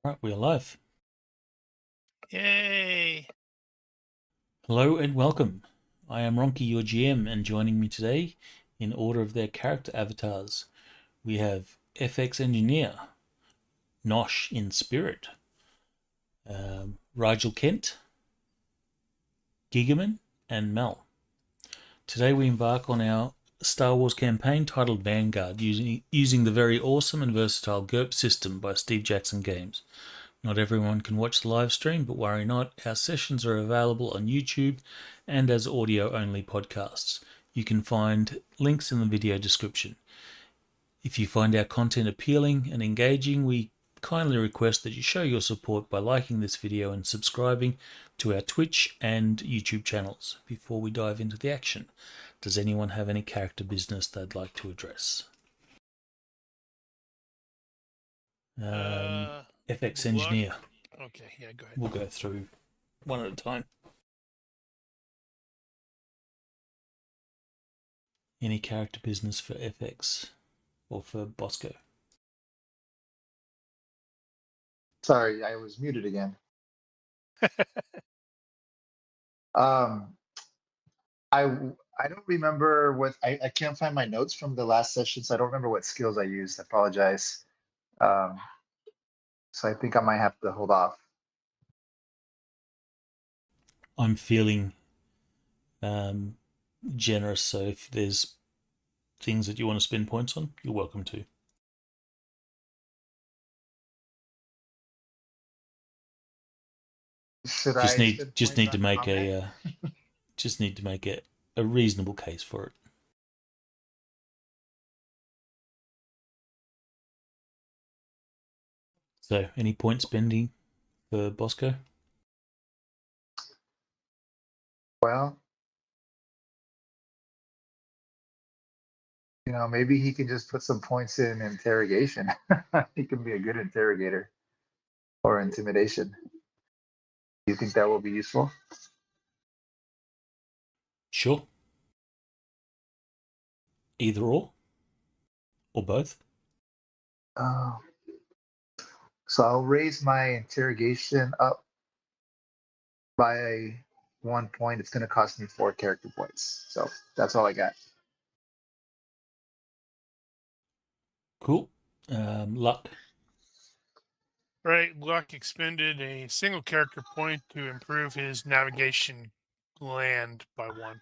Right, we are live. Yay! Hello and welcome. I am Ronnke, your GM, and joining me today, in order of their character avatars, we have FX Engineer, Nosh in Spirit, Rigel Kent, Gigaman, and Mel. Today we embark on our Star Wars campaign titled Vanguard, using the very awesome and versatile GURPS system by Steve Jackson Games. Not everyone can watch the live stream, but worry not, our sessions are available on YouTube and as audio-only podcasts. You can find links in the video description. If you find our content appealing and engaging, we kindly request that you show your support by liking this video and subscribing to our Twitch and YouTube channels. Before we dive into the action, does anyone have any character business they'd like to address? FX Engineer. Okay, yeah, go ahead. We'll go through one at a time. Any character business for FX or for Bosco? Sorry, I was muted again. I don't remember what I can't find my notes from the last session, so I don't remember what skills I used. I apologize. So I think I might have to hold off. I'm feeling generous, so if there's things that you want to spend points on, you're welcome to. Should Just I need to make a just need to make a reasonable case for it. So, any point spending for Bosco? Well, maybe he can just put some points in interrogation. He can be a good interrogator or intimidation. Do you think that will be useful? Sure. Either or both. So I'll raise my interrogation up by 1 point. It's going to cost me 4 character points. So that's all I got. Cool. Luck. Right, Luck expended a single character point to improve his navigation land by 1.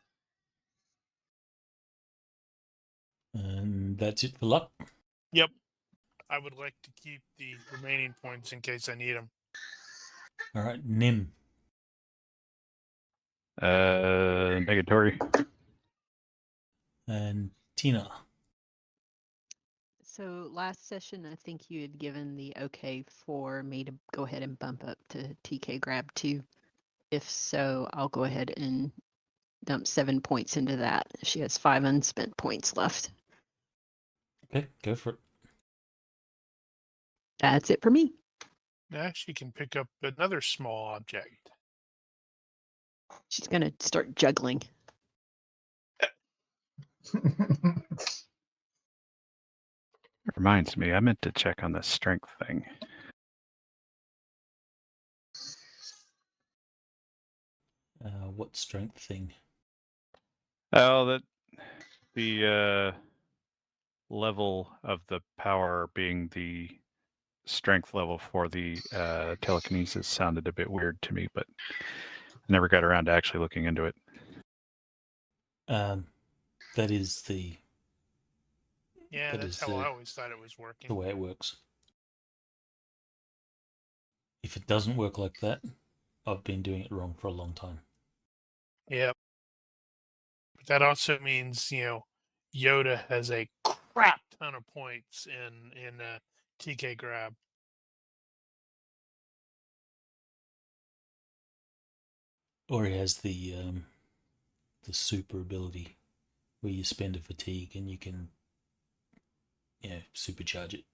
And that's it for luck. Yep. I would like to keep the remaining points in case I need them. All right, Nim. Negatory. And Tina. So last session, I think you had given the okay for me to go ahead and bump up to TK Grab 2. If so, I'll go ahead and dump 7 points into that. She has 5 unspent points left. Okay, go for it. That's it for me. Now she can pick up another small object. She's going to start juggling. Reminds me, I meant to check on the strength thing. What strength thing? Oh, the level of the power being the strength level for the telekinesis sounded a bit weird to me, but I never got around to actually looking into it. That is the... Yeah, that's how I always thought it was working. The way it works. If it doesn't work like that, I've been doing it wrong for a long time. Yep. But that also means, Yoda has a crap ton of points in TK Grab. Or he has the super ability where you spend a fatigue and you can supercharge it.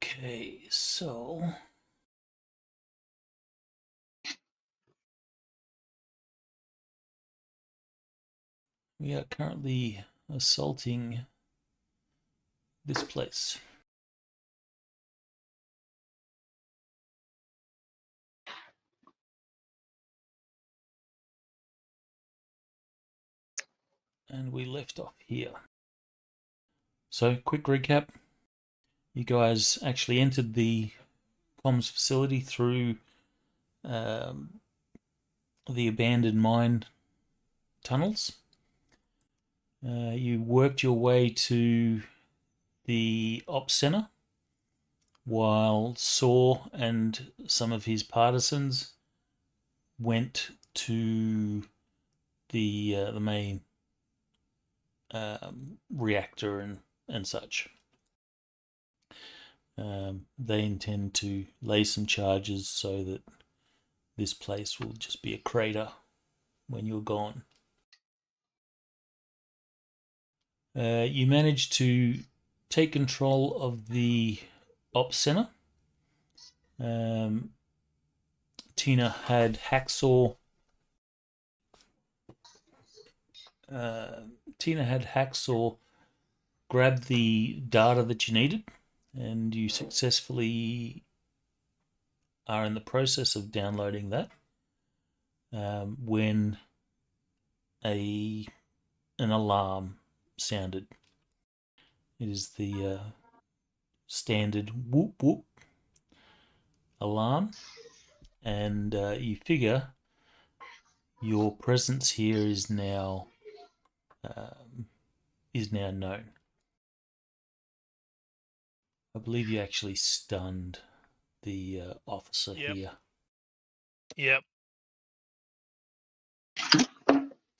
Okay, so We are currently assaulting this place. And we left off here. So, quick recap. You guys actually entered the comms facility through the abandoned mine tunnels. You worked your way to the ops center, while Saw and some of his partisans went to the main reactor and such. They intend to lay some charges so that this place will just be a crater when you're gone. You managed to take control of the ops center. Tina had Hacksaw. Grab the data that you needed, and you successfully are in the process of downloading that when an alarm sounded. It is the standard whoop whoop alarm, and you figure your presence here is now known. I believe you actually stunned the officer here. Yep.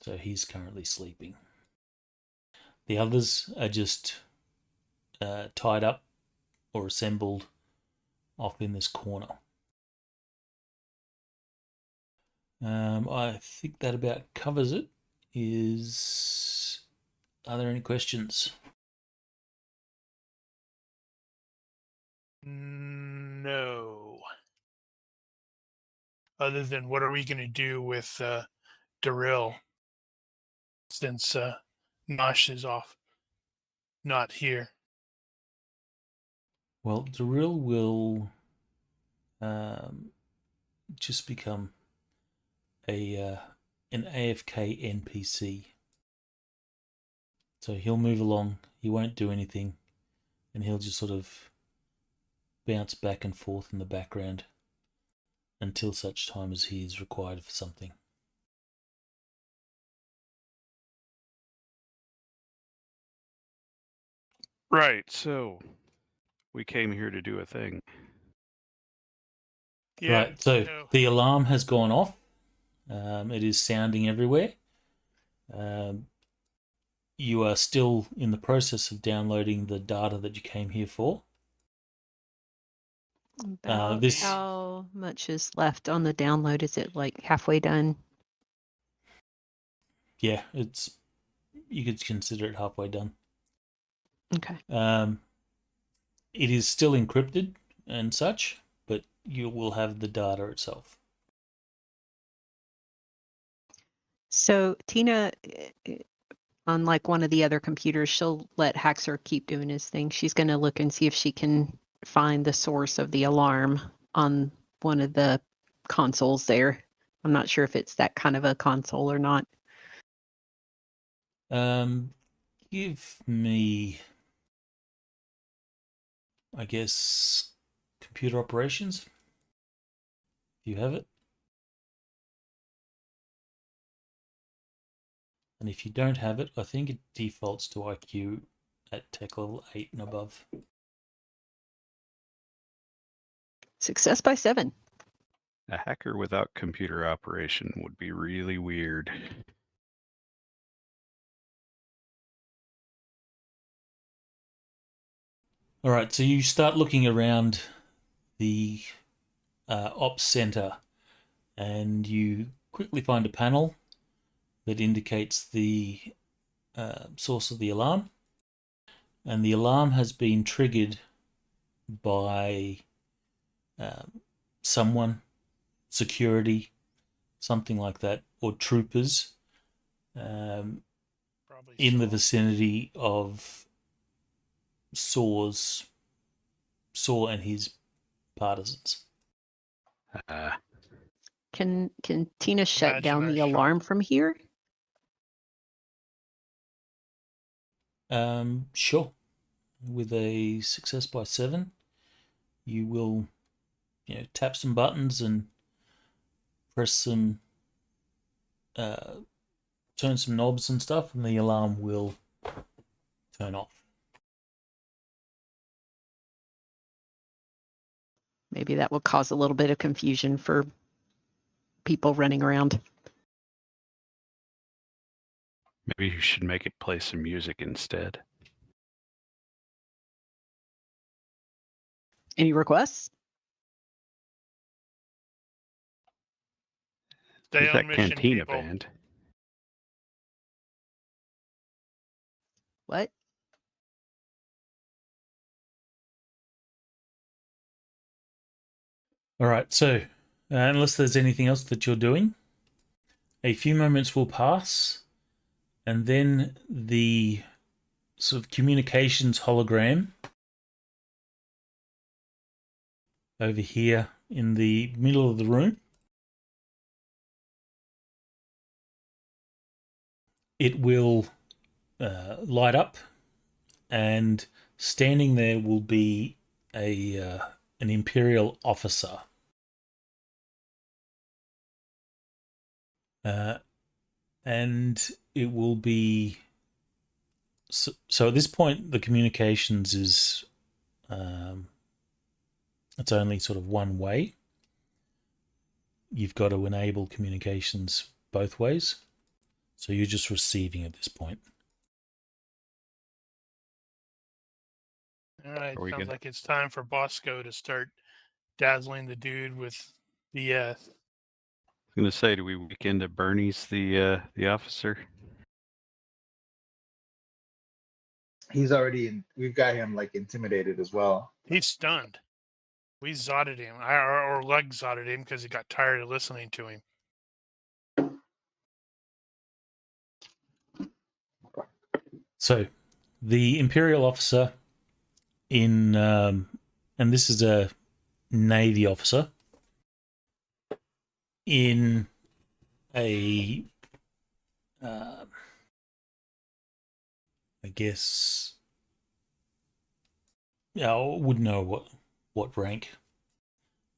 So he's currently sleeping. The others are just tied up or assembled off in this corner. I think that about covers it. Are there any questions? No. Other than what are we going to do with Darryl since Nosh is off, not here? Well, Darryl will just become an AFK NPC. So he'll move along, he won't do anything, and he'll just sort of bounce back and forth in the background until such time as he is required for something. Right, so we came here to do a thing. Yeah, Right, so the alarm has gone off. It is sounding everywhere. You are still in the process of downloading the data that you came here for. About how much is left on the download? Is it like halfway done? Yeah, you could consider it halfway done. Okay. It is still encrypted and such, but you will have the data itself. So Tina, unlike one of the other computers, she'll let Haxor keep doing his thing. She's going to look and see if she can find the source of the alarm on one of the consoles there. I'm not sure if it's that kind of a console or not. Give me, I guess, computer operations. You have it. And if you don't have it, I think it defaults to IQ at tech level 8 and above. Success by 7. A hacker without computer operation would be really weird. All right, so you start looking around the ops center, and you quickly find a panel that indicates the source of the alarm. And the alarm has been triggered by someone, security, something like that, or troopers Probably in the Saw. vicinity of Saw and his partisans. Can Tina shut down Imagine the I alarm from here? Sure. With a success by 7, you will, tap some buttons and press some, turn some knobs and stuff, and the alarm will turn off. Maybe that will cause a little bit of confusion for people running around. Maybe you should make it play some music instead. Any requests? Stay Who's on that mission, Cantina people. band? What? All right, so unless there's anything else that you're doing, a few moments will pass, and then the sort of communications hologram over here in the middle of the room, it will light up, and standing there will be an Imperial officer. And it will be so at this point the communications is it's only sort of one way. You've got to enable communications both ways, so you're just receiving at this point. All right, Are we sounds good? like it's time for Bosco to start dazzling the dude with BS. I was gonna say, do we week into Bernie's the officer? He's already in. We've got him like intimidated as well. He's stunned. We zotted him, or Leg zotted him because he got tired of listening to him. So the Imperial officer in and this is a Navy officer in a I guess I wouldn't know what rank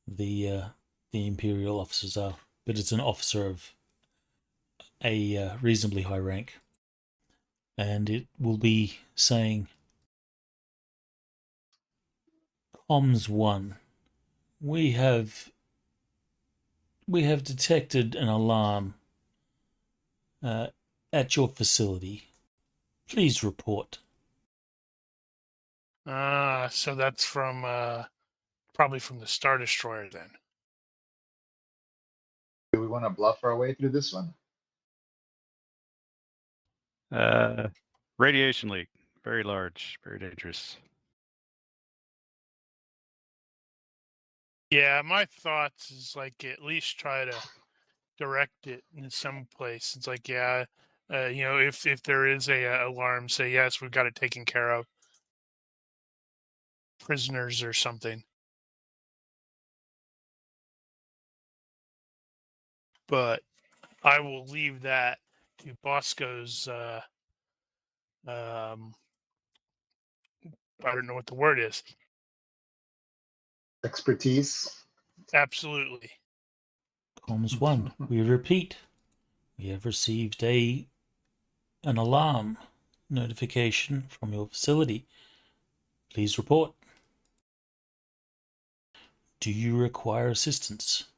the Imperial officers are, but it's an officer of a reasonably high rank, and it will be saying, "Comms 1, we have detected an alarm at your facility. Please report." So that's from probably from the Star Destroyer then. Do we want to bluff our way through this one? Radiation leak, very large, very dangerous. Yeah, my thoughts is like at least try to direct it in some place. It's like, yeah, if there is a alarm, say yes, we've got it taken care of. Prisoners or something. But I will leave that to Bosco's. I don't know what the word is. Expertise. Absolutely. Comms 1, we repeat, we have received an alarm notification from your facility. Please report. Do you require assistance?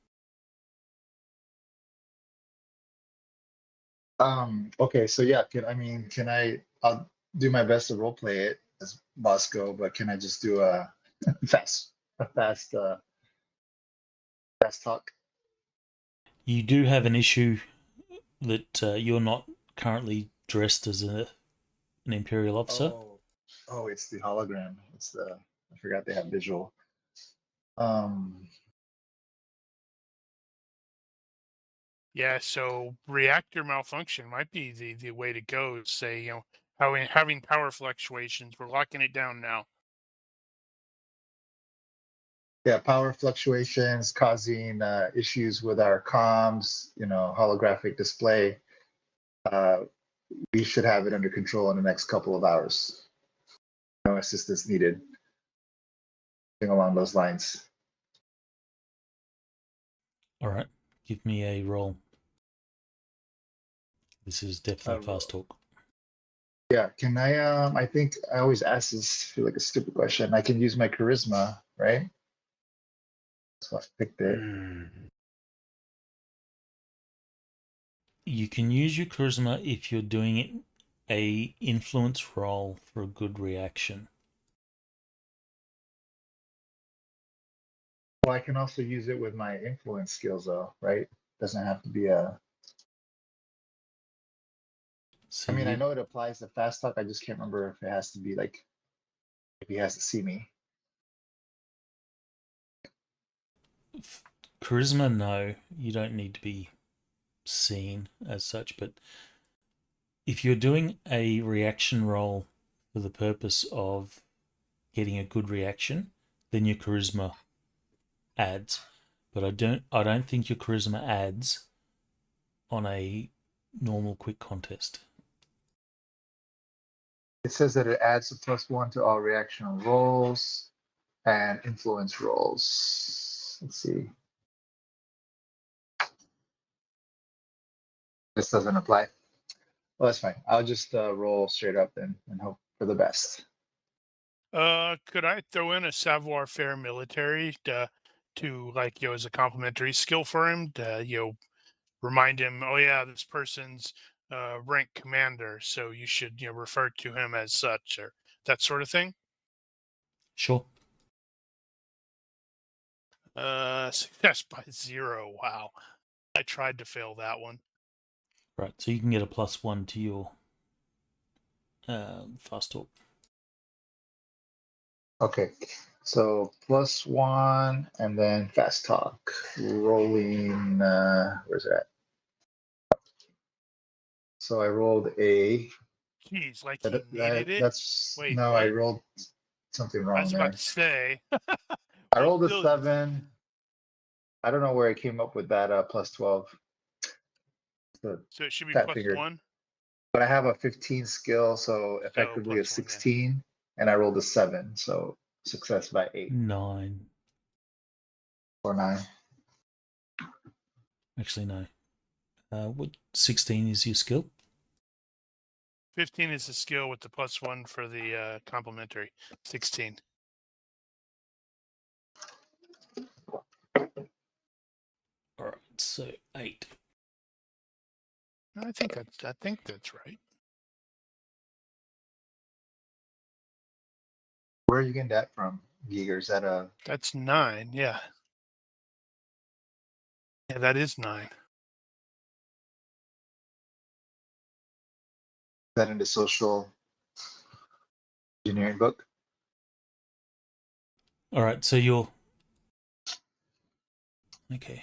Okay, so yeah, can I? I'll do my best to role play it as Bosco, but can I just do a fast talk? You do have an issue that you're not currently dressed as an Imperial officer. Oh, it's the hologram. I forgot they have visual. Yeah, so reactor malfunction might be the way to go. Say, having power fluctuations, we're locking it down now. Yeah, power fluctuations causing issues with our comms, holographic display. We should have it under control in the next couple of hours. No assistance needed. Something along those lines. All right, give me a roll. This is definitely fast talk. Yeah, can I think I always ask this, feel like a stupid question. I can use my charisma, right? So I picked it. You can use your charisma if you're doing it a influence roll for a good reaction. Well, I can also use it with my influence skills though, right? Doesn't have to be a. So I mean, I know it applies to fast talk. I just can't remember if it has to be like, if he has to see me. Charisma, no, you don't need to be seen as such, but if you're doing a reaction roll for the purpose of getting a good reaction, then your charisma adds. But I don't think your charisma adds on a normal quick contest. It says that it adds a +1 to all reaction rolls and influence rolls. Let's see. This doesn't apply. Well, that's fine. I'll just roll straight up then and hope for the best. Could I throw in a savoir-faire military to like, as a complimentary skill for him to, remind him, oh yeah, this person's rank commander, so you should, refer to him as such, or that sort of thing? Sure. Success by 0. Wow. I tried to fail that one. Right, so you can get a +1 to your fast talk. Okay, so +1 and then fast talk. Rolling, where's it at? So I rolled a. Jeez, like he needed it. That's Wait, no, what? I rolled something I wrong was there. about to say. I rolled a Still- 7. I don't know where I came up with that +12. So So it should be that figured. +1. But I have a 15 skill, so effectively a +1, yeah. 16, and I rolled a 7, so success by 8 9. or 9. Actually, no. What 16 is your skill? 15 is the skill with the +1 for the complimentary. 16. All right, so 8. I think that's right. Where are you getting that from, Giger? Is that That's 9. Yeah. Yeah, that is 9. in the social engineering book? All right, so you're okay.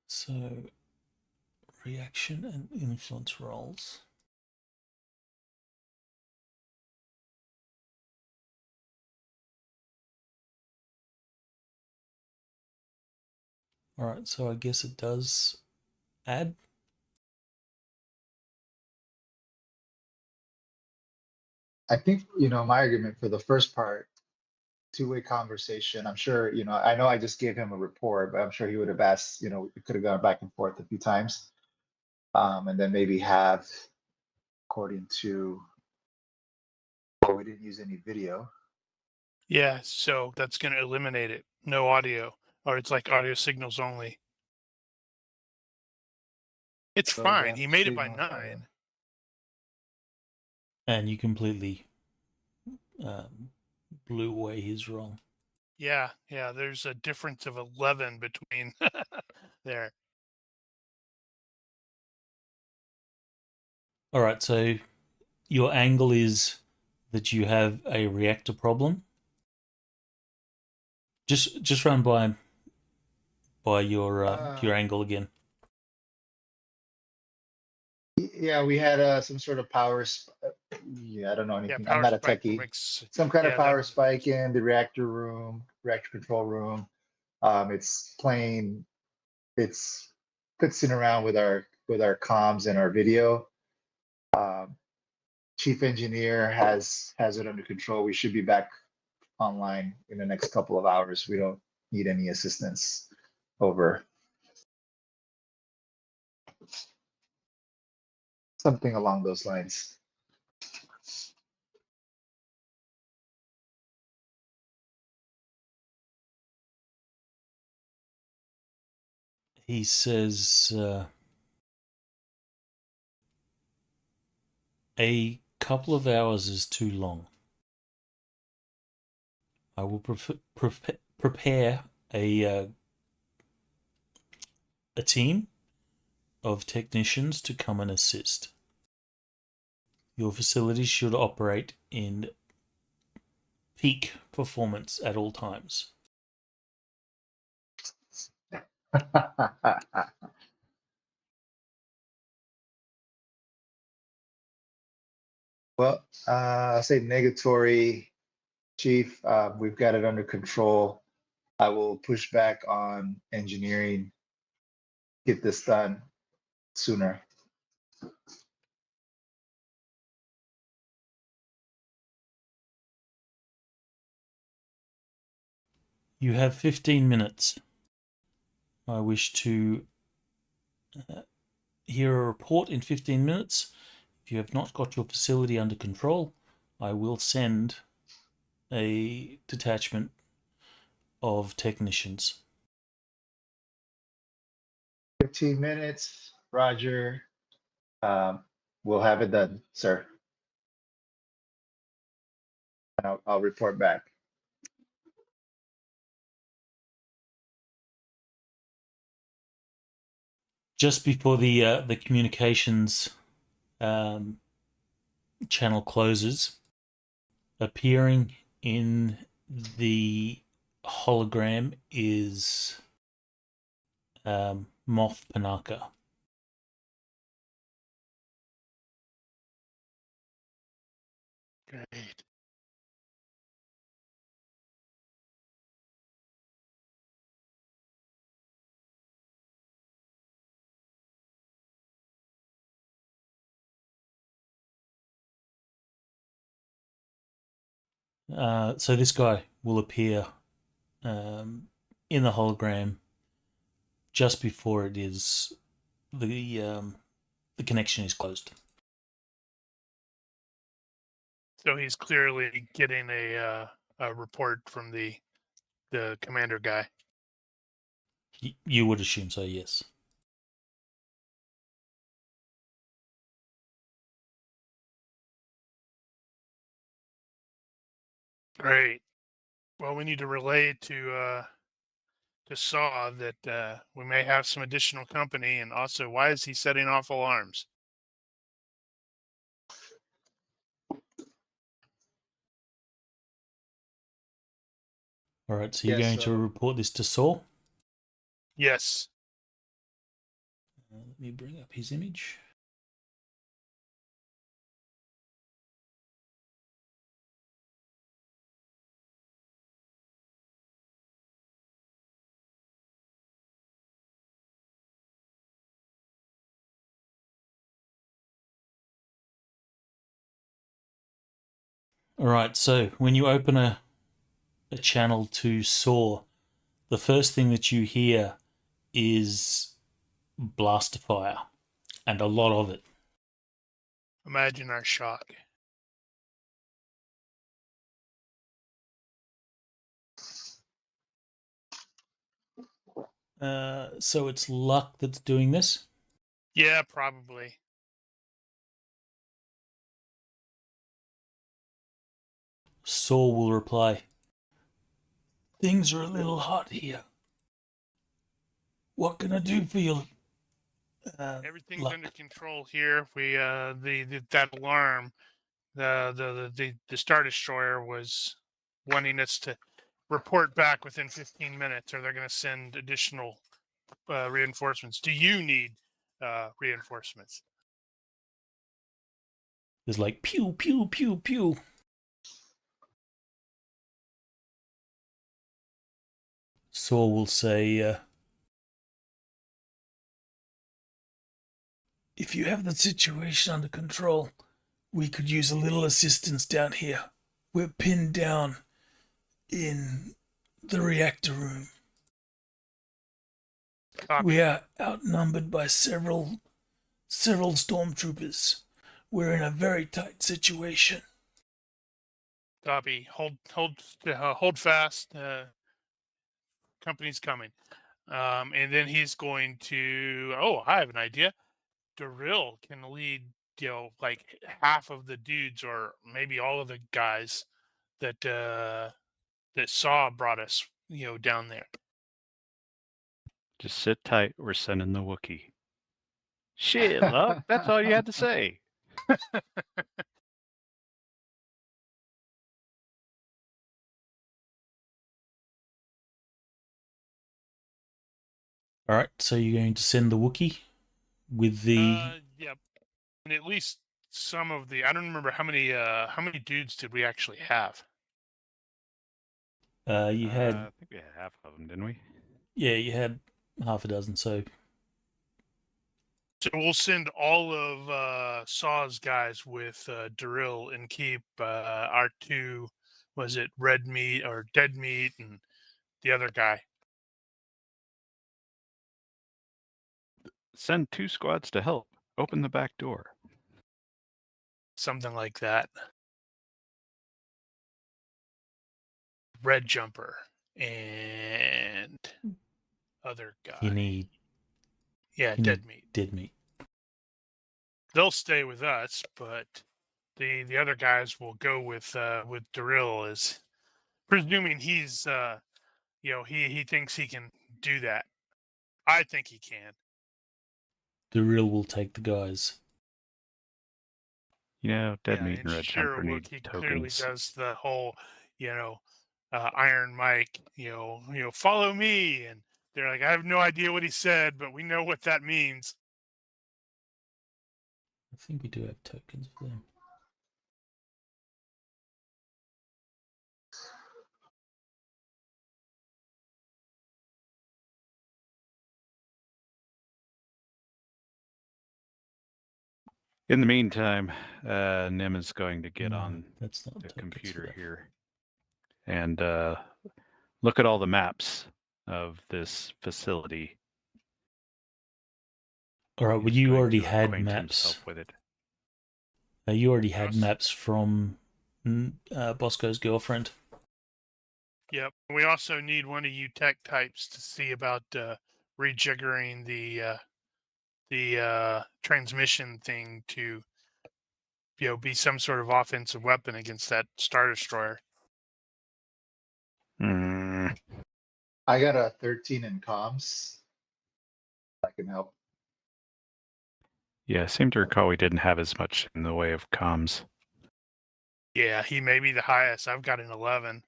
So reaction and influence rolls. All right, so I guess it does add. I think, my argument for the first part, two-way conversation, I'm sure, I know I just gave him a report, but I'm sure he would have asked, we could have gone back and forth a few times. And then maybe have, according to, well, we didn't use any video. Yeah, so that's going to eliminate it. No audio, or it's like audio signals only. It's So fine. then He made it by signals 9. And you completely blew away his roll. Yeah, there's a difference of 11 between there. All right, so your angle is that you have a reactor problem. Just run by your angle again. Yeah, we had some sort of yeah, I don't know Yeah, anything. I'm power not a spike techie. makes. Some kind of Yeah, that power was. spike in the reactor room, reactor control room. It's playing, it's fitzing around with our comms and our video. Um, Chief engineer has it under control. We should be back online in the next couple of hours. We don't need any assistance. Over. Something along those lines. He says a couple of hours is too long. I will prepare a team of technicians to come and assist. Your facility should operate in peak performance at all times. Well, I'll say negatory, Chief. We've got it under control. I will push back on engineering, get this done sooner. You have 15 minutes. I wish to hear a report in 15 minutes. If you have not got your facility under control, I will send a detachment of technicians. 15 minutes, Roger. We'll have it done, sir. And I'll report back. Just before the communications channel closes, appearing in the hologram is Moth Panaka. Great. So this guy will appear in the hologram just before it is the connection is closed. So he's clearly getting a report from the commander guy. You would assume so, yes. Great. Well, we need to relay to Saw that we may have some additional company, and also, why is he setting off alarms? All right, so you're Yes, going to report this to Saw. Yes. Let me bring up his image. All right, so when you open a channel to Saw, the first thing that you hear is blaster fire, and a lot of it. Imagine our shock. So it's luck that's doing this. Yeah, probably. Saw will reply, Things are a little hot here. What can I do for you? Everything's Luck? under control here. We that alarm, the Star Destroyer was wanting us to report back within 15 minutes, or they're going to send additional reinforcements. Do you need reinforcements? There's like pew, pew, pew, pew. Saul will say, if you have the situation under control, we could use a little assistance down here. We're pinned down in the reactor room. Copy. We are outnumbered by several stormtroopers. We're in a very tight situation. Copy. Hold fast. Company's coming. And then he's going to. Oh, I have an idea. Darryl can lead, like half of the dudes, or maybe all of the guys that Saw brought us, down there. Just sit tight. We're sending the Wookiee. Shit, Luck. That's all you had to say. All right, so you're going to send the Wookiee with the. Yep. And at least some of the. I don't remember how many dudes did we actually have. You had. I think we had half of them, didn't we? Yeah, you had half a dozen. So we'll send all of Saw's guys with Darryl and keep our two. Was it red meat or dead meat and the other guy? Send 2 squads to help. Open the back door. Something like that. Red jumper and other guy. you need. Dead meat. Dead meat. They'll stay with us, but the other guys will go with Darryl, is presuming he's he thinks he can do that. I think he can. Darryl will take the guys. Dead meat and red jumper Look, need he clearly tokens. does the whole, Iron Mike, follow me, and they're like, I have no idea what he said, but we know what that means. I think we do have tokens for them. In the meantime, Nim is going to get No, on that's not the tokens for computer that. here and look at all the maps of this facility. All right, well, He's you going already to had acquaint maps. himself with it. You already had Yes. maps from Bosco's girlfriend. Yep. We also need one of you tech types to see about rejiggering the transmission thing to be some sort of offensive weapon against that Star Destroyer. Mm, I got a 13 in comms. I can help. yeah, I seem to recall we didn't have as much in the way of comms. Yeah, he may be the highest. I've got an 11.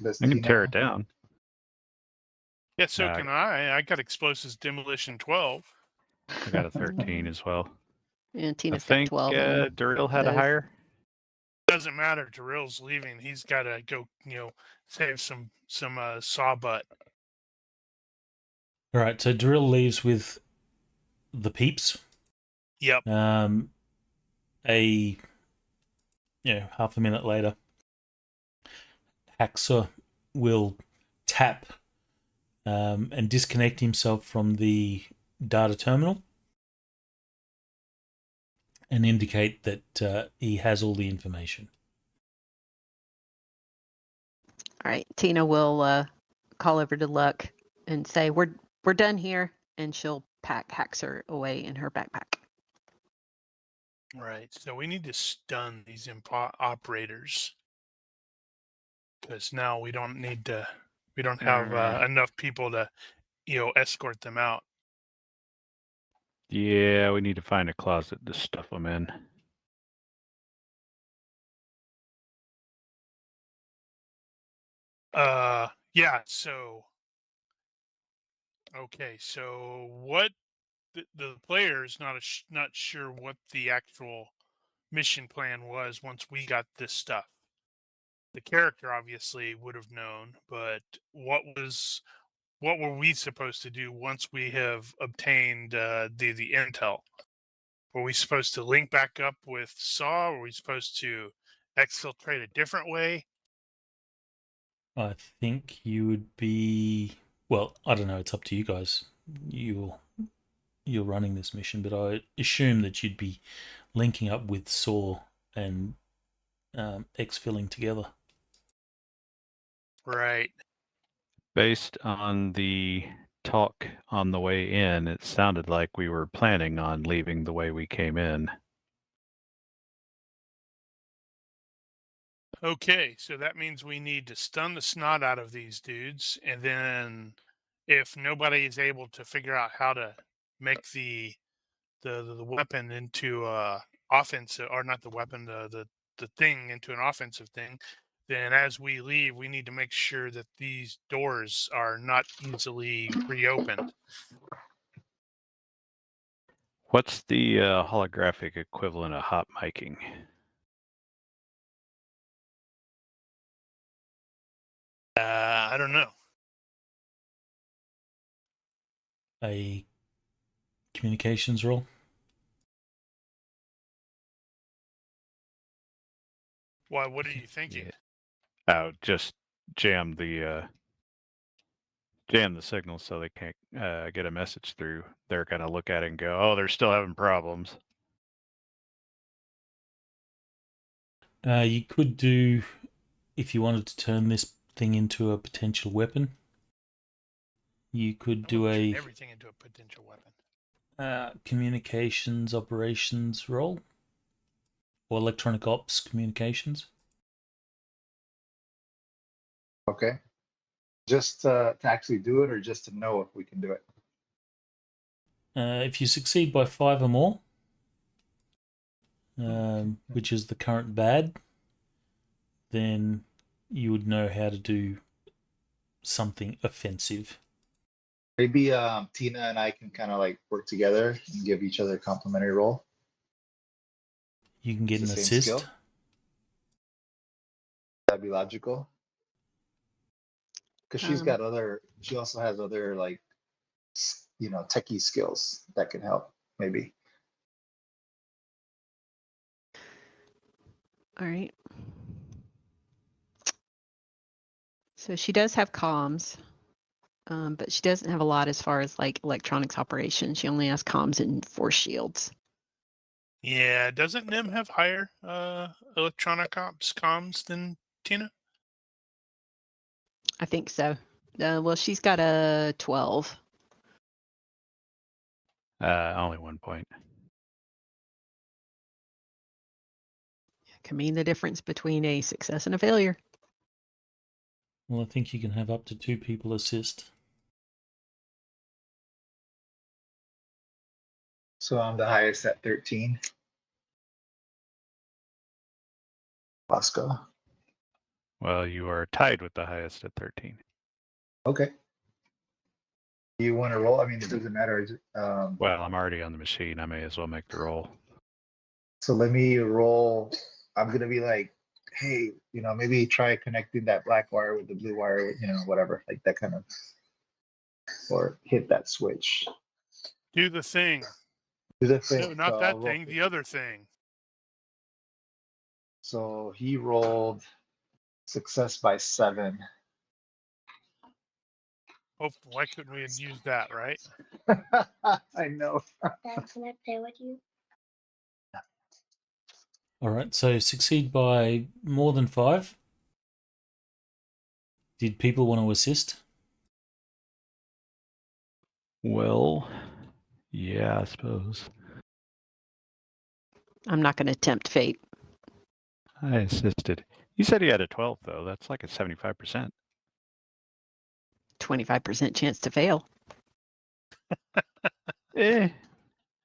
Does I can tear it Tina- down. Yeah, so Nah, can I. I got Explosives Demolition 12. I got a 13 as well. And I Tina's got think 12. and Darryl had a those. higher. Doesn't matter. Darrell's leaving. He's got to go, save some saw butt. All right, so Darryl leaves with the peeps. Yep. Half a minute later, Haxa will tap and disconnect himself from the data terminal and indicate that he has all the information. All right, Tina will call over to Luck and say, "We're done here," and she'll pack Haxer away in her backpack. Right. So we need to stun these operators, because now we don't need to We don't have enough people to, escort them out. Yeah, we need to find a closet to stuff them in. Yeah. So, okay. So what the player's not sure what the actual mission plan was once we got this stuff. The character obviously would have known, but what were we supposed to do once we have obtained the intel? Were we supposed to link back up with Saw? Were we supposed to exfiltrate a different way? I think you would be. Well, I don't know. It's up to you guys. You're running this mission, but I assume that you'd be linking up with Saw and exfilling together. Right. Based on the talk on the way in, it sounded like we were planning on leaving the way we came in. Okay, so that means we need to stun the snot out of these dudes, and then if nobody is able to figure out how to make the weapon into offensive, or not the weapon, the thing into an offensive thing, then as we leave, we need to make sure that these doors are not easily reopened. What's the holographic equivalent of hot miking? I don't know. A communications role. Why? What are you thinking? Yeah. Oh, just jam the signal so they can't get a message through. They're gonna look at it and go, "Oh, they're still having problems." You could do, if you wanted to turn this thing into a potential weapon, you could do Turn a everything into a potential weapon. communications operations role or electronic ops communications. Okay. Just to actually do it, or just to know if we can do it? If you succeed by 5 or more, which is the current bad, then you would know how to do something offensive. Maybe Tina and I can kind of like work together and give each other a complimentary role. You can get It's an the same assist. skill. That'd be logical. Because she also has other like, techie skills that can help. Maybe. All right. So she does have comms, but she doesn't have a lot as far as like electronics operations. She only has comms and force shields. Yeah, doesn't Nim have higher electronic ops comms than Tina? I think so. Well, she's got a 12. Only 1 point. Can mean the difference between a success and a failure. Well, I think you can have up to 2 people assist. So I'm the highest at 13. Bosco. Well, you are tied with the highest at 13. Okay. You want to roll? I mean, it doesn't matter. Well, I'm already on the machine. I may as well make the roll. So let me roll. I'm going to be like, hey, maybe try connecting that black wire with the blue wire, whatever, like that kind of, or hit that switch. Do the thing. Do the thing. No, not So that thing. The other thing. So he rolled success by 7. Oh, why couldn't we have used that, right? I know. Dad, can I play with you? All right, so succeed by more than 5. Did people want to assist? Well, yeah, I suppose. I'm not going to tempt fate. I assisted. You said he had a 12, though. That's like a 75%. 25% chance to fail.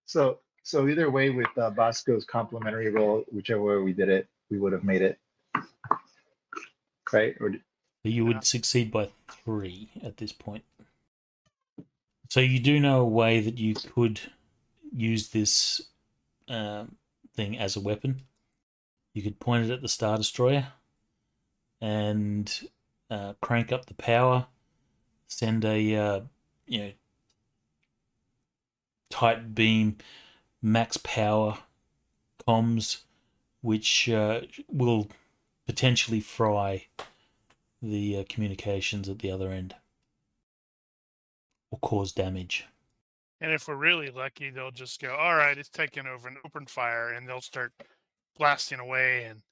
So either way, with Bosco's complimentary roll, whichever way we did it, we would have made it, right? Or You would succeed by 3 at this point. So you do know a way that you could use this thing as a weapon. You could point it at the Star Destroyer and crank up the power, send a tight beam, max power comms, which will potentially fry the communications at the other end or cause damage. And if we're really lucky, they'll just go, all right, it's taking over and open fire, and they'll start blasting away and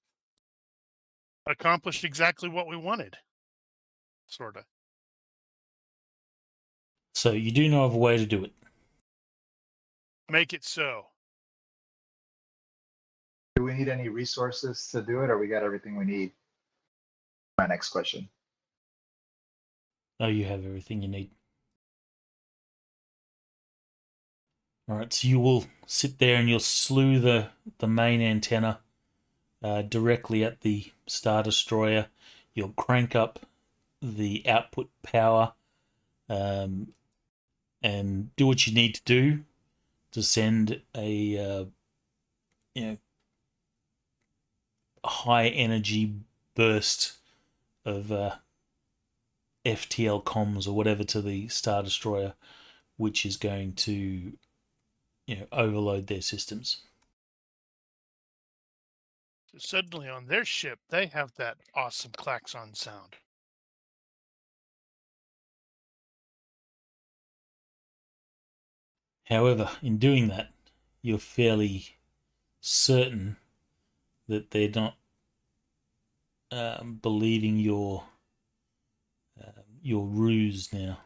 accomplish exactly what we wanted. Sort of. So you do know of a way to do it. Make it so. do we need any resources to do it, or we got everything we need? My next question. Oh, you have everything you need. All right, so you will sit there and you'll slew the main antenna directly at the Star Destroyer. You'll crank up the output power and do what you need to do to send a high energy burst of FTL comms or whatever to the Star Destroyer, which is going to overload their systems. So suddenly on their ship, they have that awesome klaxon sound. However, in doing that, you're fairly certain that they're not believing your ruse now.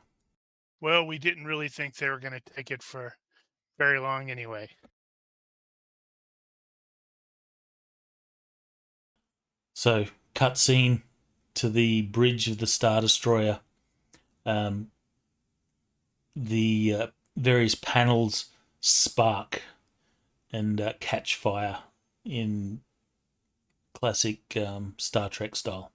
Well, we didn't really think they were going to take it for very long anyway. So, cutscene to the bridge of the Star Destroyer. The various panels spark and catch fire in classic Star Trek style.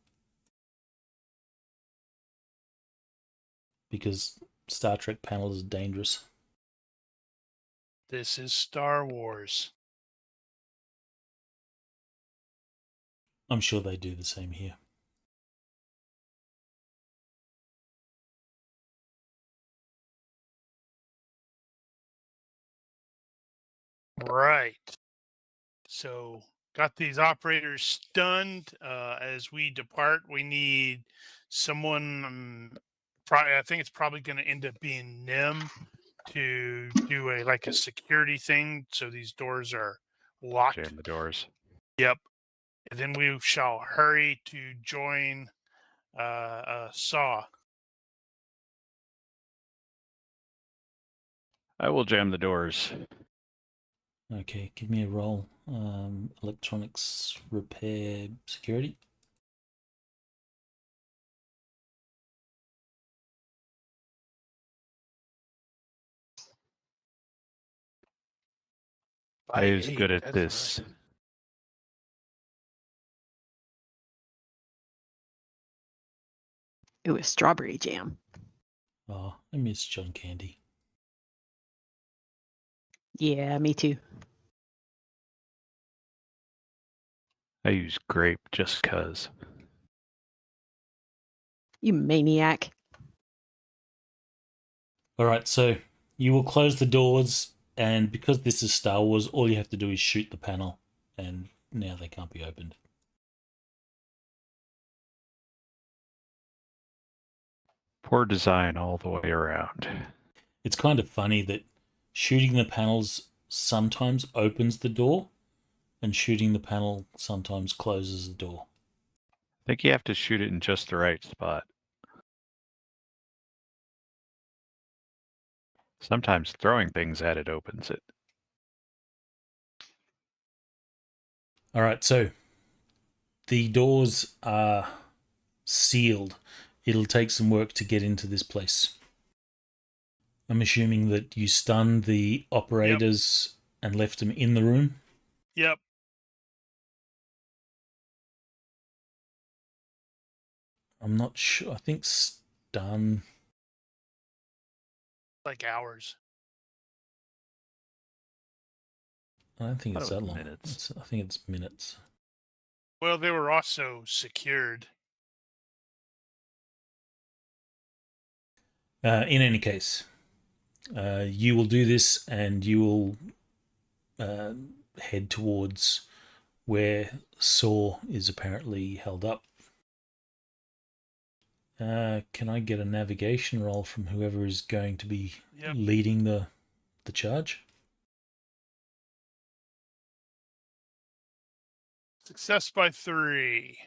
Because Star Trek panels are dangerous. This is Star Wars. I'm sure they do the same here. Right. So, got these operators stunned. As we depart, we need someone. I think it's probably going to end up being Nim to do a security thing, so these doors are locked. Jam the doors. Yep. And then we shall hurry to join Saw. I will jam the doors. Okay, give me a roll. Electronics repair security. Who's good at this? It was strawberry jam. Oh, I miss John Candy. Yeah, me too. I use grape just 'cause. You maniac. All right, so you will close the doors, and because this is Star Wars, all you have to do is shoot the panel, and now they can't be opened. Poor design all the way around. It's kind of funny that shooting the panels sometimes opens the door, and shooting the panel sometimes closes the door. I think you have to shoot it in just the right spot. Sometimes throwing things at it opens it. All right, so the doors are sealed it'll take some work to get into this place. I'm assuming that you stunned the operators and left them in the room. Yep. I'm not sure. I think stun. Like hours. I don't think Thought it's it was that long. minutes. I think it's minutes. Well, they were also secured. In any case, you will do this and you will head towards where Saw is apparently held up. Can I get a navigation roll from whoever is going to be leading the charge? Success by 3.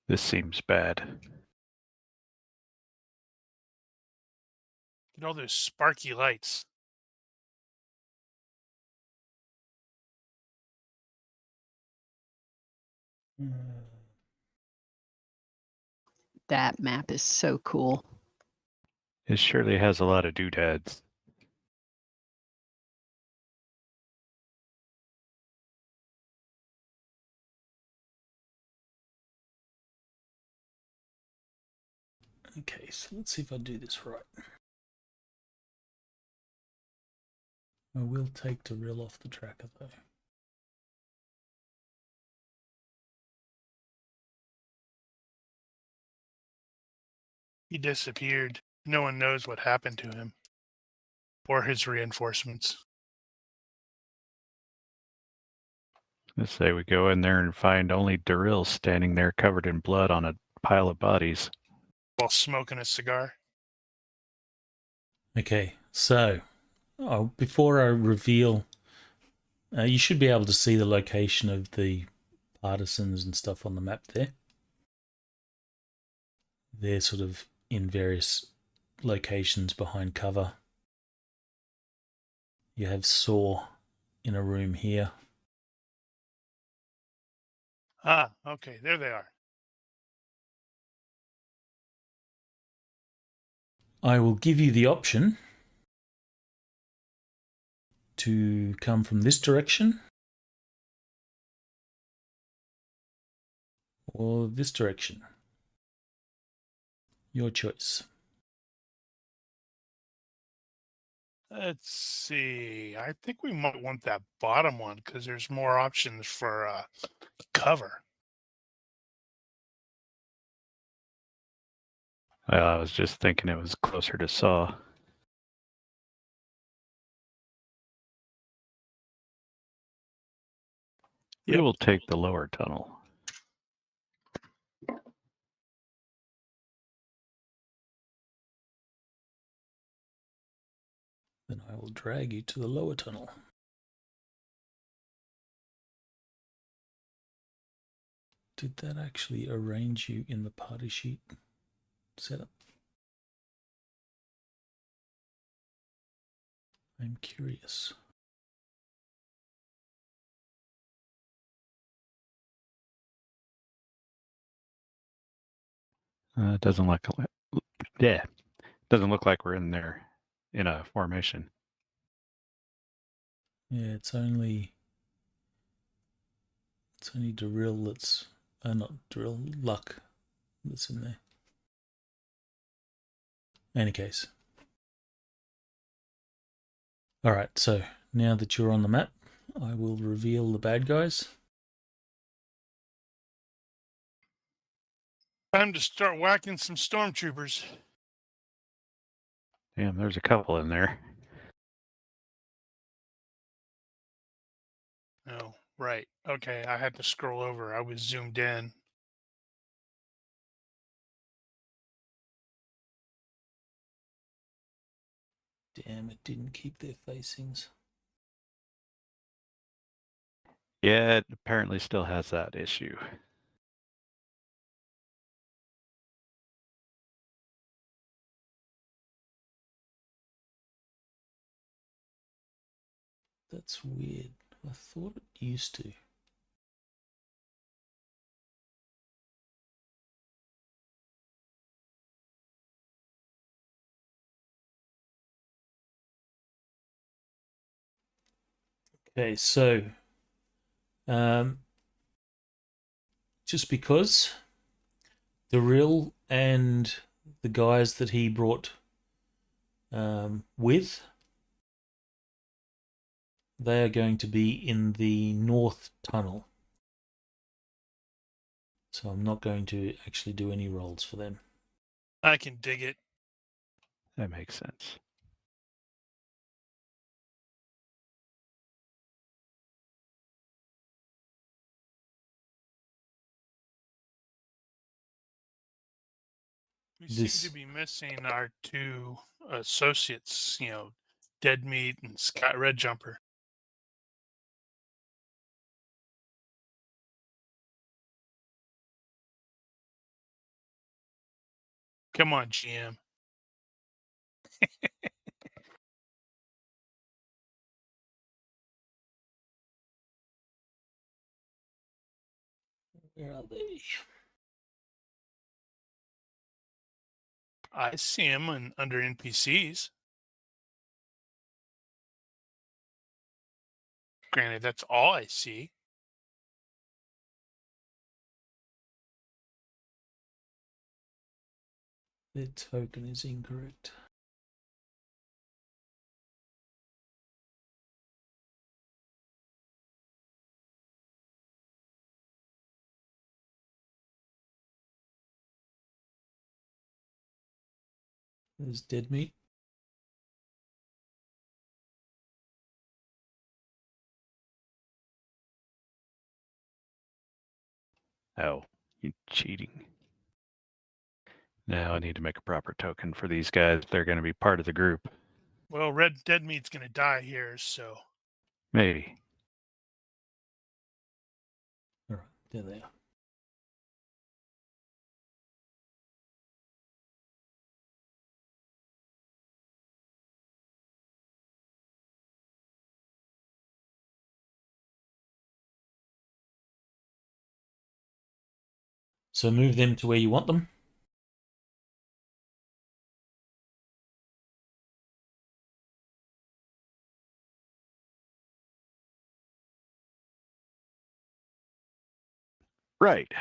This seems bad. Get all those sparky lights. That map is so cool. It surely has a lot of doodads. Okay, so let's see if I do this right. I will take Darrell off the tracker though. He disappeared. No one knows what happened to him. Or his reinforcements. Let's say we go in there and find only Darrell standing there covered in blood on a pile of bodies. While smoking a cigar. Okay, so before I reveal, you should be able to see the location of the partisans and stuff on the map there. They're sort of in various locations behind cover. You have Saw in a room here. Ah, okay, there they are. I will give you the option to come from this direction or this direction. Your choice. Let's see. I think we might want that bottom one because there's more options for cover. Well, I was just thinking it was closer to Saw. We Yep. will take the lower tunnel. Then I will drag you to the lower tunnel. Did that actually arrange you in the party sheet setup? I'm curious. It doesn't look like we're in there in a formation. Yeah, it's only Darrell that's not Darrell, Luck that's in there. Any case. Alright, so now that you're on the map, I will reveal the bad guys. Time to start whacking some stormtroopers. Damn, there's a couple in there. Oh, right. Okay, I had to scroll over. I was zoomed in. Damn, it didn't keep their facings. Yeah, it apparently still has that issue. That's weird. I thought it used to. Okay, so just because the real and the guys that he brought with, they are going to be in the north tunnel. So I'm not going to actually do any rolls for them. I can dig it. That makes sense. We This- seem to be missing our two associates, Dead Meat and Scott Red Jumper. Come on, GM. Where are they? I see him under NPCs. Granted, that's all I see. Their token is incorrect. There's Dead Meat. Oh, you cheating. Now I need to make a proper token for these guys. They're going to be part of the group. Well, Dead Meat's going to die here, so Maybe. All right, there they are. So move them to where you want them. Right.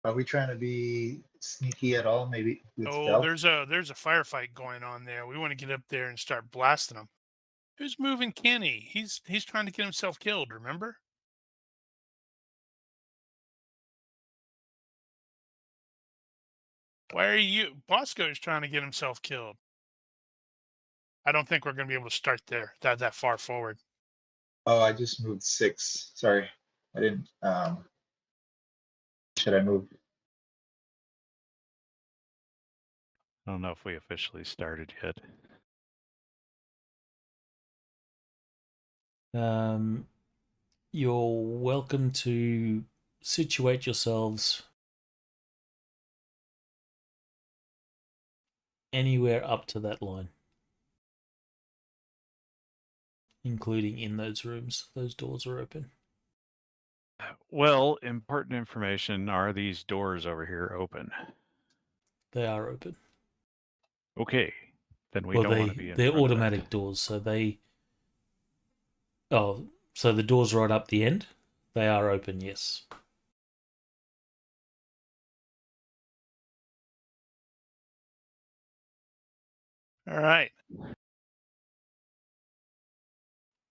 Are we trying to be sneaky at all? Maybe with oh, stealth? there's a firefight going on there. We want to get up there and start blasting them. Who's moving Kenny? He's trying to get himself killed, remember? Why are you Bosco's trying to get himself killed? I don't think we're going to be able to start there that far forward. Oh, I just moved 6. Sorry, I didn't. Should I move? I don't know if we officially started yet. You're welcome to situate yourselves anywhere up to that line, including in those rooms. Those doors are open. Well, important information. Are these doors over here open? They are open. Okay. Then we Well, don't want to be in they're front automatic of that. doors, so they. Oh, so the doors right up the end, they are open. Yes. All right.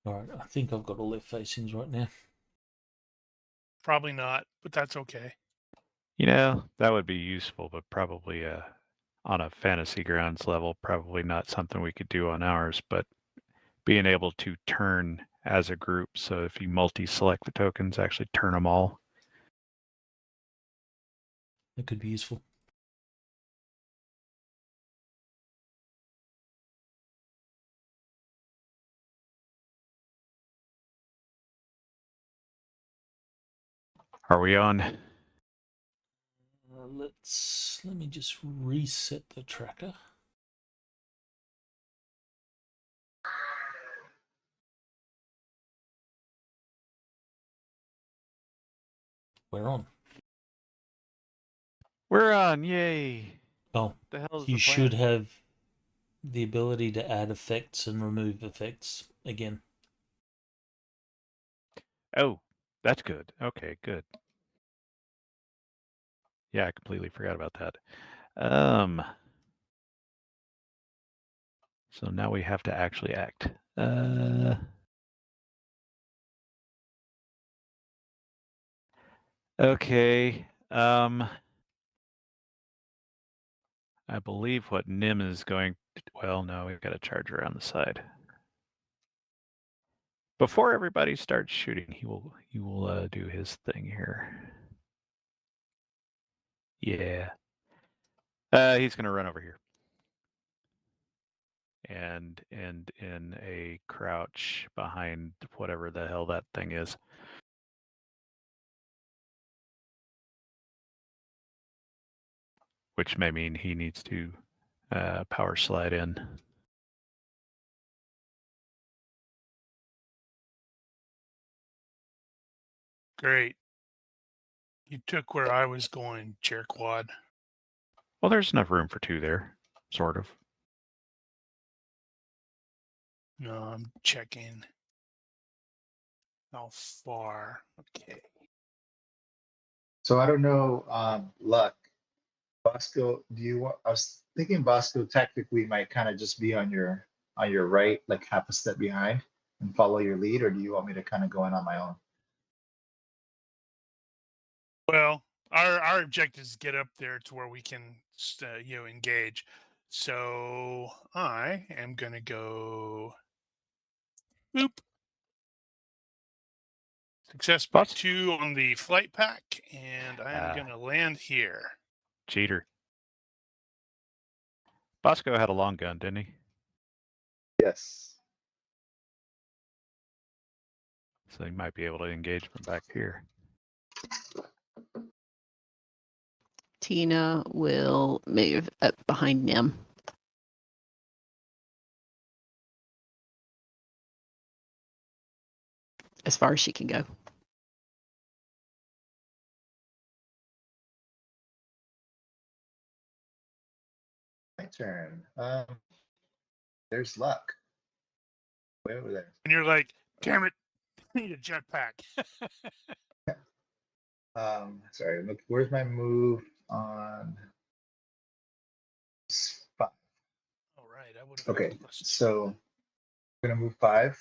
All right. I think I've got all their facings right now. Probably not, but that's okay. That would be useful, but probably on a fantasy grounds level, probably not something we could do on ours, but being able to turn as a group. So if you multi-select the tokens, actually turn them all. That could be useful. Are we on? Let me just reset the tracker. We're on. We're on! Yay! Oh, The hell is you the should plan? have the ability to add effects and remove effects again. Oh, that's good. Okay, good. Yeah, I completely forgot about that. So now we have to actually act. Okay. I believe what Nim is going to, well, no, we've got a charger on the side. Before everybody starts shooting, he will do his thing here. Yeah. He's gonna run over here. And end in a crouch behind whatever the hell that thing is. Which may mean he needs to power slide in. Great. You took where I was going, Jerkwad. Well, there's enough room for two there, sort of. No, I'm checking. How far? Okay. So I don't know, Luck. Bosco, do you want? I was thinking Bosco technically might kind of just be on your right, like half a step behind, and follow your lead, or do you want me to kind of go in on my own? Well, our objective is to get up there to where we can, engage. So I am gonna go. Boop. Success by 2 on the flight pack, and I am gonna land here. Cheater. Bosco had a long gun, didn't he? Yes. So he might be able to engage from back here. Tina will move up behind Nim. As far as she can go. My turn. There's Luck. Way over there. And you're like, damn it, I need a jetpack. Sorry. Look, where's my move on? 5. All right, I would have. Okay, so I'm gonna move 5.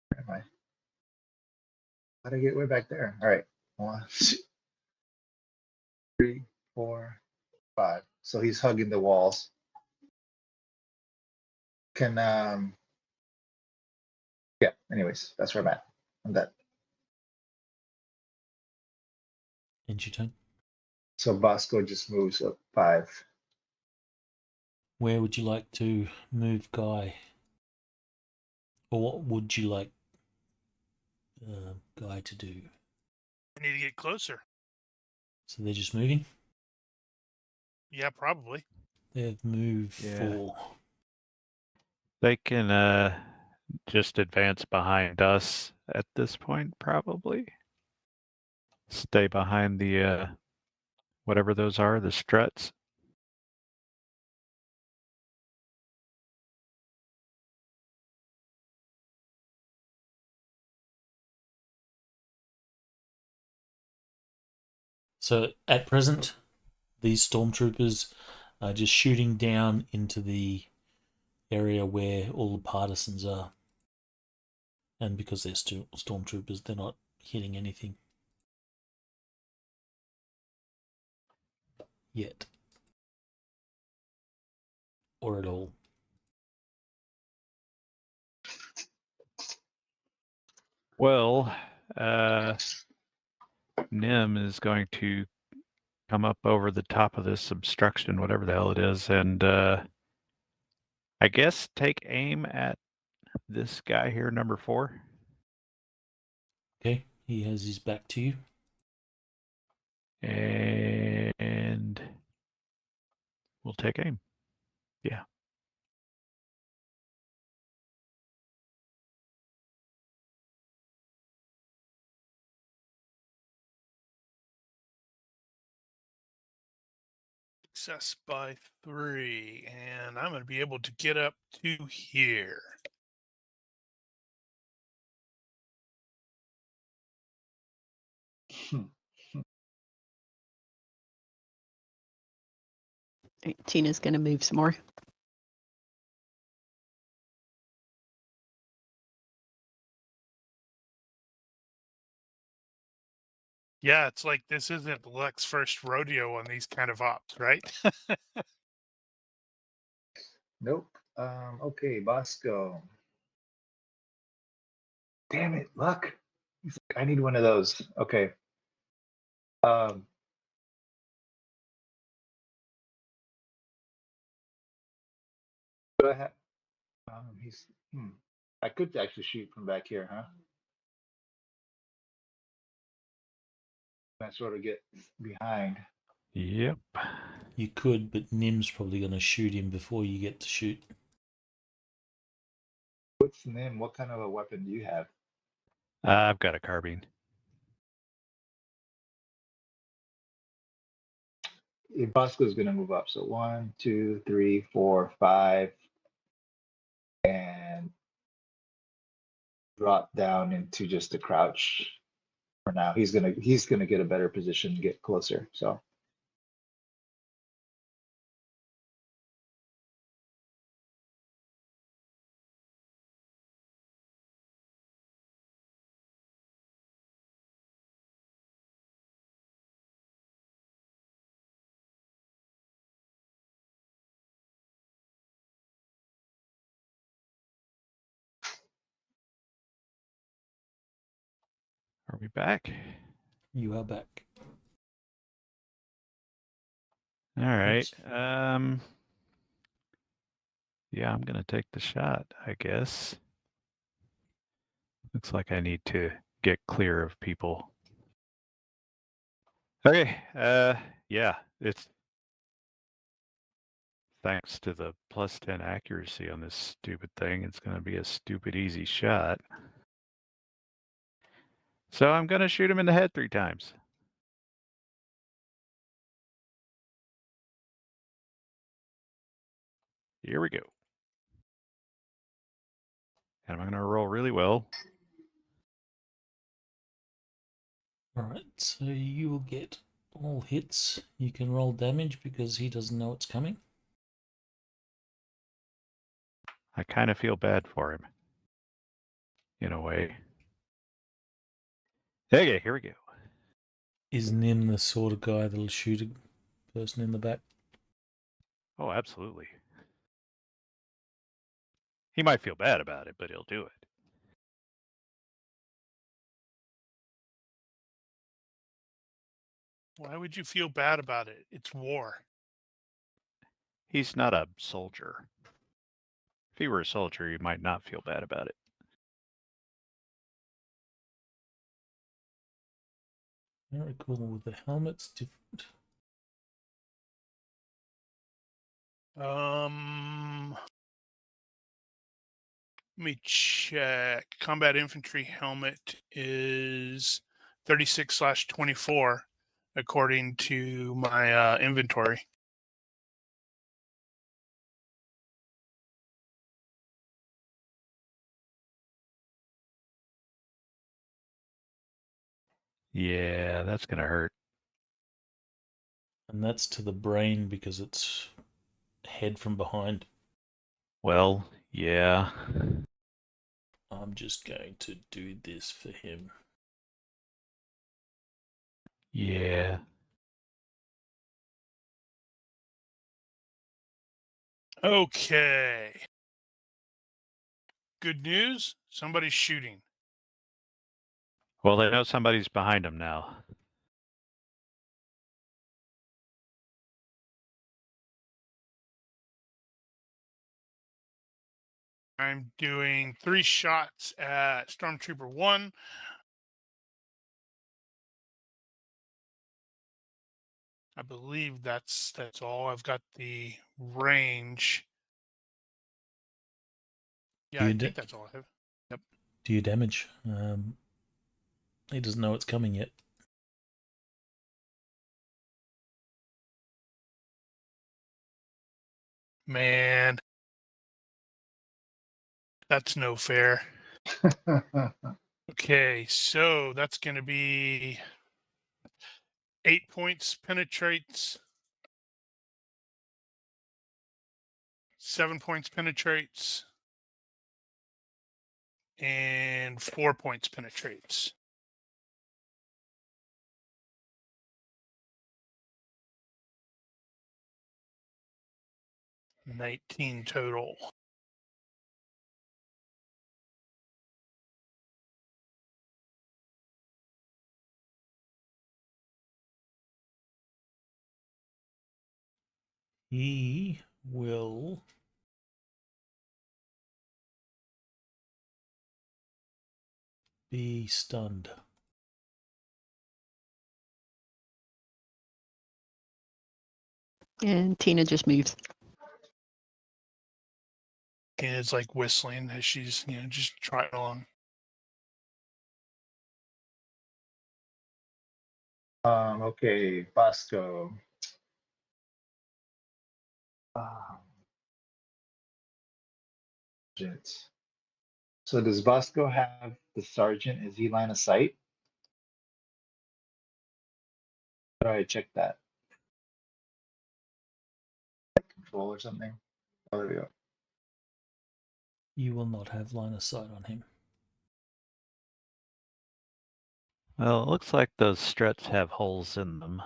Where am I? How did I get way back there? All right, 1, 2, 3, 4, 5. So he's hugging the walls. Can yeah. Anyways, that's where I'm at. I'm done. End your turn. So Bosco just moves up 5. Where would you like to move Guy? Or what would you like Guy to do? I need to get closer. So they're just moving? Yeah, probably. They've moved 4. They can just advance behind us at this point, probably. Stay behind the whatever those are, the struts. So at present, these stormtroopers are just shooting down into the area where all the partisans are. And because they're stormtroopers, they're not hitting anything yet. Or at all. Well, Nim is going to come up over the top of this obstruction, whatever the hell it is, and I guess take aim at this guy here, number 4. Okay, he has his back to you. And we'll take aim. Yeah. Success by 3, and I'm going to be able to get up to here. Tina's going to move some more. Yeah, it's like this isn't Luck's first rodeo on these kind of ops, right? Nope. Okay, Bosco. Damn it, Luck. He's like, I need one of those. Okay. Do I have? He's. I could actually shoot from back here, huh? I sort of get behind. Yep. You could, but Nim's probably going to shoot him before you get to shoot. What's Nim? What kind of a weapon do you have? I've got a carbine. Bosco's gonna move up. So 1, 2, 3, 4, 5, and drop down into just a crouch for now. He's gonna get a better position to get closer. So Are we back? You are back. All right. Oops. Yeah, I'm gonna take the shot, I guess. Looks like I need to get clear of people. Okay. Yeah, it's thanks to the +10 accuracy on this stupid thing. It's gonna be a stupid easy shot. So I'm gonna shoot him in the head 3 times. Here we go. And I'm gonna roll really well. Alright, so you will get all hits. You can roll damage because he doesn't know it's coming. I kind of feel bad for him. In a way. Okay, here we go. Is Nim the sort of guy that'll shoot a person in the back? Oh, absolutely. He might feel bad about it, but he'll do it. Why would you feel bad about it? It's war. He's not a soldier. If he were a soldier, he might not feel bad about it. Very cool. With the helmet's different. Let me check. Combat infantry helmet is 36/24 according to my inventory. Yeah, that's gonna hurt. And that's to the brain because it's head from behind. Well, yeah. I'm just going to do this for him. Yeah. Okay. Good news. Somebody's shooting. Well, they know somebody's behind him now. I'm doing 3 shots at Stormtrooper 1. I believe that's all. I've got the range. Yeah, I You think that's all I have. Yep. Do you damage? He doesn't know it's coming yet. Man, that's no fair. Okay, so that's going to be 8 points penetrates, 7 points penetrates, and 4 points penetrates. $19 total. He will be stunned. And Tina just moves. And it's like whistling as she's, just trotting along. Okay, Bosco. Sergeant. So does Bosco have the sergeant? Is he line of sight? How do I check that? Control or something? Oh, there we go. You will not have line of sight on him. Well, it looks like those struts have holes in them.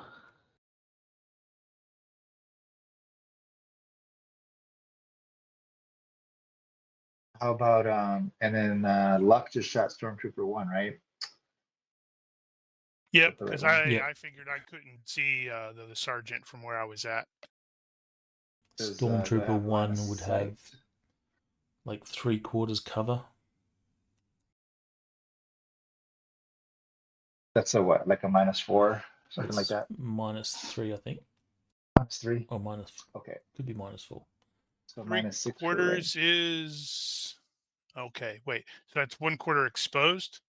How about and then Luck just shot Stormtrooper 1, right? Yep, the right because one? Yep. I figured I couldn't see the sergeant from where I was at. Do I Stormtrooper have line of 1 would sight? have like 3/4 cover. That's a what? Like a -4, something like It's that. -3, I think, -3. or minus. Okay, Could be -4. so Three -6 for quarters is okay. Wait, so that's 1/4 exposed.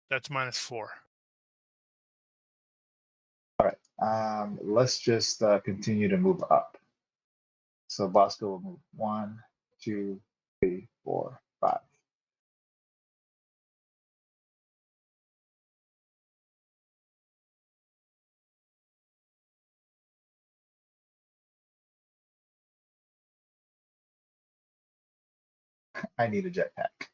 That's -4. Let's just continue to move up. So Bosco will move 1, 2, 3, 4, 5. I need a jetpack.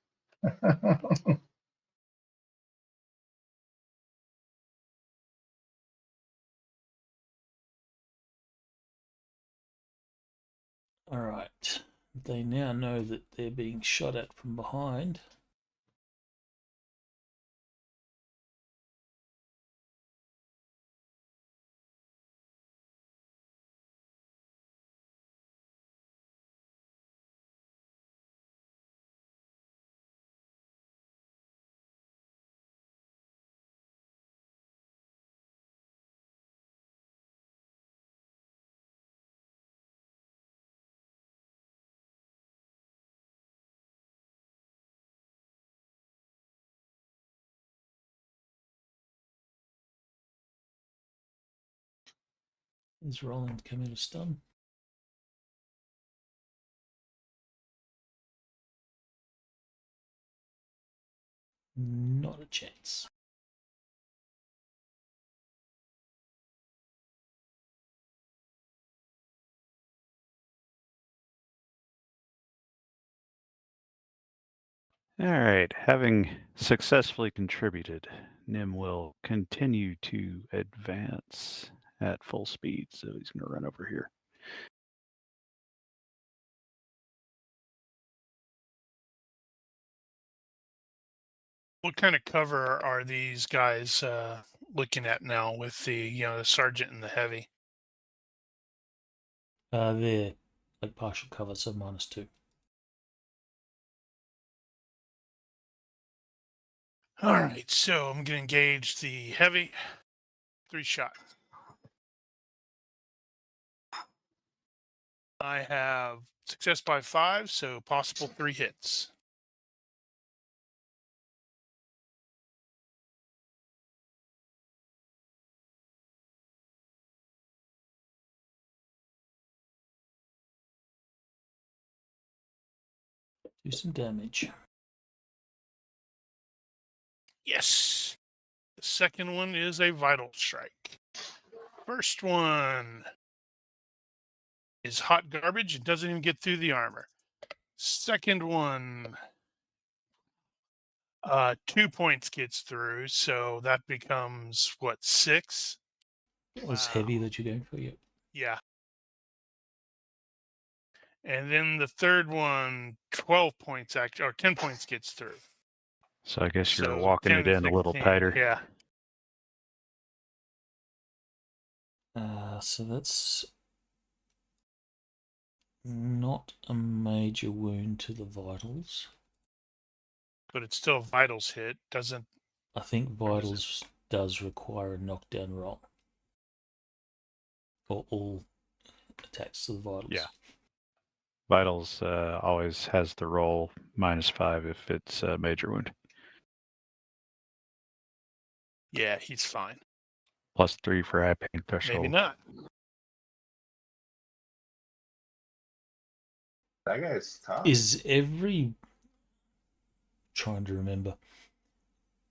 All right. They now know that they're being shot at from behind. Is rolling to commit a stun. Not a chance. All right, having successfully contributed, Nim will continue to advance at full speed. So he's going to run over here. What kind of cover are these guys looking at now with the the sergeant and the heavy? They're like partial cover, so -2. All right, so I'm going to engage the heavy. 3 shots. I have success by 5, so possible 3 hits. Do some damage. Yes. The second one is a vital strike. First one is hot garbage. It doesn't even get through the armor. Second one, 2 points gets through, so that becomes what, 6? It was Wow. heavy that you're going for, yep. Yeah. And then the third one, 12 points or 10 points gets through. So I guess you're So walking 10 it and in a little 16, tighter. Yeah. So that's not a major wound to the vitals. But it's still vitals hit. Doesn't. I think What is it? vitals does require a knockdown roll. For all attacks to the vitals. Yeah. Vitals always has the roll -5 if it's a major wound. Yeah, he's fine. +3 for high pain threshold. Maybe not. That guy's tough. Is every trying to remember?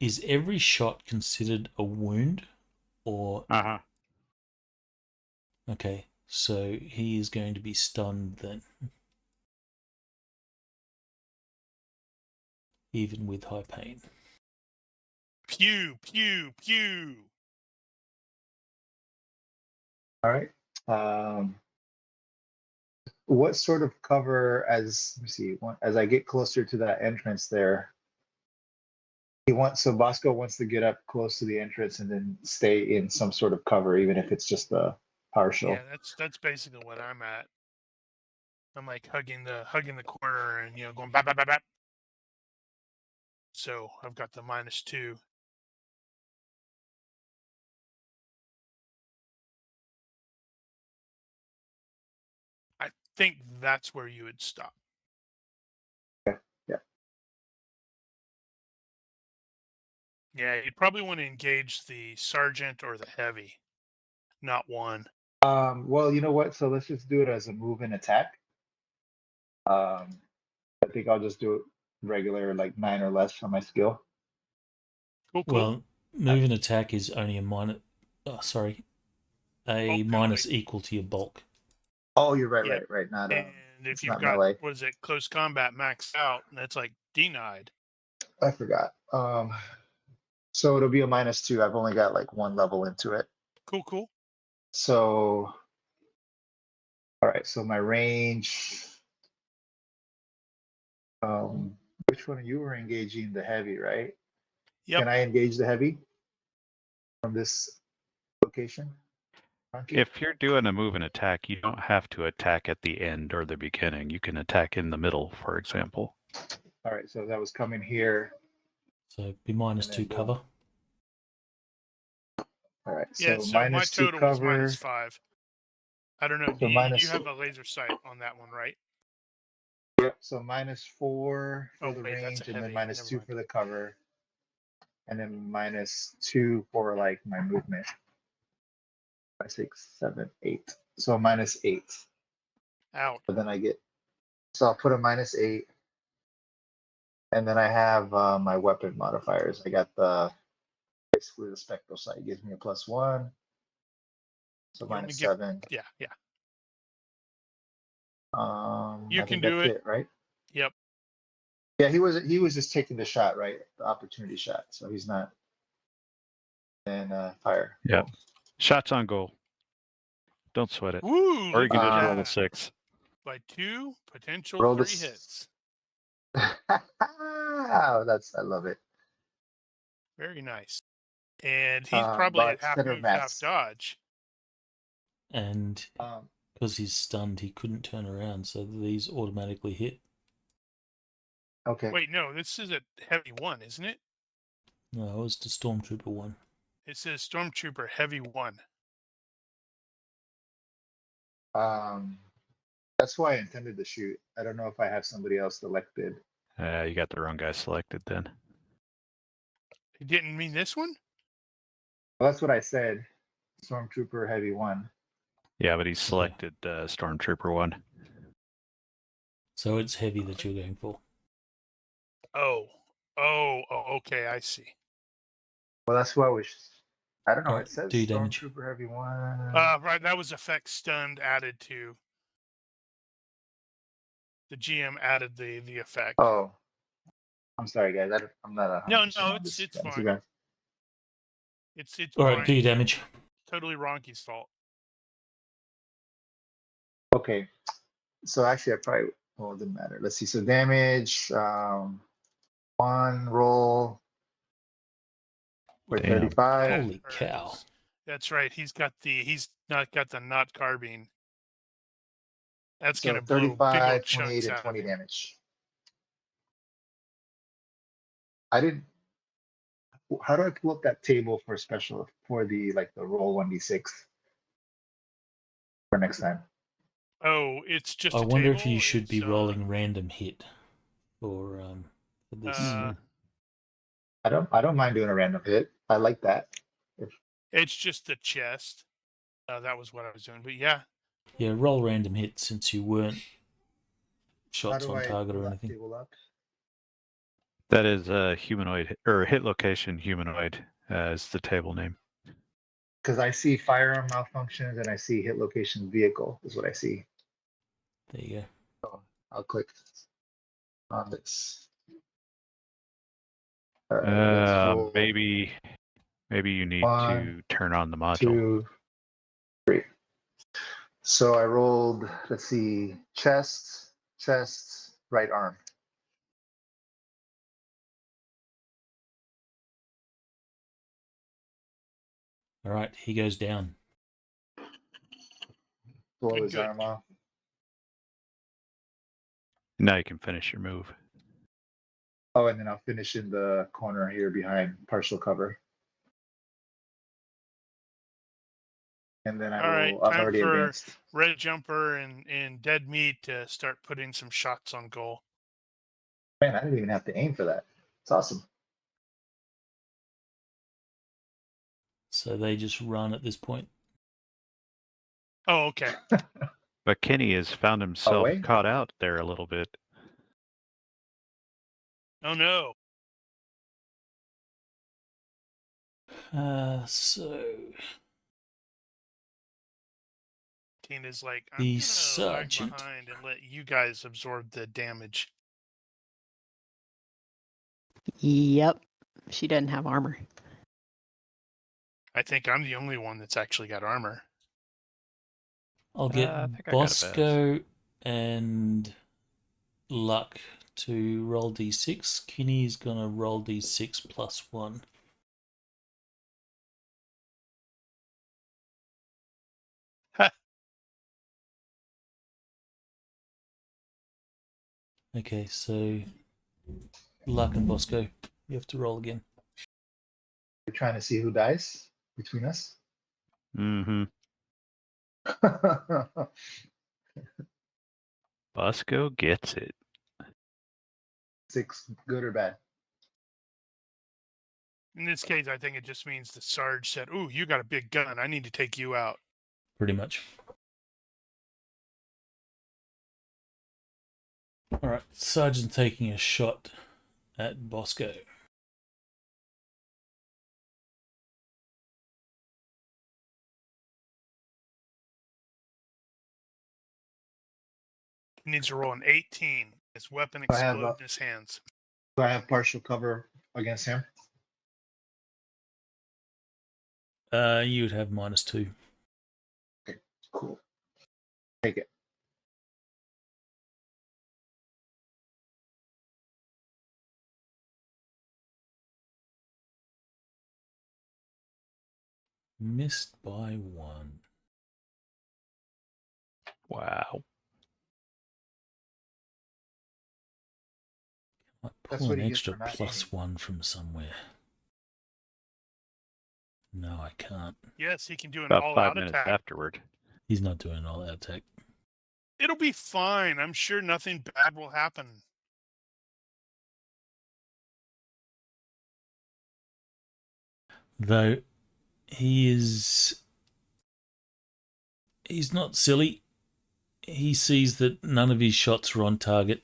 Is every shot considered a wound, or Uh-huh. okay? So he is going to be stunned then, even with high pain. Pew, pew, pew. All right. What sort of cover let me see, as I get closer to that entrance there, so Bosco wants to get up close to the entrance and then stay in some sort of cover, even if it's just a partial. Yeah, that's basically what I'm at. I'm like hugging the corner and going bap bap bap bap. So I've got the -2. I think that's where you would stop. Okay. Yeah. Yeah, you'd probably want to engage the sergeant or the heavy, not one. Well, you know what? So let's just do it as a move and attack. I think I'll just do it regular, like 9 or less for my skill. Cool. Well, move and attack is only a minus. A Bulk minus penalty. equal to your bulk. Oh, you're right, Yep. right. Not And if it's you've not got melee. what is it, close combat maxed out, that's like denied. I forgot. So it'll be a -2. I've only got like 1 level into it. Cool. So, all right. So my range. Which one of you were engaging the heavy, right? Yep. Can I engage the heavy from this location? Ronnke? If you're doing a move and attack, you don't have to attack at the end or the beginning. You can attack in the middle, for example. All right. So that was coming here. So be minus And 2 then boom. cover. All right. Yeah, So so my minus 2 total was cover. -5. I don't know. So You minus- have a laser sight on that one, right? Yep. So -4 for Oh, the wait, that's a range, and then heavy. -2 Never mind. for the cover, and then -2 for like my movement. 5, 6, 7, 8. So -8. Out. But then I get. So I'll put a -8, and then I have my weapon modifiers. I got basically the spectral sight gives me a +1. So You only get- -7. Yeah. I You think can do that's it. it, right? Yep. Yeah, he was just taking the shot, right? The opportunity shot. So he's not. And fire. Yeah. Boom. Shots on goal. Don't sweat it. Woo! Or you can look just at roll a that. 6. By 2, potential Roll the 3 s- hits. I love it. Very nice. And he's probably at half center move, half mass. dodge. And Um, because he's stunned, he couldn't turn around, so these automatically hit. okay. Wait, no, this is a heavy 1, isn't it? No, it was the Stormtrooper one. It says Stormtrooper heavy 1. That's why I intended to shoot. I don't know if I have somebody else selected. You got the wrong guy selected then. You didn't mean this one? Well, that's what I said. Stormtrooper Heavy 1. Yeah, but he selected Stormtrooper 1. So it's heavy that you're going for. Oh, okay, I see. Well, that's what I don't know. Alright, It says do damage. Stormtrooper Heavy 1. Right, that was effect stunned added to. The GM added the effect. Oh, I'm sorry, guys. I'm not. No, 100% on it's this. fine. It's Alright, do your Brian. damage. Totally Ronke's fault. Okay. So actually, well, it didn't matter. Let's see. So damage, 1 roll for Damn. 35. Holy cow. That's right. He's not got the not carbine. That's So gonna blow big old 35, chunks 28, and out 20 of him. damage. I didn't. How do I pull up that table for special for the roll 1d6 for next time? Oh, it's just. I a wonder if table? you should be It's, rolling random hit for this. I don't mind doing a random hit. I like that. It's just the chest. That was what I was doing. But yeah, Yeah, roll random hit since you weren't How shots do on I target pull or that anything. table up? That is humanoid, or hit location humanoid is the table name. Because I see firearm malfunctions and I see hit location vehicle is what I see. There you go. I'll click on this. All right, let's roll. Maybe you need 1, to turn on the module. 2, 3. So I rolled, let's see, chest, right arm. Alright, he goes down. Blow Good, his good. arm off. Now you can finish your move. Oh, and then I'll finish in the corner here behind partial cover. And then all right. I'm Time already for advanced. Red Jumper and Dead Meat to start putting some shots on goal. Man, I didn't even have to aim for that. It's awesome. So they just run at this point. Oh, okay. But Kenny has found himself wait. caught out there a little bit. Oh no. So Tina's like, I'm The gonna lag sergeant. behind and let you guys absorb the damage. Yep. She doesn't have armor. I think I'm the only one that's actually got armor. I'll get I think I got a Bosco and Luck to roll d6. Kenny's gonna roll d6 plus 1. Okay, so Luck and Bosco, you have to roll again. We're trying to see who dies between us. Mm-hmm. Busco gets it. 6, good or bad? In this case, I think it just means the Sarge said, "Ooh, you got a big gun. I need to take you out." Pretty much. Alright, Sergeant taking a shot at Bosco. He needs to roll an 18. His weapon I have explode in his hands. Do I have partial cover against him? You'd have -2. Okay, cool. Take it. Missed by 1. Wow. Might That's pull what an he gets extra for not +1 from somewhere. No, I can't. Yes, he can do an About 5 all-out minutes attack. afterward. He's not doing an all-out attack. It'll be fine. I'm sure nothing bad will happen. Though he's not silly. He sees that none of his shots are on target.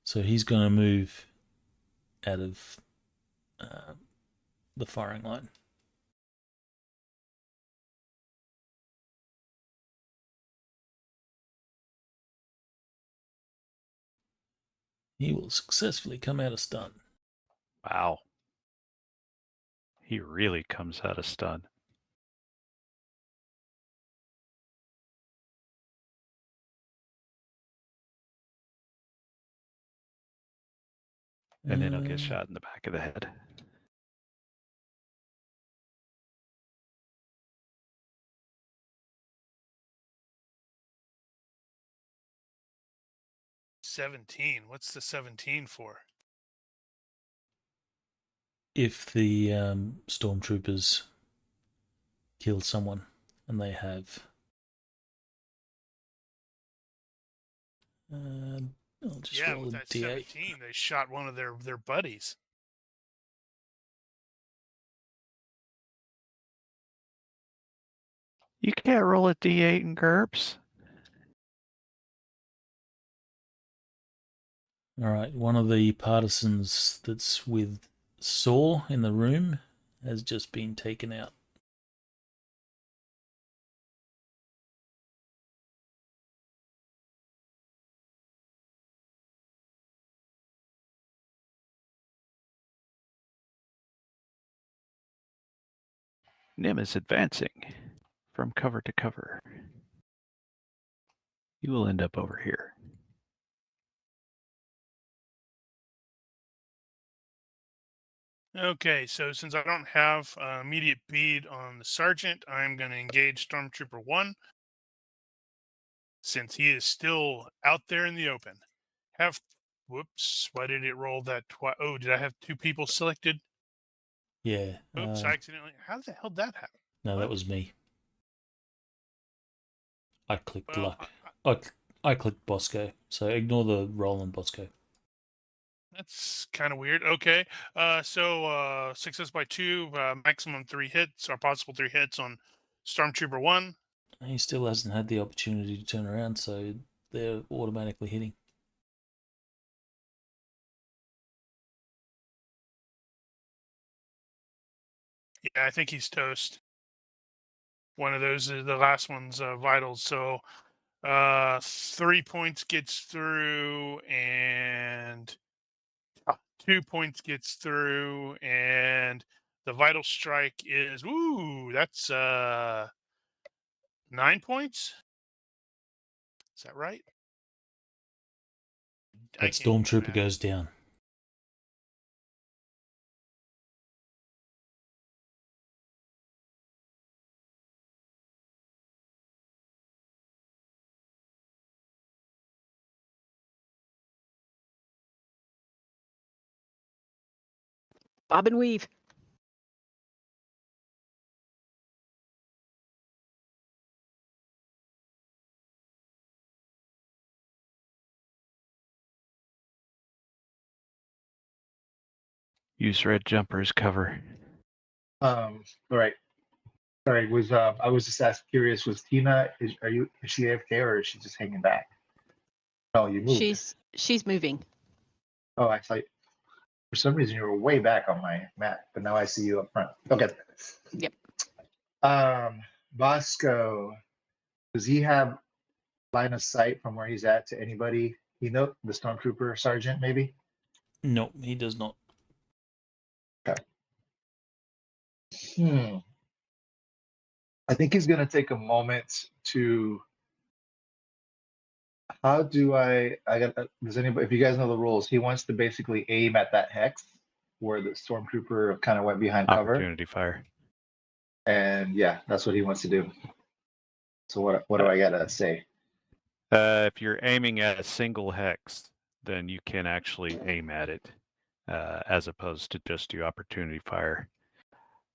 So he's going to move out of the firing line. He will successfully come out of stun. Wow. He really comes out of stun. And then he'll get shot in the back of the head. $17. What's the 17 for? If the stormtroopers kill someone and they have... I'll just roll with a that D8. 17, they shot one of their buddies. You can't roll a D8 in GURPS. All right, one of the partisans that's with Saw in the room has just been taken out. Nim is advancing from cover to cover. You will end up over here. Okay, so since I don't have immediate bead on the sergeant, I'm going to engage Stormtrooper 1 since he is still out there in the open. Whoops, why did it roll that twice? Oh, did I have two people selected? Yeah. Oops, I accidentally. How the hell did that happen? No, that What? was me. I clicked Well, luck. I clicked Bosco, so ignore the roll on Bosco. That's kind of weird. Okay, so success by 2, maximum 3 hits, or possible 3 hits on Stormtrooper 1. He still hasn't had the opportunity to turn around, so they're automatically hitting. Yeah, I think he's toast. One of those, the last one's vital. So 3 points gets through, and 2 points gets through, and the vital strike is that's 9 points. Is that right? That stormtrooper goes down. Bob and weave. Use red jumper as cover. All right. Sorry, I was just curious. Was Tina? Is she AFK or is she just hanging back? No, you moved. She's moving. Oh, I thought for some reason you were way back on my map, but now I see you up front. Okay. Yep. Bosco, does he have line of sight from where he's at to anybody? You know, the stormtrooper sergeant, maybe? No, he does not. Okay. I think he's gonna take a moment to. How do I got? Does anybody? If you guys know the rules, he wants to basically aim at that hex where the stormtrooper kind of went behind cover. Opportunity fire. And yeah, that's what he wants to do. So what do I gotta say? If you're aiming at a single hex, then you can actually aim at it, as opposed to just do opportunity fire.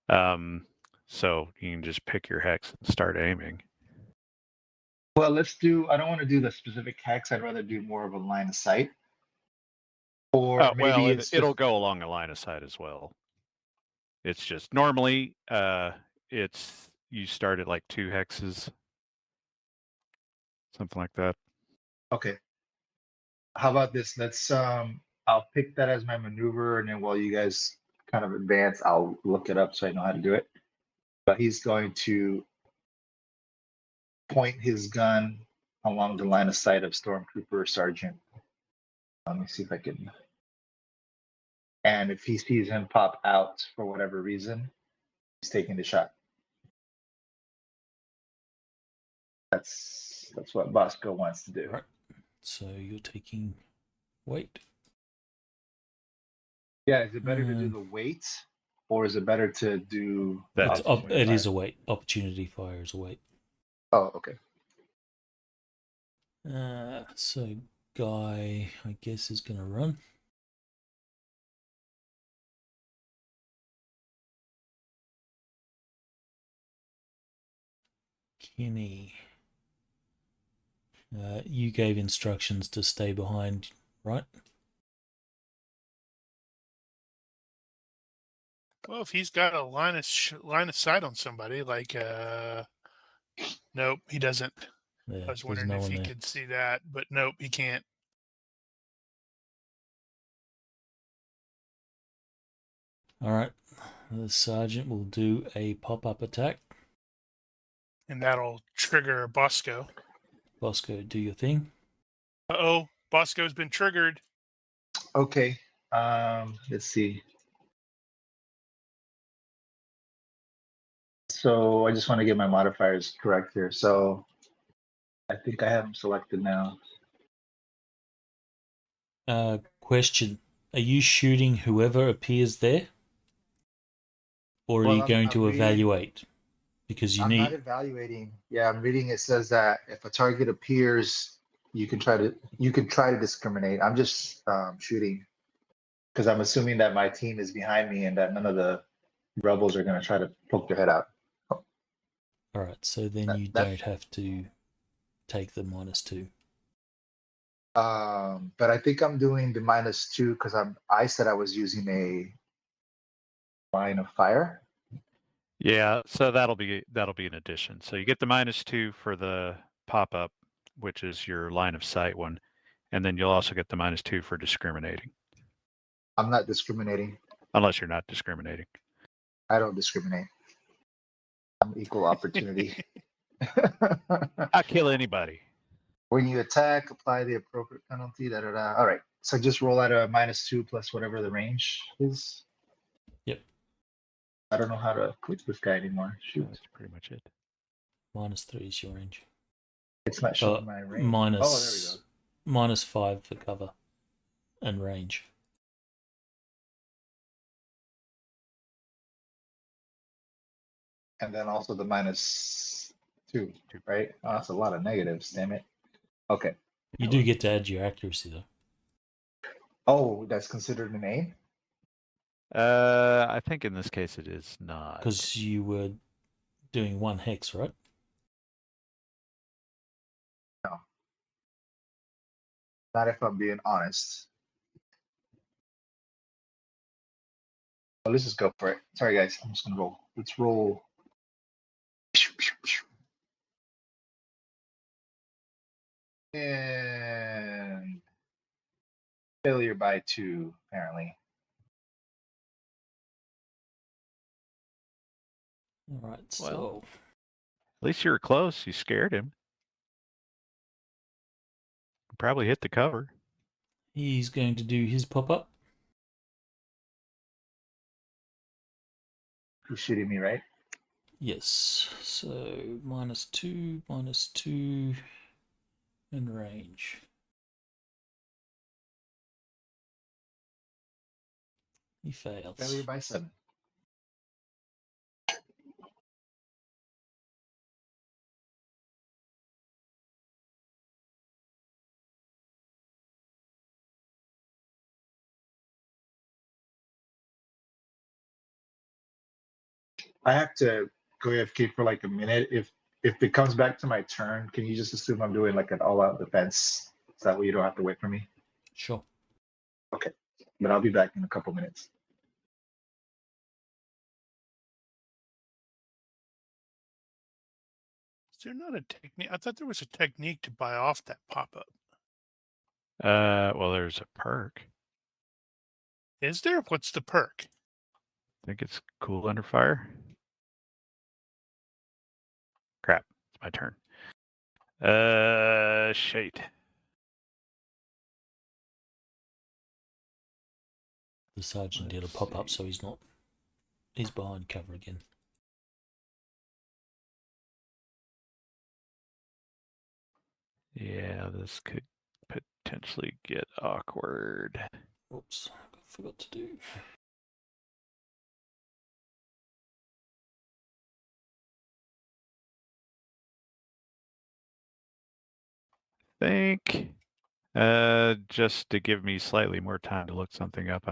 So you can just pick your hex and start aiming. Well, let's do. I don't want to do the specific hex. I'd rather do more of a line of sight. Or Oh, maybe well, it's it'll just go along a line of sight as well. It's just normally it's you start at like 2 hexes, something like that. okay. How about this? Let's I'll pick that as my maneuver, and then while you guys kind of advance, I'll look it up so I know how to do it. But he's going to point his gun along the line of sight of Stormtrooper Sergeant. Let me see if I can. And if he sees him pop out for whatever reason, he's taking the shot. That's what Bosco wants to do. Right. So you're taking weight. Yeah, is it better to do the weight, or is it better to do? That It's is- it is a weight. Opportunity fire is a weight. Oh, okay. So Guy, I guess, is going to run. Kenny, you gave instructions to stay behind, right? Well, if he's got a line of sight on somebody, like nope, he doesn't. Yeah, I was there's wondering no if one he there. could see that, but nope, he can't. All right, the sergeant will do a pop-up attack. And that'll trigger Bosco. Bosco, do your thing. Uh-oh, Bosco's been triggered. Okay. Let's see. So I just want to get my modifiers correct here. So I think I have them selected now. Question: are you shooting whoever appears there, or are Well, you going I'm to reading. evaluate? Because you I'm not need. evaluating. Yeah, I'm reading. It says that if a target appears, you can try to discriminate. I'm just shooting because I'm assuming that my team is behind me and that none of the rebels are going to try to poke their head out. All right, so then you That don't have to take the -2. but I think I'm doing the -2 because I said I was using a line of fire. Yeah, so that'll be an addition. So you get the -2 for the pop-up, which is your line of sight one, and then you'll also get the -2 for discriminating, I'm not discriminating. unless you're not discriminating. I don't discriminate. I'm equal opportunity. I'll kill anybody. When you attack, apply the appropriate penalty. Da, da, da. All right. So just roll out a -2 plus whatever the range is. Yep. I don't know how to click this guy anymore. Shoot. That's pretty much it. -3 is your range. It's not showing my range. Minus, Oh, there we go. -5 for cover and range. And then also the -2, right? Oh, that's a lot of negatives, damn it. Okay. You do get to add your accuracy though, Oh, that's considered an A? I think in this case it is not. because you were doing 1 hex, right? No. Not if I'm being honest. Well, let's just go for it. Sorry, guys. I'm just going to roll. Let's roll. And failure by 2, apparently. All right, so Well. At least you were close. You scared him. Probably hit the cover. he's going to do his pop-up. He's shooting me, right? Yes, so -2, -2, and range. He fails. Failure by 7. I have to go AFK for like a minute. If if it comes back to my turn, can you just assume I'm doing like an all-out defense? Is that way you don't have to wait for me? Sure. Okay, but I'll be back in a couple minutes. Is there not a technique? I thought there was a technique to buy off that pop-up. Well, there's a perk. Is there? What's the perk? I think it's cool under fire. Crap, it's my turn. Shit. The sergeant did a pop up, so he's not. He's behind cover again. Yeah, this could potentially get awkward. Oops, I forgot to do. Think, just to give me slightly more time to look something up,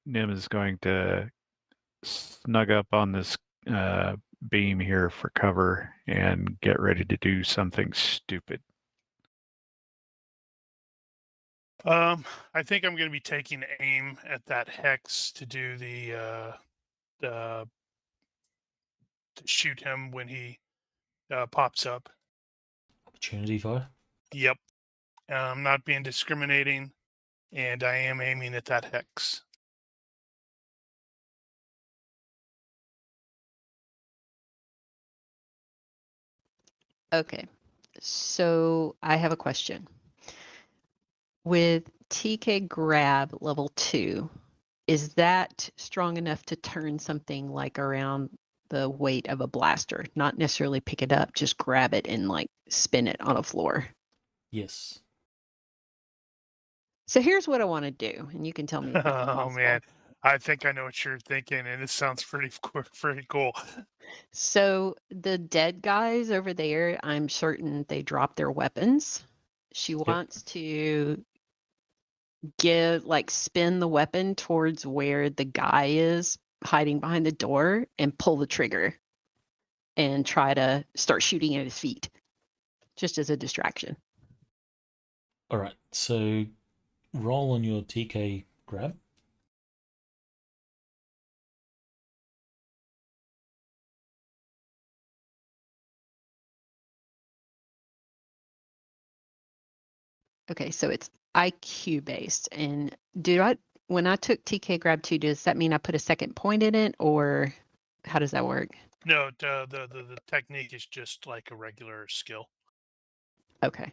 Nim is going to snug up on this beam here for cover and get ready to do something stupid. I think I'm going to be taking aim at that hex to do the to shoot him when he pops up. Opportunity fire. Yep. I'm not being discriminating, and I am aiming at that hex. Okay, so I have a question. With TK grab level 2, is that strong enough to turn something like around the weight of a blaster? Not necessarily pick it up, just grab it and like spin it on a floor. Yes. So here's what I want to do, and you can tell me if that's Oh possible. man, I think I know what you're thinking, and this sounds pretty cool. So the dead guys over there, I'm certain they dropped their weapons. She wants to spin the weapon towards where the guy is hiding behind the door and pull the trigger and try to start shooting at his feet, just as a distraction. All right. So roll on your TK grab. Okay, so it's IQ based. And when I took TK grab 2, does that mean I put a second point in it, or how does that work? No, the technique is just like a regular skill. Okay.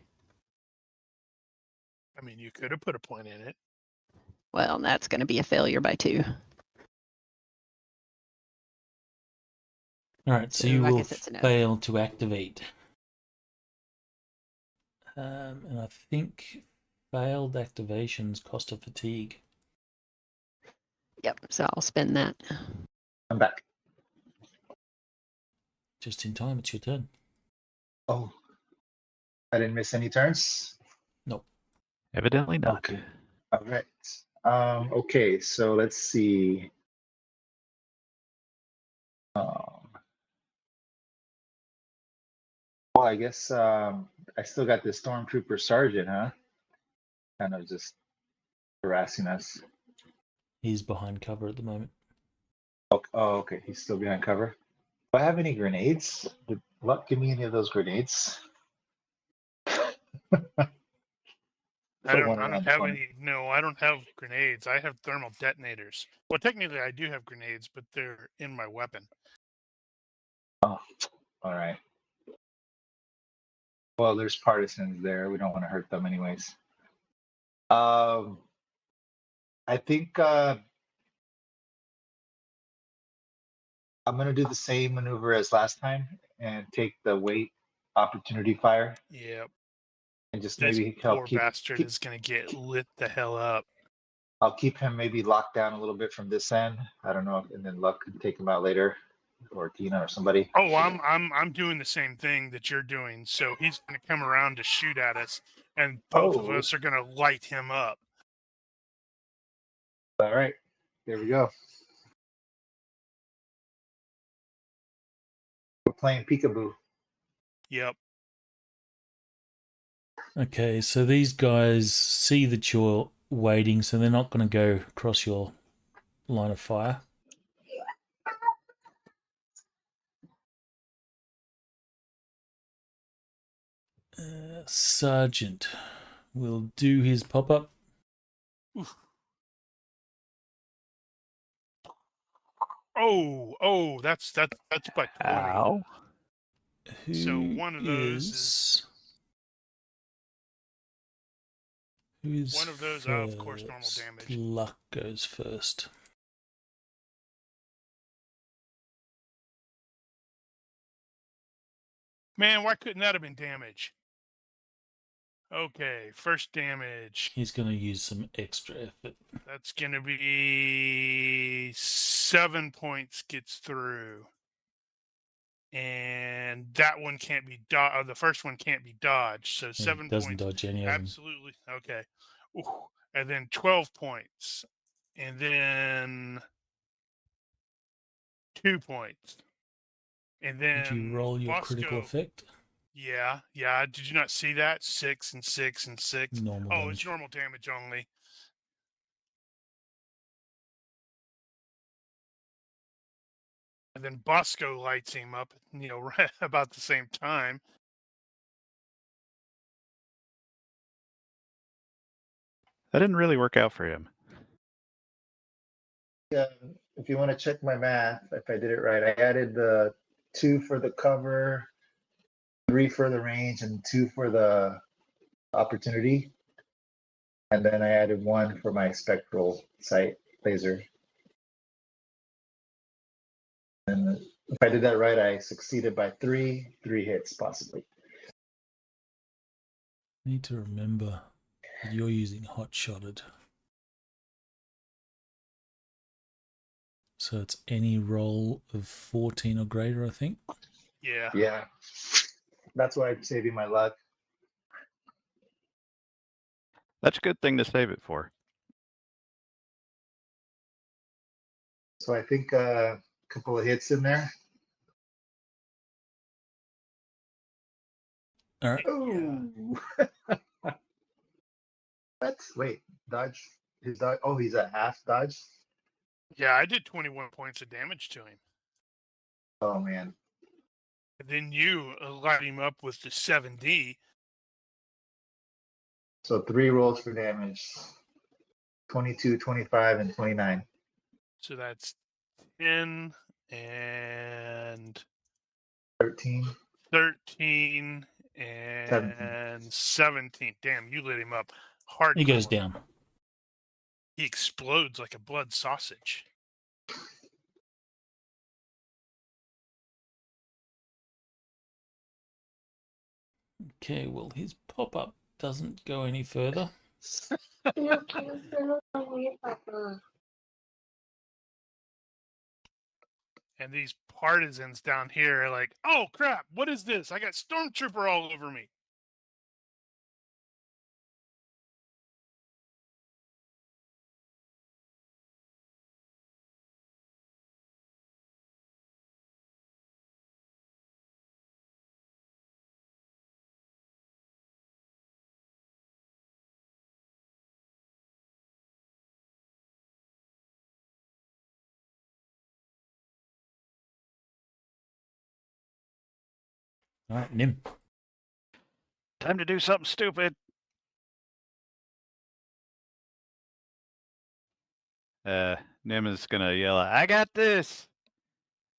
I mean, you could have put a point in it. Well, that's going to be a failure by 2. All right. So you will fail to activate. And I think failed activations cost a fatigue. Yep. So I'll spend that. I'm back. Just in time. It's your turn. Oh, I didn't miss any turns. Nope. Evidently not. Okay. All right. Okay, so let's see. Well, I guess I still got the Stormtrooper Sergeant, huh? Kind of just harassing us. He's behind cover at the moment. Oh, okay. He's still behind cover. Do I have any grenades? Would Luck give me any of those grenades? I don't have any. No, I don't have grenades. I have thermal detonators. Well, technically, I do have grenades, but they're in my weapon. Oh, all right. Well, there's partisans there. We don't want to hurt them, anyways. I think I'm gonna do the same maneuver as last time and take the weight opportunity fire. Yep. And just This maybe poor help keep. bastard is going to get lit the hell up. I'll keep him maybe locked down a little bit from this end. I don't know, and then Luck could take him out later, or Tina or somebody. Oh, I'm doing the same thing that you're doing. So he's going to come around to shoot at us, and both of us are going to light him up. All right, there we go. We're playing peekaboo. Yep. Okay, so these guys see that you're waiting, so they're not going to go across your line of fire. Sergeant will do his pop-up. Oh, that's by 20. Ow. So Who one of those is who's one of those. Oh, of course, normal first? damage. Luck goes first. Man, why couldn't that have been damage? Okay, first damage. He's going to use some extra effort. That's gonna be 7 points. Gets through, and that one can't be the first one can't be dodged. So He 7 doesn't points. dodge any of them. Absolutely okay. Ooh. And then 12 points, and then 2 points, and then Did you roll your critical Bosco. effect? Yeah. Did you not see that? 6 and 6 and 6. Normal Oh, damage. it's normal damage only. And then Bosco lights him up, right about the same time. That didn't really work out for him. Yeah, if you want to check my math, if I did it right, I added the 2 for the cover, 3 for the range, and 2 for the opportunity. And then I added 1 for my spectral sight laser. And if I did that right, I succeeded by 3 hits possibly. Need to remember that you're using hot-shotted. So it's any roll of 14 or greater, I think. Yeah. Yeah, that's why I'm saving my luck. That's a good thing to save it for. So I think a couple of hits in there. All right. Oh, wait, dodge. His dodge. Oh, he's a half dodge. Yeah, I did 21 points of damage to him. Oh man. And then you light him up with the 7D. So 3 rolls for damage. 22, 25, and 29. So that's 10 and 13. 13 and 17. Damn, you lit him up hardcore. He goes down. He explodes like a blood sausage. Okay, well, his pop-up doesn't go any further. And these partisans down here are like, oh crap, what is this? I got Stormtrooper all over me. All right, Nim. Time to do something stupid. Nim is gonna yell, "I got this!"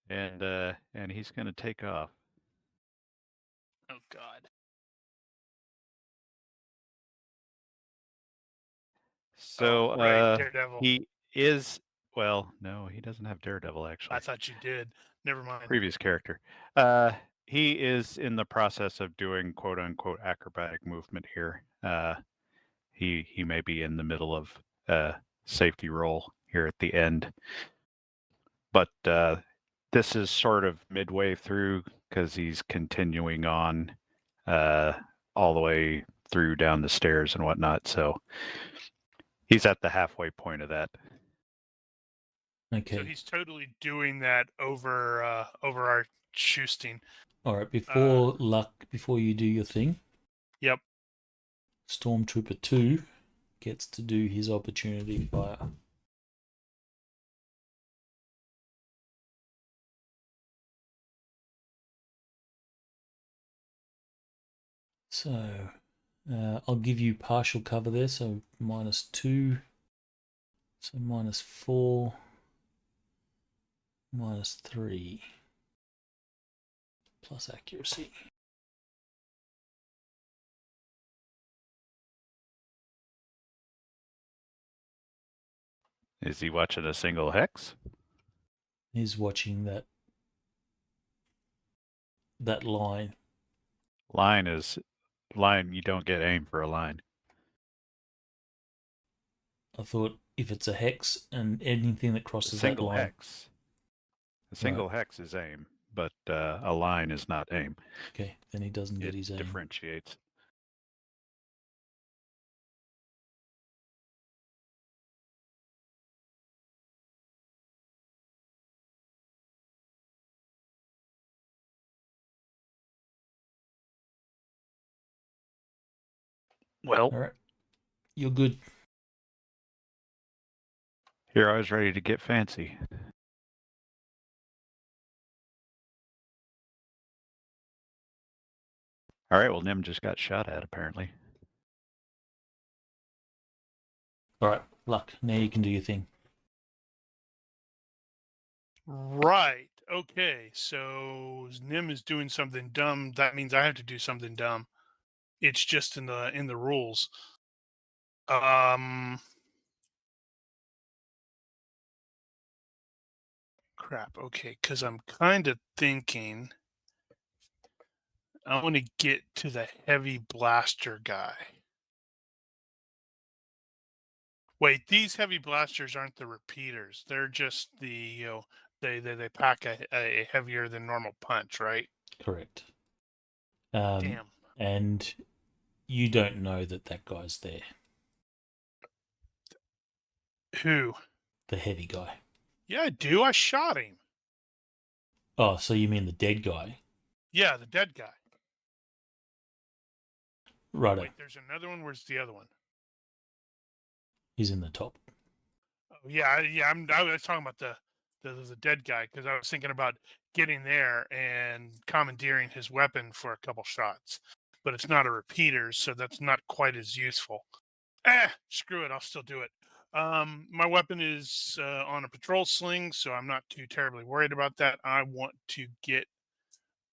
And he's gonna take off. Oh god. So right, Daredevil. he is no, he doesn't have Daredevil actually. I thought you did. Never mind. Previous character. He is in the process of doing quote unquote acrobatic movement here. He may be in the middle of a safety roll here at the end. But this is sort of midway through because he's continuing on all the way through down the stairs and whatnot. So he's at the halfway point of that. Okay. So he's totally doing that over our Shusting. All right, before you do your thing, Yep. Stormtrooper 2 gets to do his opportunity fire. So, I'll give you partial cover there, so -2, so -4, -3, plus accuracy. Is he watching a single hex? He's watching that line. Line, you don't get aim for a line. I thought if it's a hex and anything that crosses that Single line. hex. A single hex is aim, but a line is not aim. Okay, then he doesn't get It his aim. differentiates. Well, All right, you're good. here I was ready to get fancy. All right, well, Nim just got shot at, apparently. All right, Luck. Now you can do your thing. Right. Okay. So Nim is doing something dumb. That means I have to do something dumb. It's just in the rules. Crap. Okay, because I'm kind of thinking I want to get to the heavy blaster guy. Wait, these heavy blasters aren't the repeaters. They're just the they pack a heavier than normal punch, right? Correct. Damn. And you don't know that guy's there. Who? The heavy guy. Yeah, I do. I shot him. Oh, so you mean the dead guy? Yeah, the dead guy. Right. Wait, there's another one. Where's the other one? He's in the top. Oh, yeah. I was talking about the dead guy because I was thinking about getting there and commandeering his weapon for a couple shots, but it's not a repeater, so that's not quite as useful. Screw it. I'll still do it. My weapon is on a patrol sling, so I'm not too terribly worried about that. I want to get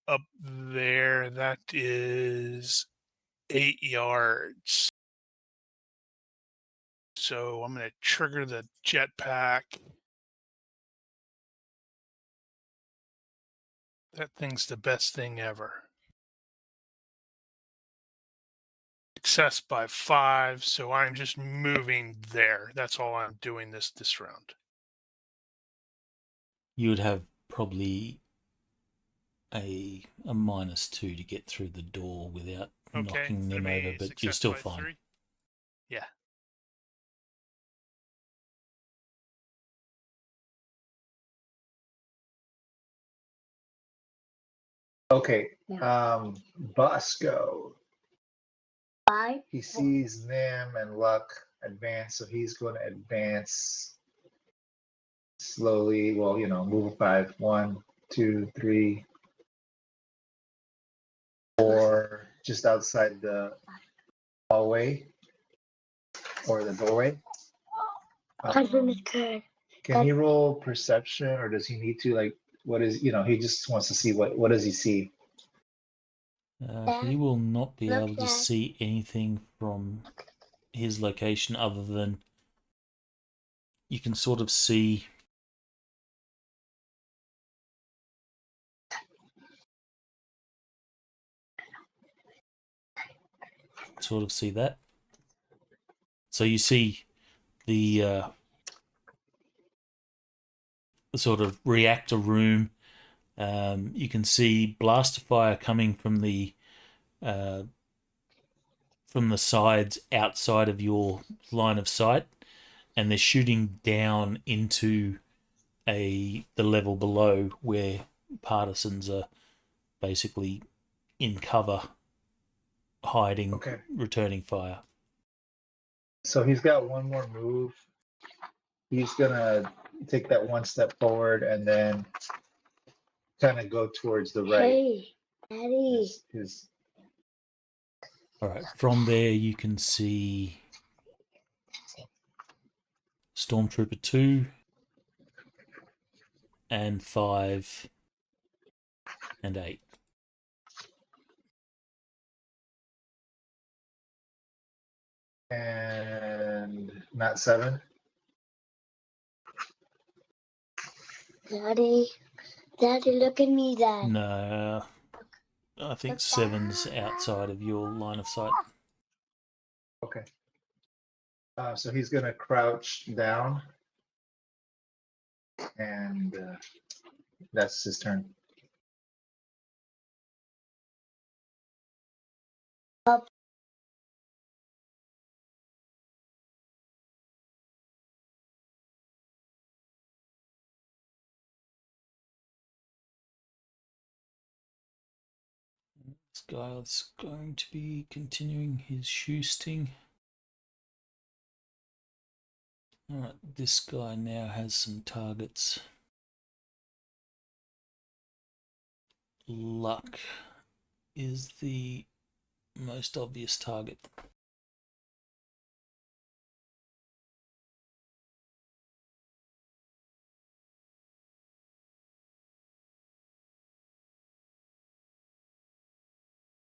up there. That is 8 yards. So I'm going to trigger the jetpack. That thing's the best thing ever. Success by 5, so I'm just moving there. That's all I'm doing this round. You would have probably a -2 to get through the door without knocking them over, but you're still fine. 3? Yeah. Okay. Bosco. 5. He sees Nim and Luck advance, so he's going to advance slowly. Well, move 5. 1, 2, 3, 4, just outside the hallway or the doorway. Can he roll perception, or does he need to what is he just wants to see what does he see? He will not be able to see anything from his location other than you can sort of see that. So you see the sort of reactor room. You can see blaster fire coming from the sides outside of your line of sight, and they're shooting down into the level below where partisans are basically in cover, hiding, Okay. returning fire. So he's got one more move. He's gonna take that one step forward and then kind of go towards the right. Hey, Daddy. His All right, from there you can see Stormtrooper 2 and 5 and 8. and not 7. Daddy. Daddy, look at me, Dad. No, I think Look 7's down. outside of your line of sight. Okay. So he's gonna crouch down, and that's his turn. Up. This guy is going to be continuing his shoosting. Alright, this guy now has some targets. Luck is the most obvious target.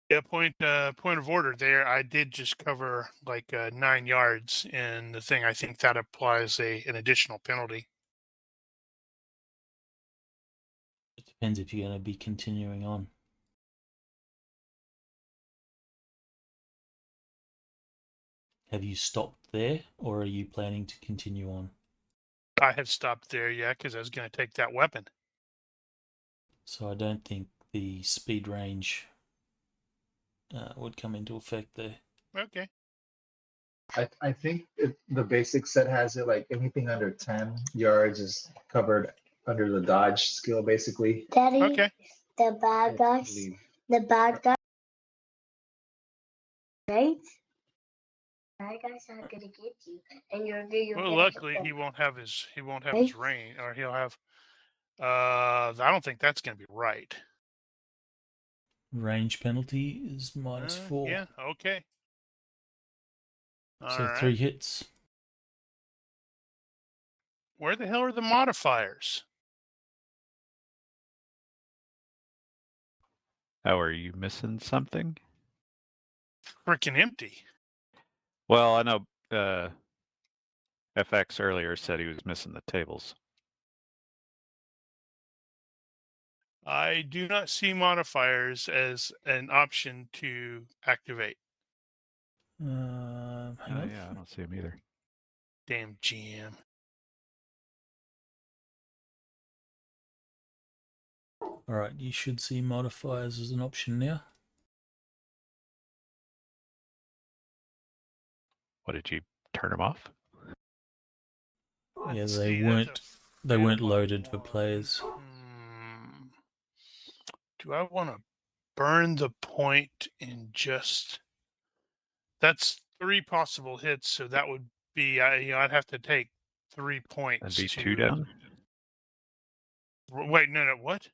Yeah, point of order there. I did just cover like 9 yards in the thing. I think that applies an additional penalty. It depends if you're going to be continuing on. Have you stopped there, or are you planning to continue on? I have stopped there, yeah, because I was going to take that weapon. So I don't think the speed range would come into effect there. Okay. I think the basic set has it like anything under 10 yards is covered under the dodge skill, basically. Daddy, Okay. the bad I guys. believe. The bad guys. Right? Bad guys are gonna get you, and you're Well, gonna luckily hit he them. won't have his Right? range, or he'll have. I don't think that's going to be right. Range penalty is -4. Yeah. Okay. All So right. 3 hits. Where the hell are the modifiers? Oh, are you missing something? Freaking empty. Well, I know FX earlier said he was missing the tables. I do not see modifiers as an option to activate. Hang on. Yeah, I don't see him either. Damn GM. Alright, you should see modifiers as an option now. What, did you turn him off? Yeah, Let's they see, weren't fail by loaded for 1. players. Do I want to burn the point in just? That's 3 possible hits, so that would be I'd have to take 3 points. That'd be to 2 down. Wait, no, what?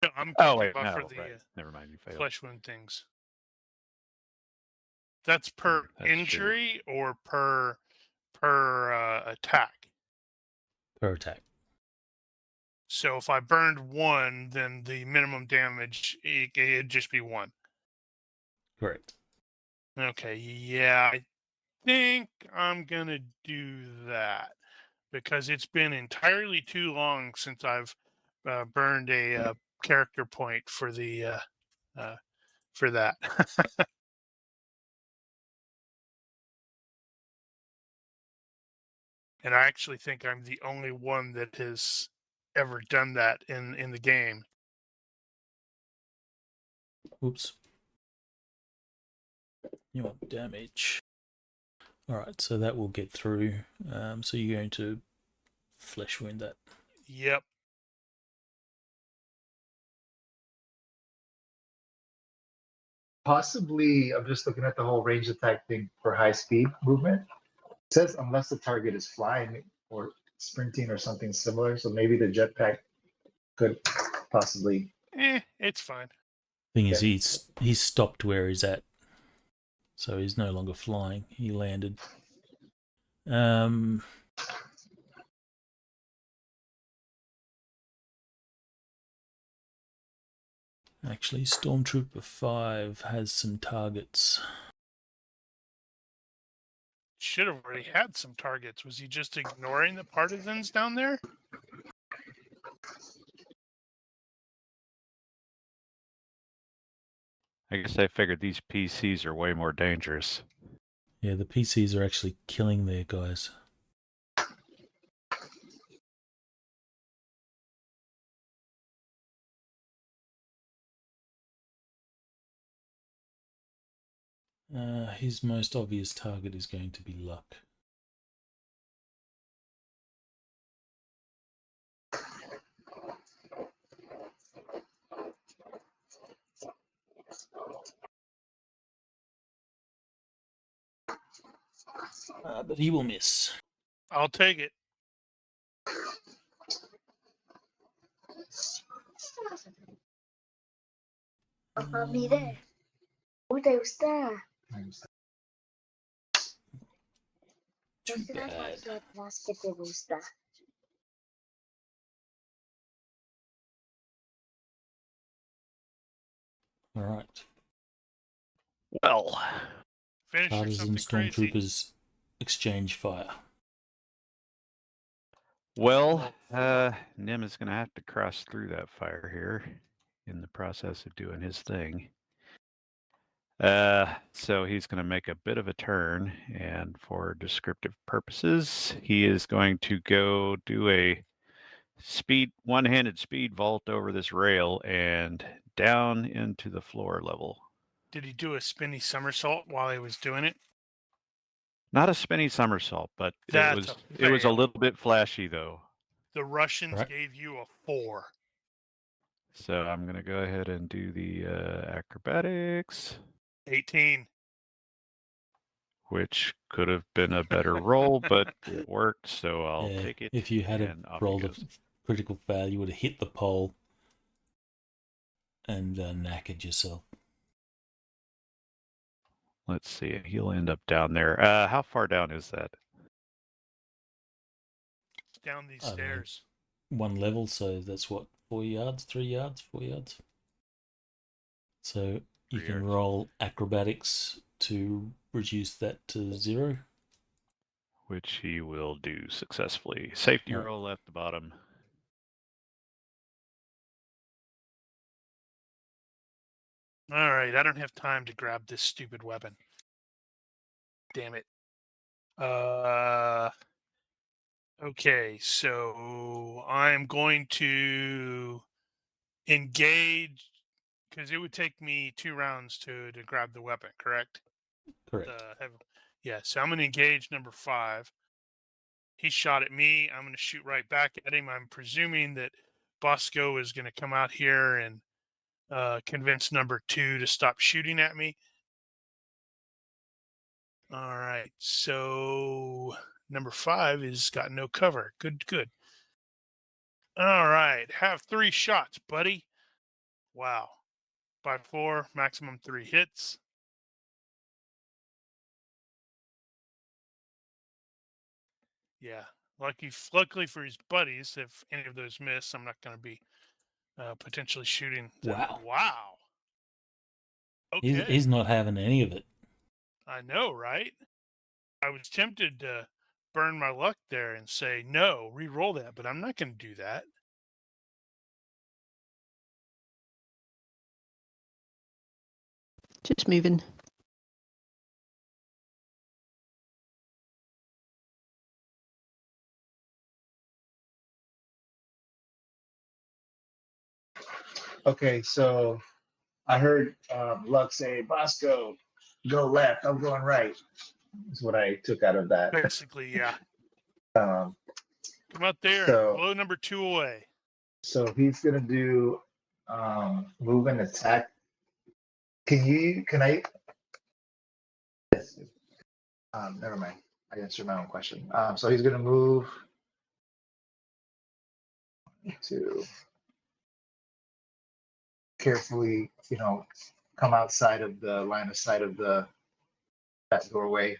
No, I'm Oh talking wait, about for no, the right. Never mind, you failed. flesh wound things. That's per That's true. injury or per attack. Per attack. So if I burned 1, then the minimum damage it'd just be 1. Correct. Okay, yeah, I think I'm gonna do that because it's been entirely too long since I've burned a character point for the for that. And I actually think I'm the only one that has ever done that in the game. Oops. You want damage. Alright, so that will get through. So you're going to flesh wound that. Yep. Possibly, I'm just looking at the whole range attack thing for high speed movement. It says unless the target is flying or sprinting or something similar. So maybe the jetpack could possibly. It's fine. Thing is, Yeah. he's stopped where he's at, so he's no longer flying. He landed. Actually, Stormtrooper 5 has some targets. Should have already had some targets. Was he just ignoring the partisans down there? I guess I figured these PCs are way more dangerous. Yeah, the PCs are actually killing their guys. His most obvious target is going to be Luck. But he will miss. I'll take it. Papá, mire. ¿Usted está? Too ¿No será bad. hacia atrás que te gusta? All right. Well, Finish or Partisan something crazy. Stormtroopers exchange fire. well, Nim is going to have to cross through that fire here in the process of doing his thing. So he's going to make a bit of a turn, and for descriptive purposes, he is going to go do a one-handed speed vault over this rail and down into the floor level. Did he do a spinny somersault while he was doing it? Not a spinny somersault, but That's it was a fail. little bit flashy though. The Russians Right. gave you a 4. So I'm going to go ahead and do the acrobatics, 18. which could have been a better roll, but it worked, so I'll Yeah, take it. if you had and off he rolled a goes. critical fail, you would have hit the pole and knackered yourself. Let's see, he'll end up down there. How far down is that? Down these I don't know. stairs. One level, so that's what, 4 yards, 3 yards, 4 yards. So you 3 can yards. roll acrobatics to reduce that to 0. Which he will do successfully. Safety Alright. roll at the bottom. All right, I don't have time to grab this stupid weapon. Damn it. Okay, so I'm going to engage because it would take me 2 rounds to grab the weapon, correct? Correct. Yeah, so I'm going to engage number 5. He shot at me. I'm going to shoot right back at him. I'm presuming that Bosco is going to come out here and convince number 2 to stop shooting at me. All right, so number 5 has got no cover. Good. All right, have 3 shots, buddy. Wow. By 4, maximum 3 hits. Yeah. Luckily for his buddies, if any of those miss, I'm not going to be potentially shooting them. Wow. Okay. He's not having any of it. I know, right? I was tempted to burn my luck there and say, no, re-roll that, but I'm not going to do that. Just moving. Okay, so I heard Luck say, Bosco, go left. I'm going right. That's what I took out of that. Basically, yeah. Um, Come out there So- and blow number 2 away. so he's gonna do move and attack Can I? Yes. Never mind. I answered my own question. So he's gonna move to carefully, come outside of the line of sight of that doorway,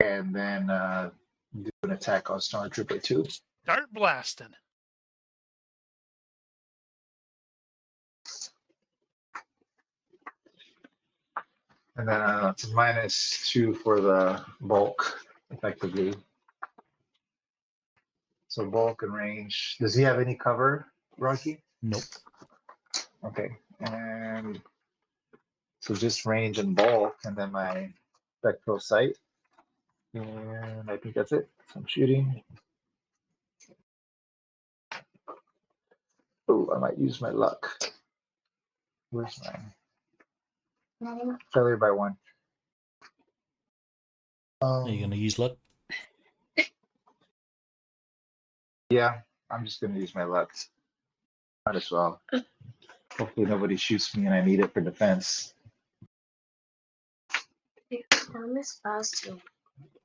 and then do an attack on Stormtrooper 2. Start blasting. And then it's -2 for the bulk, effectively. So bulk and range. Does he have any cover, Ronnke? Nope. Okay. And so just range and bulk, and then my spectral sight. And I think that's it. So I'm shooting. Oh, I might use my luck. Where's my failure by 1? Are you going to use luck? Yeah, I'm just gonna use my luck. Might as well. Hopefully nobody shoots me and I need it for defense. Time is fast.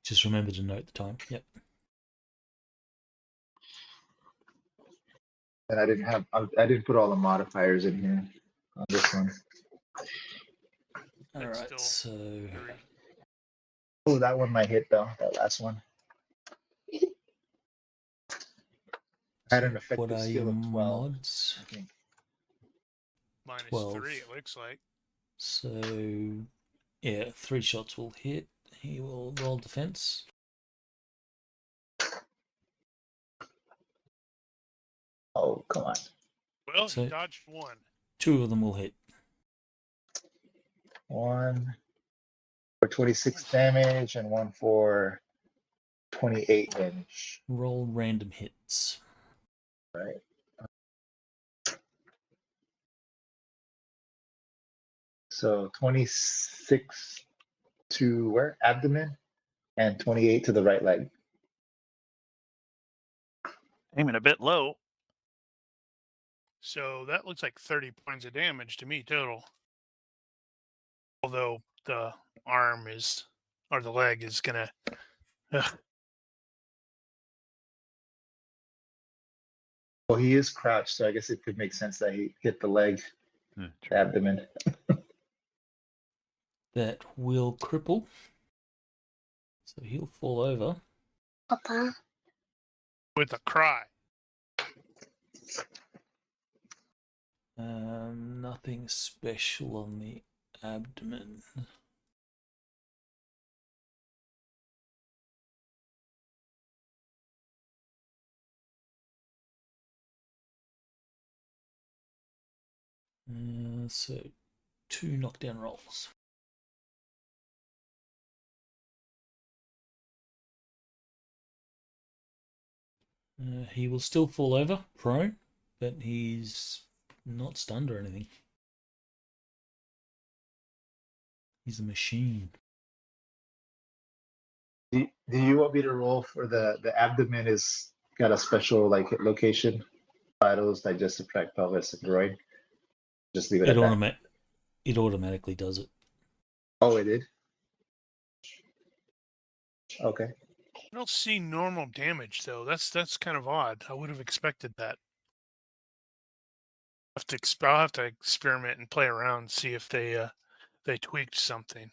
Just remember to note the time. Yep. And I didn't put all the modifiers in here on this one. All That's right. still So 3. Oh, that one might hit though. That last one. I had an what effective are your skill of 12. mods? I think. -3, 12. it looks like. So yeah, 3 shots will hit. He will roll defense. Oh, come on. Well, So- he dodged 1. 2 of them will hit. 1 for 26 damage and 1 for 28 damage. Roll random hits. Right. So 26 to where? Abdomen, and 28 to the right leg. Aiming a bit low. So that looks like 30 points of damage to me total. Although the arm is, or the leg is gonna. Well, he is crouched, so I guess it could make sense that he hit the leg, the True. abdomen. That will cripple. So he'll fall over. Papa. With a cry. Nothing special on the abdomen. So 2 knockdown rolls. He will still fall over, prone, but he's not stunned or anything. He's a machine. Do you want me to roll for the abdomen? Is got a special location, vitals, digestive tract, pelvis, and groin. Just leave it at that. It automatically does it. Oh, it did. Okay. I don't see normal damage though. That's kind of odd. I would have expected that. I'll have to experiment and play around and see if they tweaked something.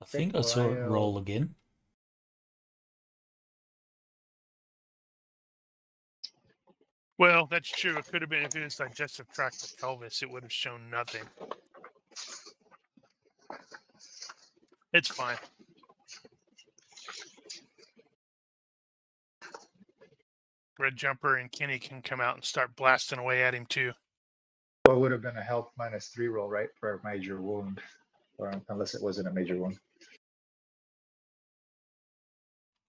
I think I saw it roll again. Well, that's true. It could have been if it was digestive tract or pelvis, it would have shown nothing. It's fine. Red Jumper and Kenny can come out and start blasting away at him too. Well, it would have been a health -3 roll, right, for a major wound, or unless it wasn't a major wound.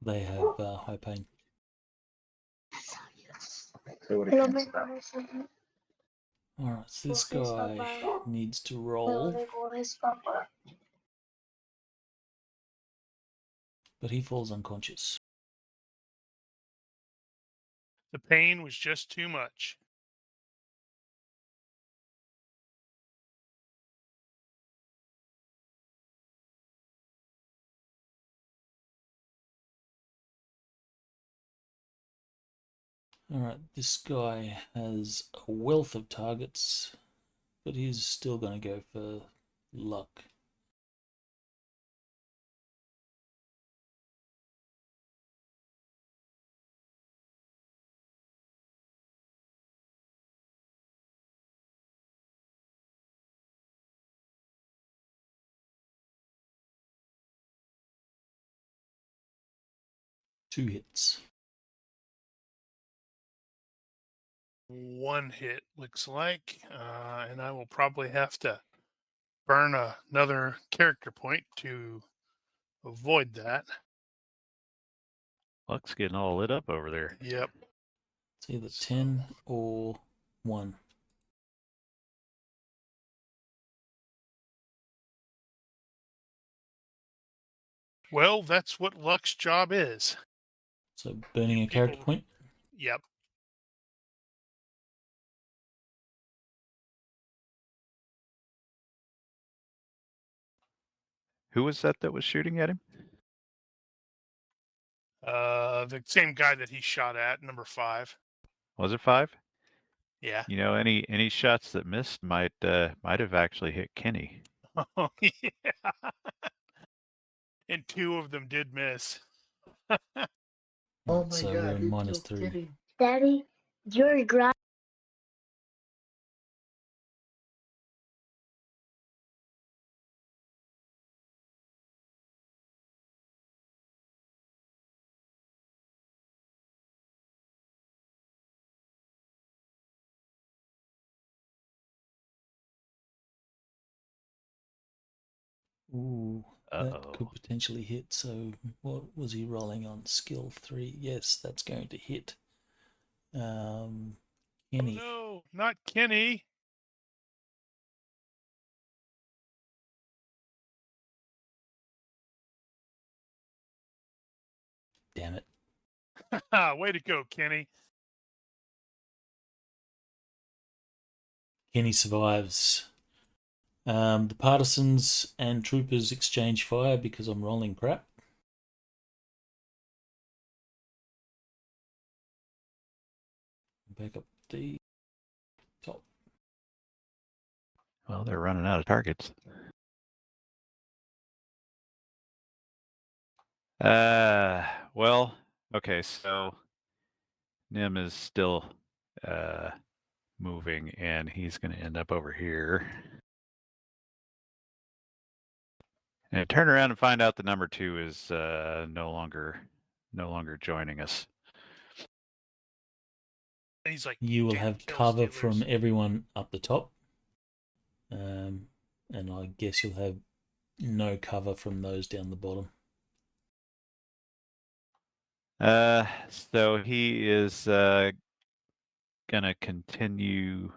They have high pain. So it would have canceled out. Alright, so this guy needs to roll, but he falls unconscious. The pain was just too much. Alright, this guy has a wealth of targets, but he's still going to go for luck. Two hits. One hit looks like, and I will probably have to burn another character point to avoid that. Luck's getting all lit up over there. Yep. It's either 10 or 1. Well, that's what luck's job is. So burning a character point. Yep. Who was that was shooting at him? The same guy that he shot at, number 5. Was it 5? Yeah. You know, any shots that missed might have actually hit Kenny. Oh, yeah. And 2 of them did miss. Oh my So god, we're you minus killed 3. Kitty. Daddy, your gra- Ooh, that Uh-oh. could potentially hit. So what was he rolling on? Skill 3. Yes, that's going to hit. Kenny. Oh, no, not Kenny. Damn it. Way to go, Kenny. Kenny survives. The partisans and troopers exchange fire because I'm rolling crap. Back up the top. Well, they're running out of targets. Well, okay, so Nim is still moving, and he's going to end up over here. And turn around and find out the number 2 is no longer joining us. He's like, You will damn have kill cover stealers. from everyone up the top. And I guess you'll have no cover from those down the bottom. So he is gonna continue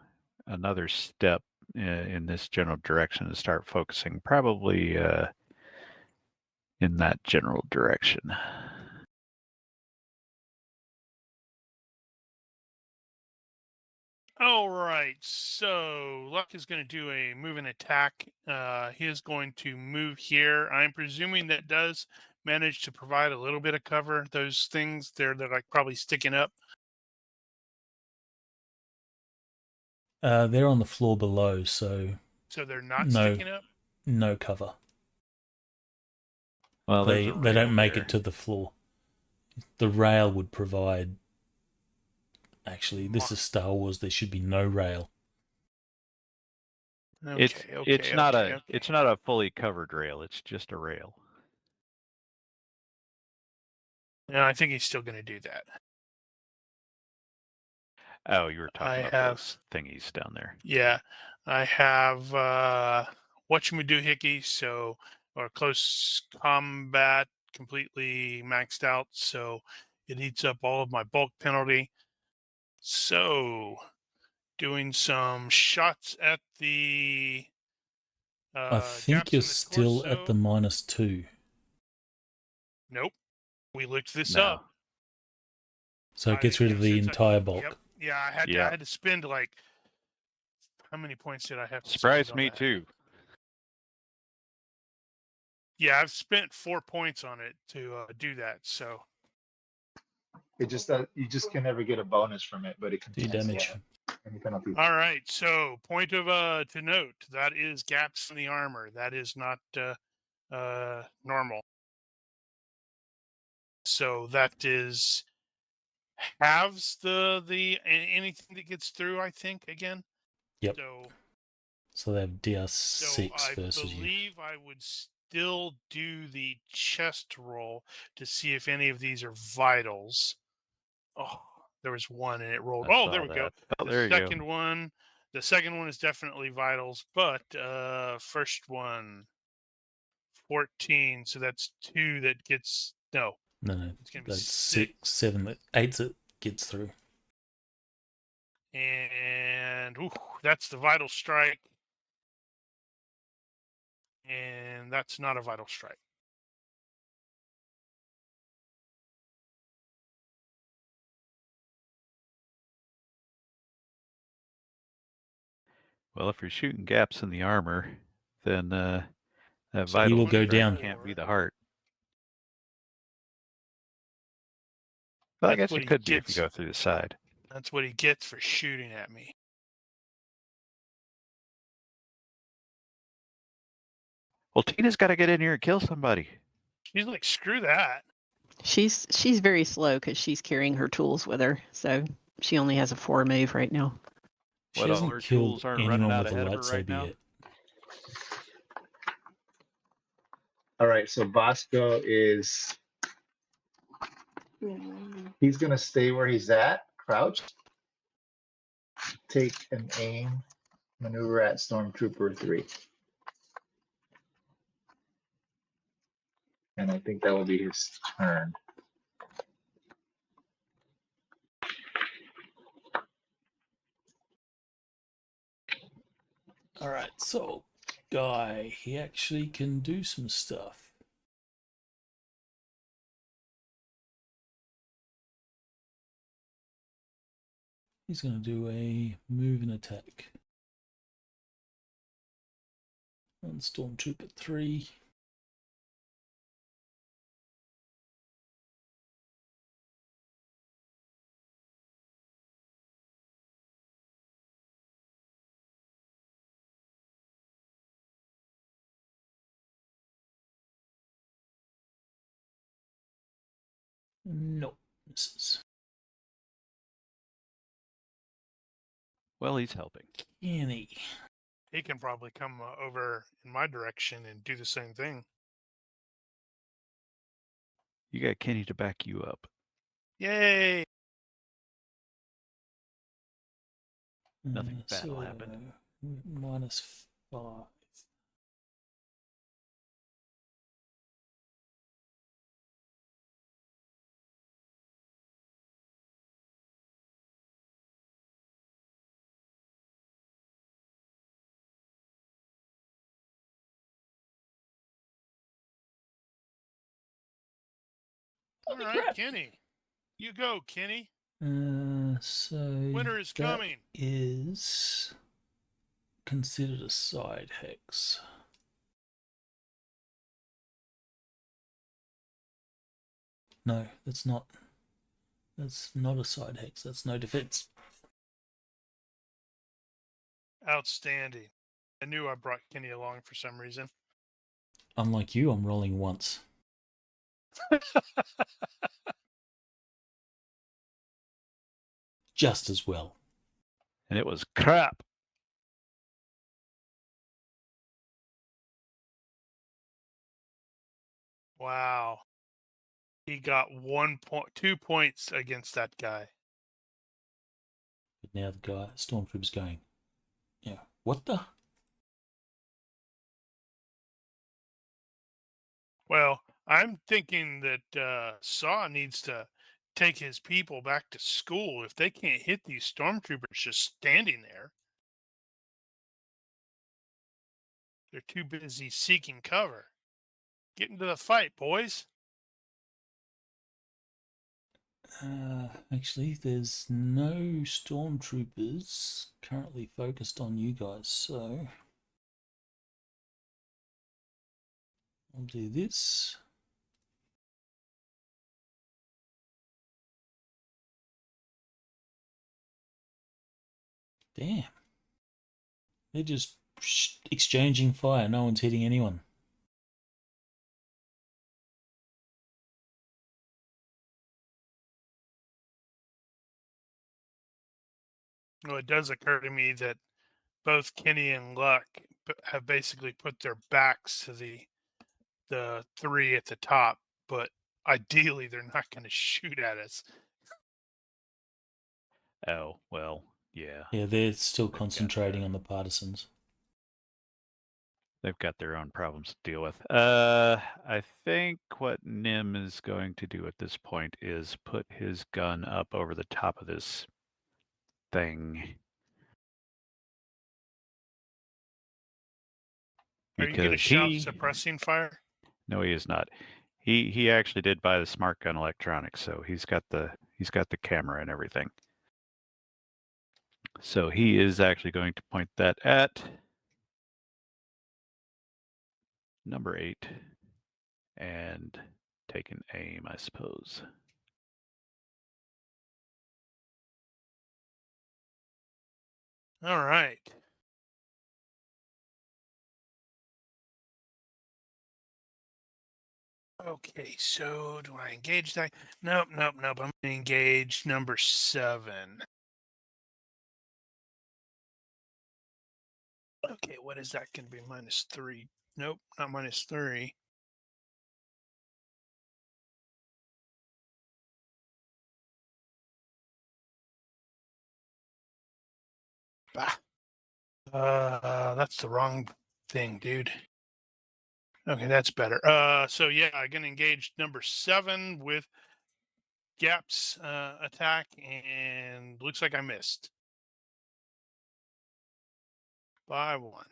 another step in this general direction and start focusing probably in that general direction. All right, so Luck is going to do a move and attack. He is going to move here. I'm presuming that does manage to provide a little bit of cover. Those things, they're like probably sticking up. They're on the floor below, so they're not no, sticking up? no cover. Well, They there's a don't rail make there. it to the floor. The rail would provide. Actually, this is Star Wars. There should be no rail. It's not a fully covered rail. It's just a rail. No, I think he's still going to do that. Oh, you were talking about have- those thingies down there. Yeah, I have whatchamajoohickey, so or close combat completely maxed out, so it eats up all of my bulk penalty. So doing some shots at the I think gaps you're in the still torso. at the -2. Nope. We looked this No. up. So it gets rid of the entire bulk. Yep. Yeah, I had to spend like how many points did I have to Surprised spend on me that? too. Yeah, I've spent 4 points on it to do that. So It just you just can never get a bonus from it, but it Do contains damage. any penalty. All right. So point of to note, that is gaps in the armor. That is not normal. So that is halves anything that gets through, I think, again. Yep. So So they have so DR6 I versus you. believe I would still do the chest roll to see if any of these are vitals. Oh, there was one and it rolled. I Oh, saw there we go. that. Oh, The there you go. second one is definitely vitals, but first one 14, so that's 2 that gets no. No, It's gonna be that's 6. 6, 7, 8 that gets through. And that's the vital strike. And that's not a vital strike. Well, if you're shooting gaps in the armor, then that So vital will go strike down. can't be the heart. But I That's guess what it he could be if you gets. go through the side. That's what he gets for shooting at me. Well, Tina's got to get in here and kill somebody. She's like, screw that. She's very slow because she's carrying her tools with her, so she only has a 4 move right now. She What, all hasn't her killed tools aren't running anyone out with a ahead of her right lightsaber now? yet. All right, so Bosco is he's gonna stay where he's at, crouched, take an aim, maneuver at Stormtrooper 3. And I think that will be his turn. Alright, so Guy, he actually can do some stuff. He's going to do a move and attack on Stormtrooper 3. Nope, misses. Well, he's helping. Kenny. He can probably come over in my direction and do the same thing. You got Kenny to back you up. Yay! Nothing bad will happen. -5. All right, Kenny. You go, Kenny. So Winter is that coming. is considered a side hex. No, that's not. That's not a side hex. That's no defense. Outstanding. I knew I brought Kenny along for some reason. Unlike you, I'm rolling once. Just as well. And it was crap. Wow. He got 2 points against that guy. But now the guy, Stormtrooper's going, yeah, what the? Well, I'm thinking that Saw needs to take his people back to school if they can't hit these stormtroopers just standing there. They're too busy seeking cover. Get into the fight, boys. Actually, there's no stormtroopers currently focused on you guys, so I'll do this. Damn. They're just exchanging fire. No one's hitting anyone. Well, it does occur to me that both Kenny and Luck have basically put their backs to the three at the top, but ideally they're not going to shoot at us. Oh, well, yeah. Yeah, they're still They've got, concentrating on the partisans. They've got their own problems to deal with. I think what Nim is going to do at this point is put his gun up over the top of this thing. Are you going to Because shout he... suppressing fire? No, he is not. He actually did buy the smart gun electronics, so he's got the camera and everything. So he is actually going to point that at number 8 and take an aim, I suppose. All right. Okay, so do I engage that? Nope. I'm going to engage number 7. Okay, what is that going to be? -3. Nope, not -3. Bah. That's the wrong thing, dude. Okay, that's better. So yeah, I'm gonna engage number 7 with GAPS attack, and looks like I missed by 1.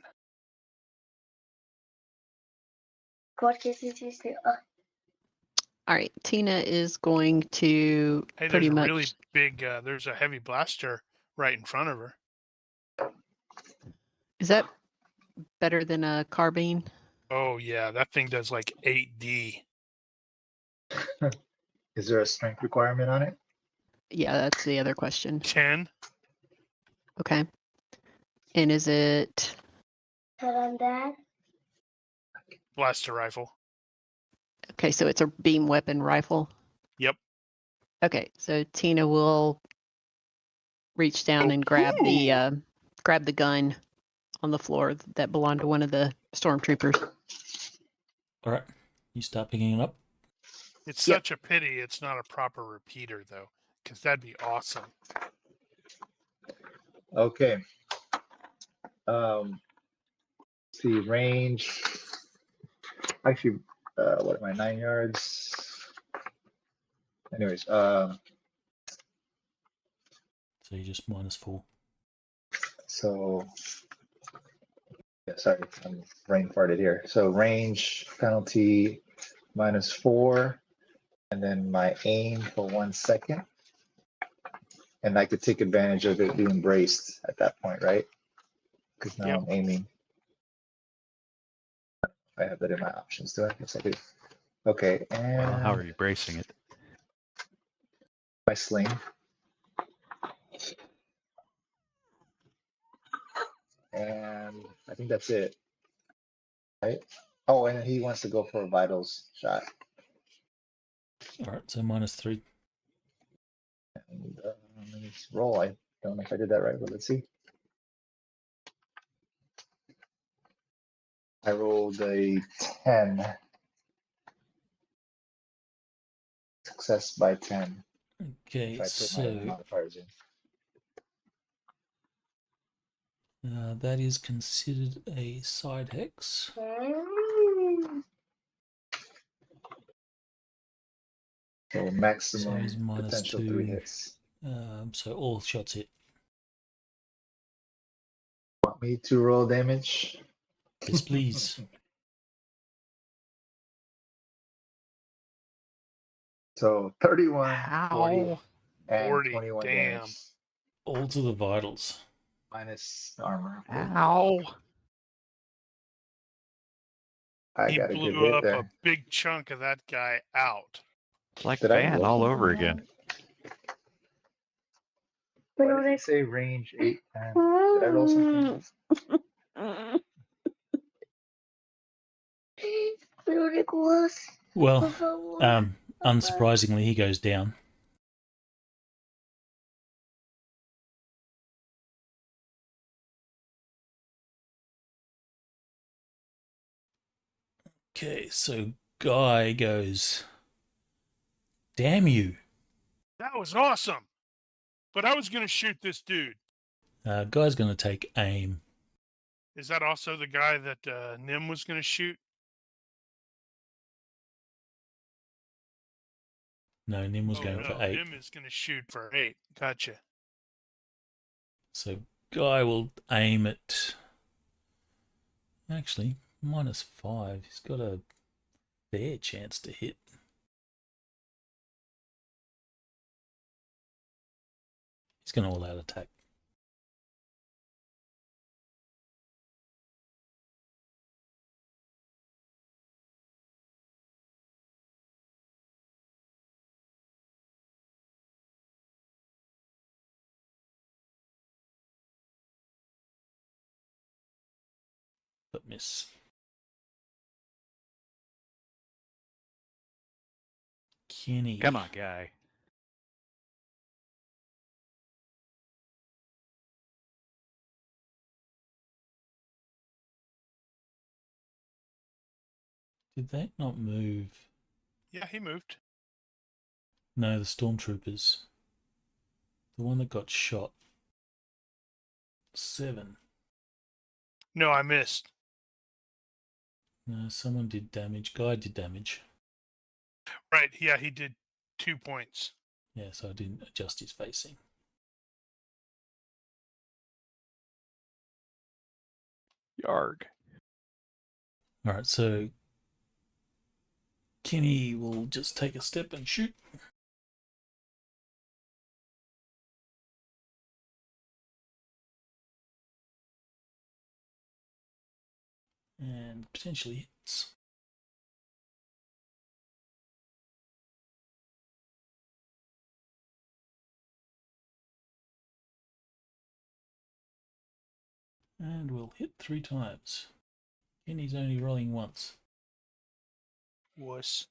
What is it? All right, Tina is going to Hey, pretty there's a much. really big. There's a heavy blaster right in front of her. Is that better than a carbine? Oh yeah, that thing does like 8D. Is there a strength requirement on it? Yeah, that's the other question. 10. Okay. And is it? Tell them that. Blaster rifle. Okay, so it's a beam weapon rifle. Yep. Okay, so Tina will reach down and grab the gun on the floor that belonged to one of the stormtroopers. All right, you start picking it up. It's Yep. such a pity it's not a proper repeater though, because that'd be awesome. Okay. See, range. Actually, what am I, 9 yards? Anyways, So you just -4. so yeah, sorry, I'm brain farted here. So range penalty -4, and then my aim for 1 second. And I could take advantage of it being braced at that point, right? Because now Yep. I'm aiming. I have that in my options, do I? Yes, I do. Okay, and Well, how are you bracing it? my sling. And I think that's it. Right? Oh, and he wants to go for a vitals shot. All right, so -3. And let me roll. I don't know if I did that right, but let's see. I rolled a 10. Success by 10. Okay, If I put my so modifiers in. that is considered a side hex. So So maximum he's potential -2. 3 hits. So all shots hit. Want me to roll damage? Yes, please. So 31, 40, How? and 40, 21 damn. damage. All to the vitals. Minus armor. How? I He got a good blew hit up a there. big chunk of that guy out. It's like Did I Van roll all something over wrong? again. Why did it say range 8, 10? Did I roll something? Well, unsurprisingly, he goes down. Okay, so Guy goes, damn you. That was awesome. But I was going to shoot this dude. Guy's going to take aim. Is that also the guy that Nim was going to shoot? No, Nim was Oh, going no. for 8. Nim is going to shoot for 8. Gotcha. So Guy will aim at... Actually, -5. He's got a fair chance to hit. He's going to all-out attack. But miss. Kenny. Come on, Guy. Did that not move? Yeah, he moved. No, the stormtroopers. The one that got shot. 7. No, I missed. No, someone did damage. Guy did damage. Right. Yeah, he did 2 points. Yeah, so I didn't adjust his facing. Yarg. Alright, so Kenny will just take a step and shoot. And potentially hits. And we'll hit 3 times. Kenny's only rolling once. Was.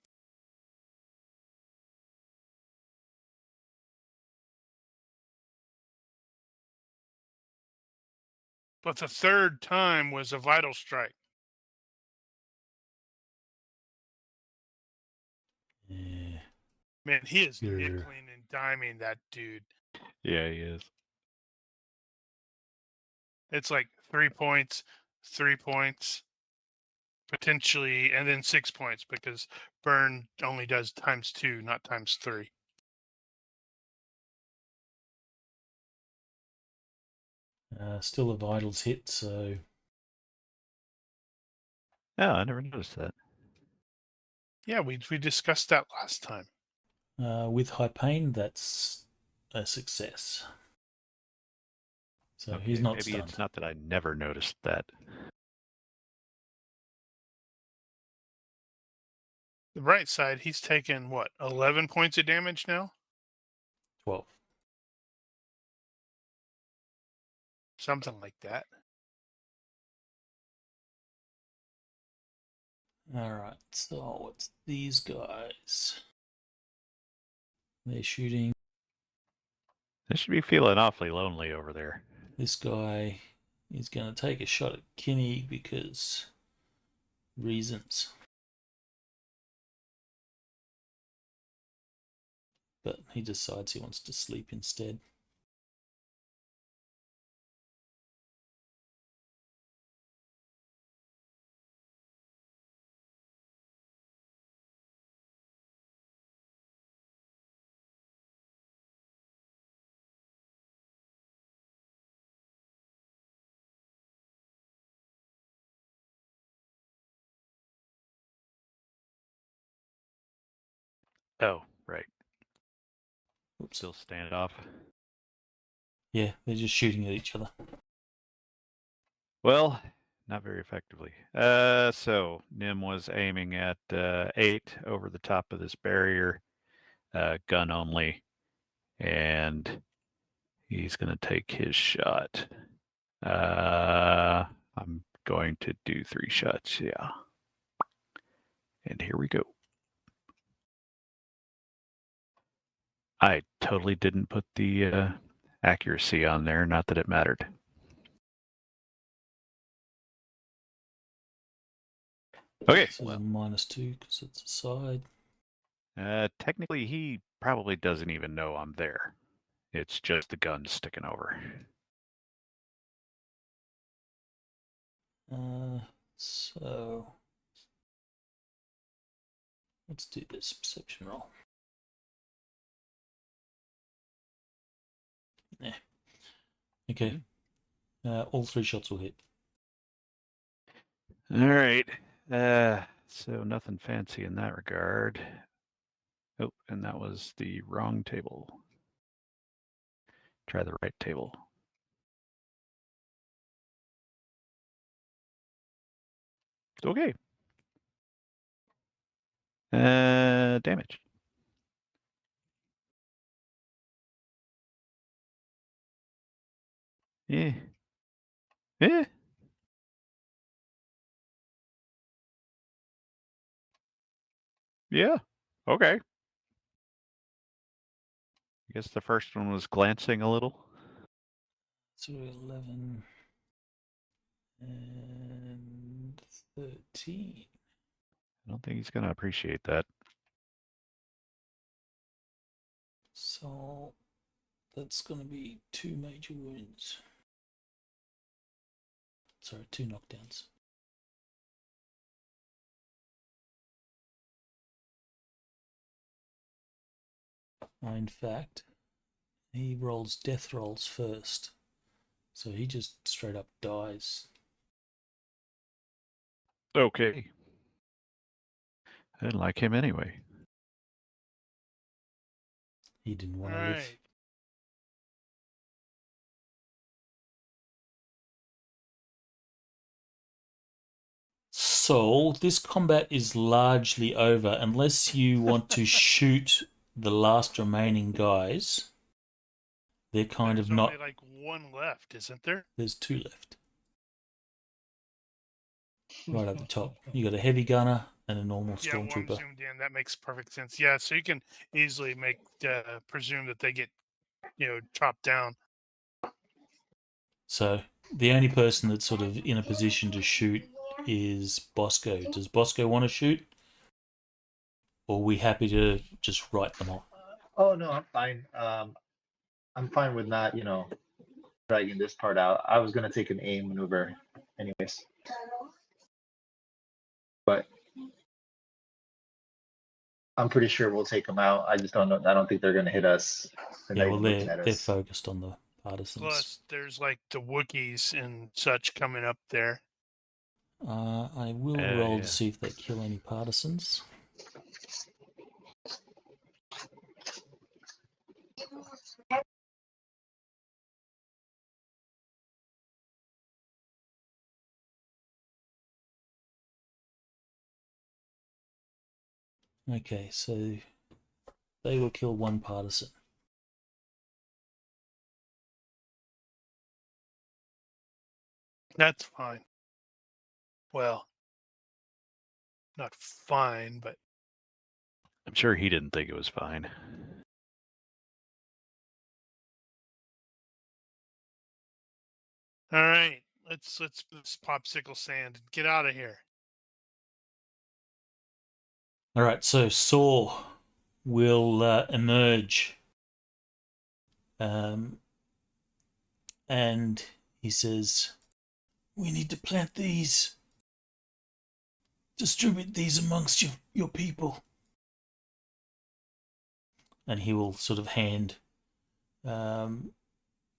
But the third time was a vital strike. Yeah. Man, he is Sure. nickeling and diming that dude. Yeah, he is. It's like 3 points, 3 points, potentially, and then 6 points because burn only does ×2, not ×3. Still a vitals hit, so Oh, I never noticed that. Yeah, we discussed that last time. with high pain, that's a success. So Okay, he's not maybe stunned. it's not that I never noticed that. The bright side, he's taken, what, 11 points of damage now? 12. Something like that. Alright, so it's these guys. They're shooting. They should be feeling awfully lonely over there. This guy is going to take a shot at Kenny because reasons. But he decides he wants to sleep instead. Oh, right. Oops. Still standoff. Yeah, they're just shooting at each other. Well, not very effectively. So Nim was aiming at 8 over the top of this barrier, gun only, and He's going to take his shot. I'm going to do 3 shots, yeah. And here we go. I totally didn't put the accuracy on there, not that it mattered. Okay, So well, -2 because it's a side. technically he probably doesn't even know I'm there. It's just the gun sticking over. So let's do this perception roll. Yeah. Okay. All 3 shots will hit. All right. So nothing fancy in that regard. Oh, and that was the wrong table. Try the right table. Okay. Damage. Yeah. Yeah. Yeah. Okay. I guess the first one was glancing a little. So 11 and 13. I don't think he's going to appreciate that. So that's going to be 2 major wounds. Sorry, 2 knockdowns. In fact, he rolls death rolls first. So he just straight up dies. Okay. I didn't like him anyway. He didn't want All to live. right. So this combat is largely over unless you want to shoot the last remaining guys. They're kind There's of not. only like 1 left, isn't there? There's 2 left. Right at the top. You got a heavy gunner and a normal Yeah, well, I'm stormtrooper. zoomed in. That makes perfect sense. Yeah, so you can easily make presume that they get, chopped down. So the only person that's sort of in a position to shoot is Bosco. Does Bosco want to shoot? Or are we happy to just write them off? Oh no, I'm fine. I'm fine with not, dragging this part out. I was gonna take an aim maneuver anyways. But I'm pretty sure we'll take them out. I just don't know. I don't think they're gonna hit us. They're Yeah, not well, even looking at they're us. focused on the partisans. Plus, there's like the Wookiees and such coming up there. I will roll yeah. to see if they kill any partisans. Okay, so they will kill 1 partisan. That's fine. Well, not fine, but I'm sure he didn't think it was fine. all right. Let's popsicle sand and get out of here. All right, so Saw will emerge, and he says, "We need to plant these. Distribute these amongst your people." And he will sort of hand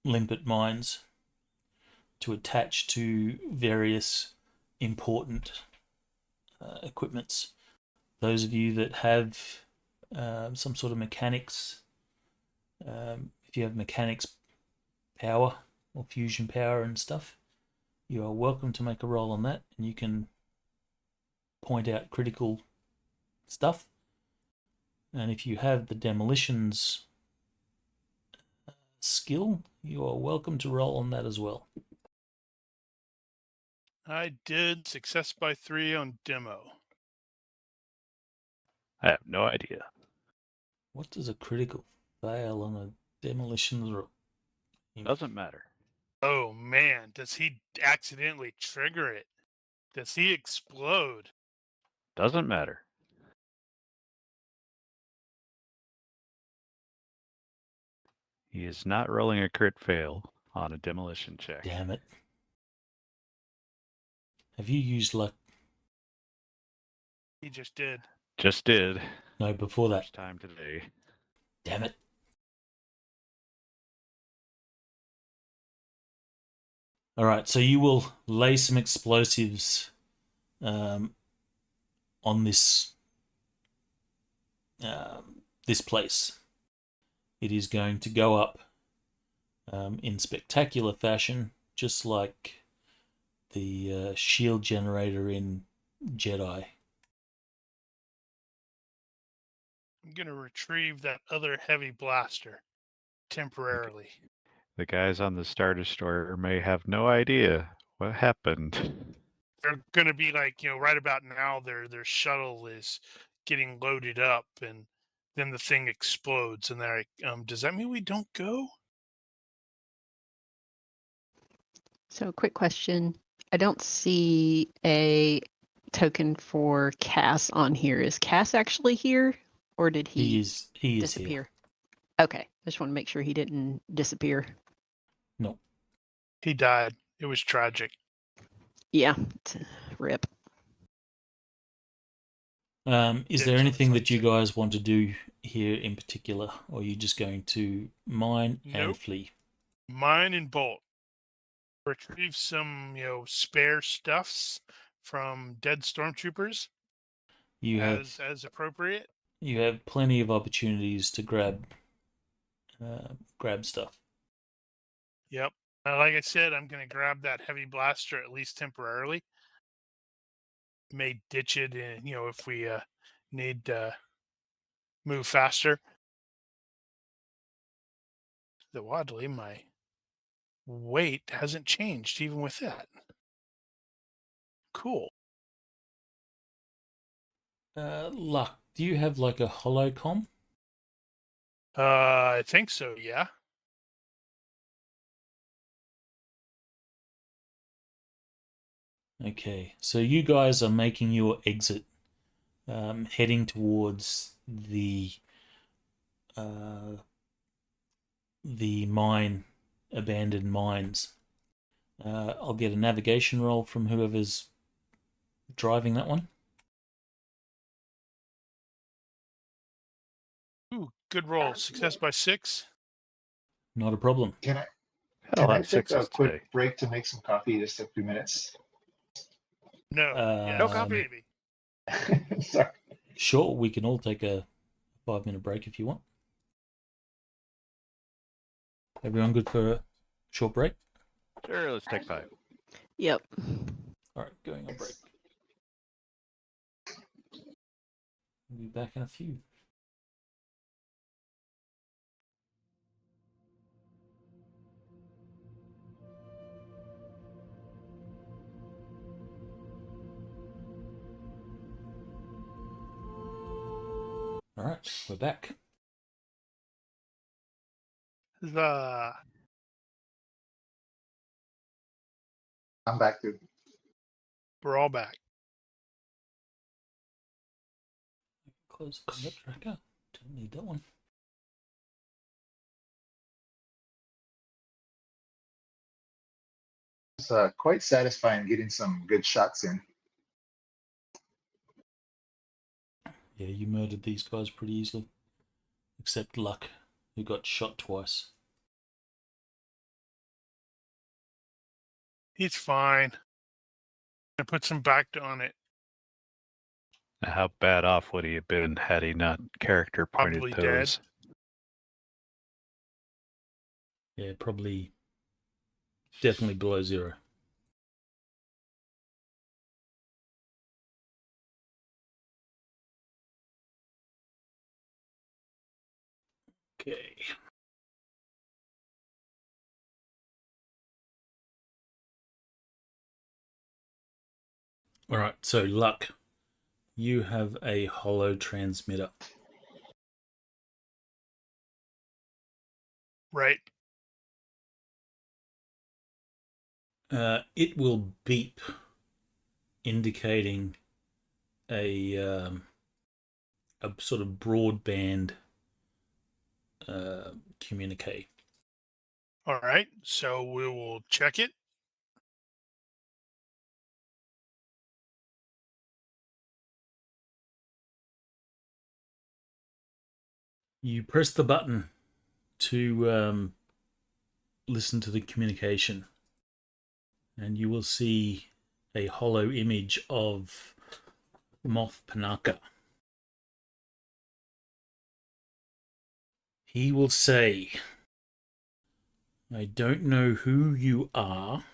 limpet mines to attach to various important equipments. Those of you that have some sort of mechanics, if you have mechanics power or fusion power and stuff, you are welcome to make a roll on that, and you can point out critical stuff. And if you have the demolitions skill, You are welcome to roll on that as well. I did success by 3 on demo. I have no idea. What does a critical fail on a demolition roll? Doesn't matter. Oh man, does he accidentally trigger it? Does he explode? Doesn't matter. He is not rolling a crit fail on a demolition check. Damn it. Have you used luck? He just did. Just did. No, before that. First time today. Damn it. All right, so you will lay some explosives on this this place. It is going to go up in spectacular fashion, just like the shield generator in Jedi. I'm going to retrieve that other heavy blaster temporarily. The guys on the Star Destroyer may have no idea what happened. They're going to be like, right about now, their shuttle is getting loaded up, and then the thing explodes, and they're like, does that mean we don't go? So, quick question. I don't see a token for Cass on here. Is Cass actually here, or did He he is here. disappear? Okay, I just want to make sure he didn't disappear. No. He died. It was tragic. Yeah, rip. Is Dibs there on anything the that you sunset. guys want to do here in particular, or are you just going to mine and Nope. flee? Mine and Bolt. Retrieve some, spare stuffs from dead stormtroopers You as appropriate. have plenty of opportunities to grab stuff. Yep. Like I said, I'm going to grab that heavy blaster at least temporarily. May ditch it, and if we need to move faster. Though oddly, my weight hasn't changed even with that. Cool. Luck, do you have like a holocom? I think so. Yeah. Okay, so you guys are making your exit, heading towards the abandoned mines. I'll get a navigation roll from whoever's driving that one. Ooh, good roll. Success by 6. Not a problem. Can Had a I lot of take a sixes quick today. break to make some coffee, just a few minutes? No. No Yes, copy. maybe. Sorry. Sure, we can all take a 5-minute break if you want. Everyone good for a short break? Sure, let's take 5. Yep. All right, going on break. We'll be back in a few. All right, we're back. I'm back, dude. We're all back. Close the combat tracker. Don't need that one. It's quite satisfying getting some good shots in. Yeah, you murdered these guys pretty easily. Except Luck, who got shot twice. He's fine. I put some back on it. How bad off would he have been had he not character pointed Probably those? Yeah, probably definitely below 0. Okay. All right, so Luck, you have a hollow transmitter. Right. It will beep, indicating a sort of broadband communique. All right. So we will check it. You press the button to listen to the communication, and you will see a hollow image of Moth Panaka. He will say, I don't know who you are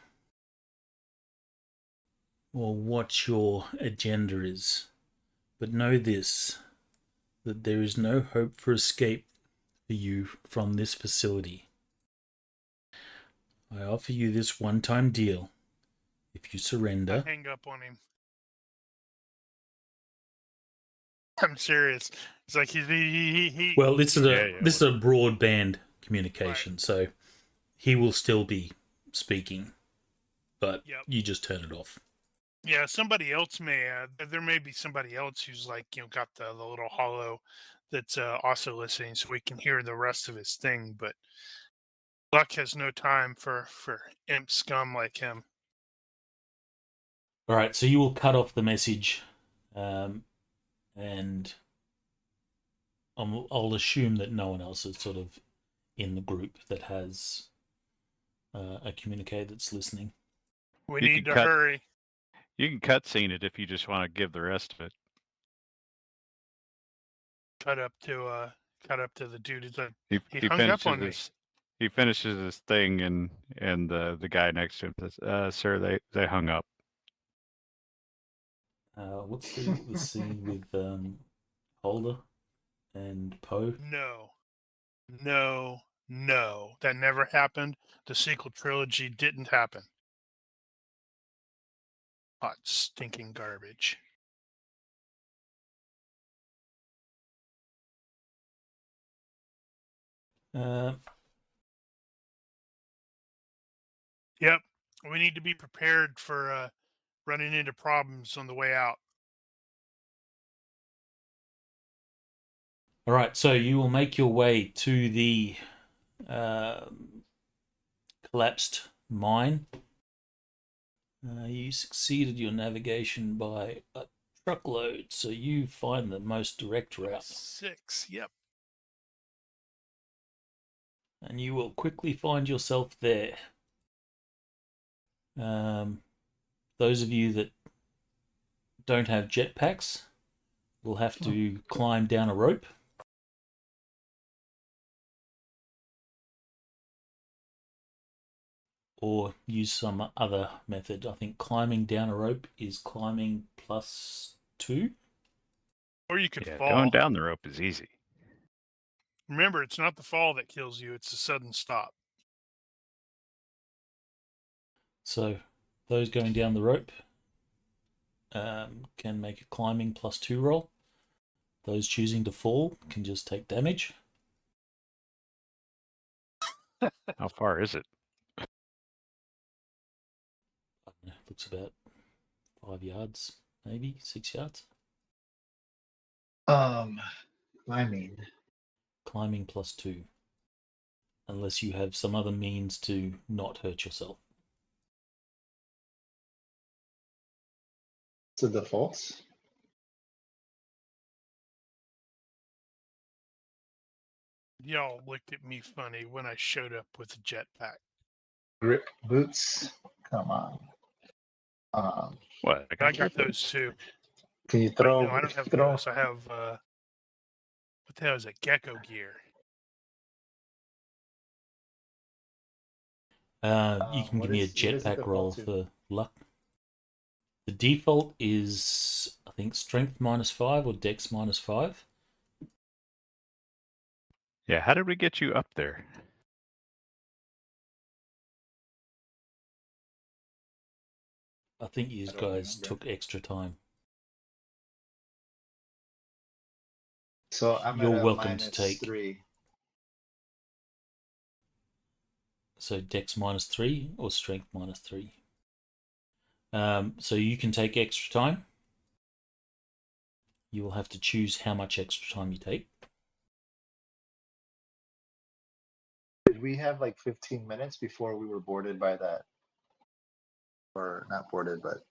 or what your agenda is, but know this, that there is no hope for escape for you from this facility. I offer you this one-time deal. If you I surrender, hang up on him. I'm serious. It's like he well, this is Yeah, this is a broadband communication, so he will still be speaking, but Yep. you just turn it off. Yeah, somebody else may. There may be somebody else who's like, got the little hollow that's also listening, so we can hear the rest of his thing. But Luck has no time for imp scum like him. All right, so you will cut off the message, and I'll assume that no one else is sort of in the group that has a communicator that's listening. We You need can to cut- hurry. You can cutscene it if you just want to give the rest of it. Cut up to the dude. He's like, He he hung up on me. He finishes his thing, and the guy next to him says, "Sir, they hung up." What's the scene with Holder and Poe? No. That never happened. The sequel trilogy didn't happen. Hot stinking garbage. Yep. We need to be prepared for running into problems on the way out. All right, so you will make your way to the collapsed mine. You succeeded your navigation by a truckload, so you find the most direct route. 6. Yep. And you will quickly find yourself there. Those of you that don't have jetpacks will have to climb down a rope. Or use some other method. I think climbing down a rope is climbing +2. Or you could Yeah, fall. going down the rope is easy. Remember, it's not the fall that kills you, it's the sudden stop. So those going down the rope can make a climbing +2 roll. Those choosing to fall can just take damage. How far is it? Looks about 5 yards, maybe 6 yards. Climbing. Climbing +2. Unless you have some other means to not hurt yourself. The defaults. Y'all looked at me funny when I showed up with a jetpack. Grip boots. Come on. What? I got those too. Can you Wait, throw? no, I don't have throw. those. I have what the hell is it? Gecko gear. You can What give me a is the jetpack roll default to? for luck. The default is, I think, strength -5 or dex -5. Yeah, how did we get you up there? I think you I don't guys remember. took extra time. So I'm You're at a welcome to take. -3. So Dex -3 or Strength -3. So you can take extra time. You will have to choose how much extra time you take. Did we have like 15 minutes before we were boarded by that? Or not boarded, but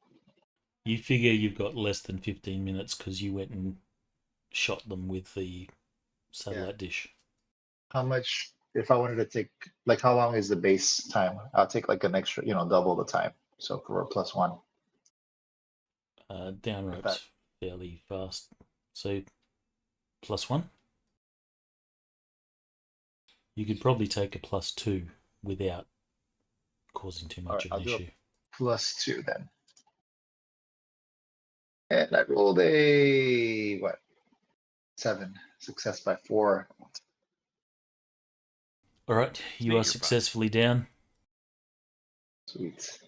You figure you've got less than 15 minutes because you went and shot them with the satellite dish. how much, if I wanted to take, like, how long is the base time? I'll take like an extra, double the time. So for a +1. Downright that- fairly fast. So +1. You could probably take a +2 without causing too much of Alright, an I'll do issue. +2 then. And I rolled a, what? 7. Success by 4. All right, you Sneak are your successfully down. Sweet.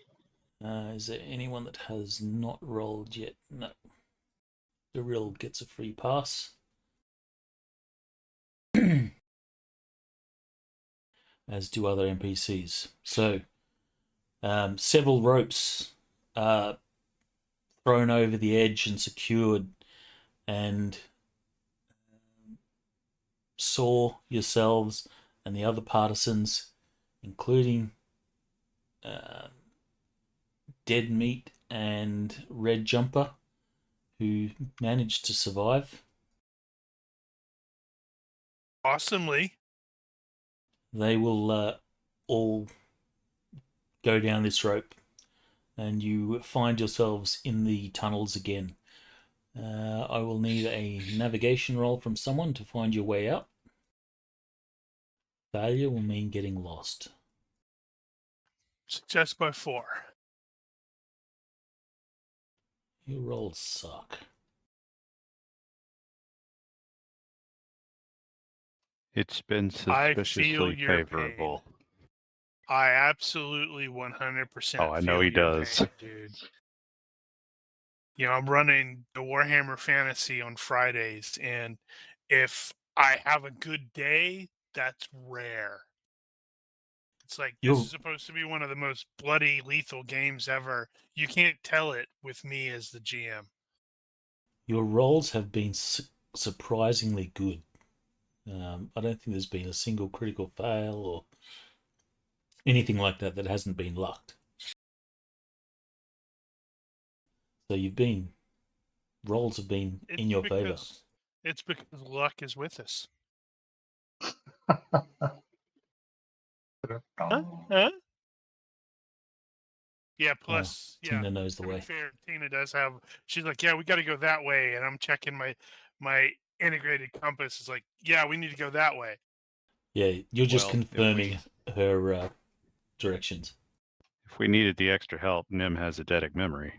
Is there anyone that has not rolled yet? No. Cyril gets a free pass. As do other NPCs. So, several ropes are thrown over the edge and secured, and Saw, yourselves, and the other partisans, including Dead Meat and Red Jumper, who managed to survive. Awesomely. They will all go down this rope, and you find yourselves in the tunnels again. I will need a navigation roll from someone to find your way out. Failure will mean getting lost. Success by 4. Your rolls suck. It's been I feel suspiciously your favorable. I absolutely 100% Oh, I know he feel your does. pain, dude. I'm running the Warhammer Fantasy on Fridays, and if I have a good day, that's rare. It's like, this is supposed to be one of the most bloody, lethal games ever. You can't tell it with me as the GM. Your rolls have been surprisingly good. I don't think there's been a single critical fail or anything like that that hasn't been lucked. So rolls have been in your favor. It's because luck is with us. Huh? Yeah, plus, Tina knows the to be way. fair, Tina does have, she's like, yeah, we got to go that way. And I'm checking my integrated compass. It's like, yeah, we need to go that way. Yeah, you're just Well, if confirming her directions. If we needed the extra help, Nim has eidetic memory.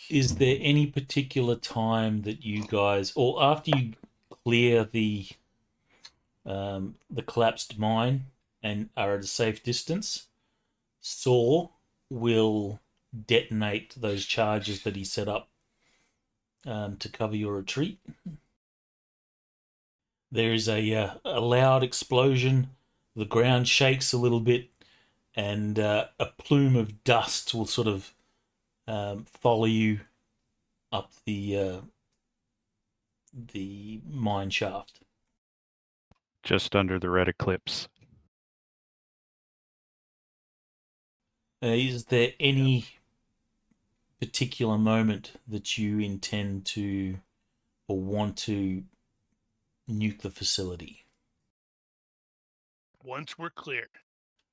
Is there any particular time that you guys, or after you clear the collapsed mine and are at a safe distance, Saw will detonate those charges that he set up to cover your retreat. There is a loud explosion. The ground shakes a little bit, and a plume of dust will sort of follow you up the mine shaft. Just under the red eclipse. Is there any particular moment that you intend to or want to nuke the facility? Once we're clear.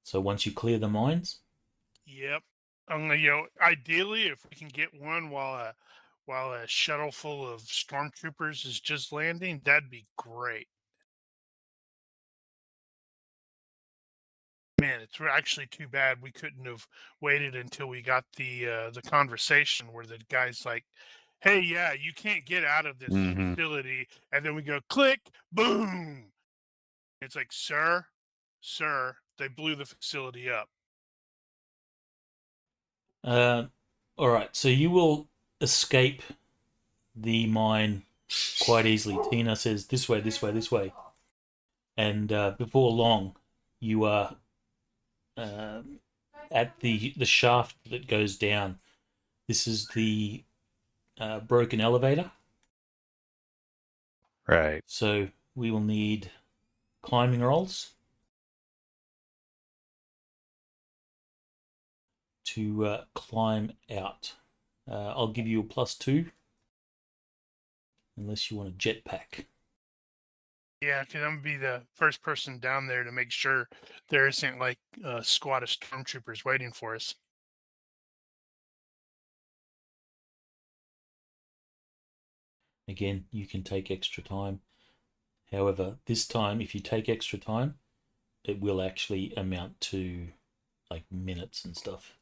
So once you clear the mines? Yep. Ideally, if we can get one while a shuttle full of stormtroopers is just landing, that'd be great. Man, it's actually too bad we couldn't have waited until we got the conversation where the guy's like, "Hey, yeah, you can't get out of this Mhm. facility," and then we go click, boom. It's like, sir, they blew the facility up. All right, so you will escape the mine quite easily. Tina says, this way, this way, this way. And before long, you are at the shaft that goes down. This is the broken elevator. Right. So we will need climbing rolls to climb out. I'll give you a +2, unless you want a jetpack. Yeah, because I'm gonna be the first person down there to make sure there isn't like a squad of stormtroopers waiting for us. Again, you can take extra time. However, this time, if you take extra time, it will actually amount to like minutes and stuff.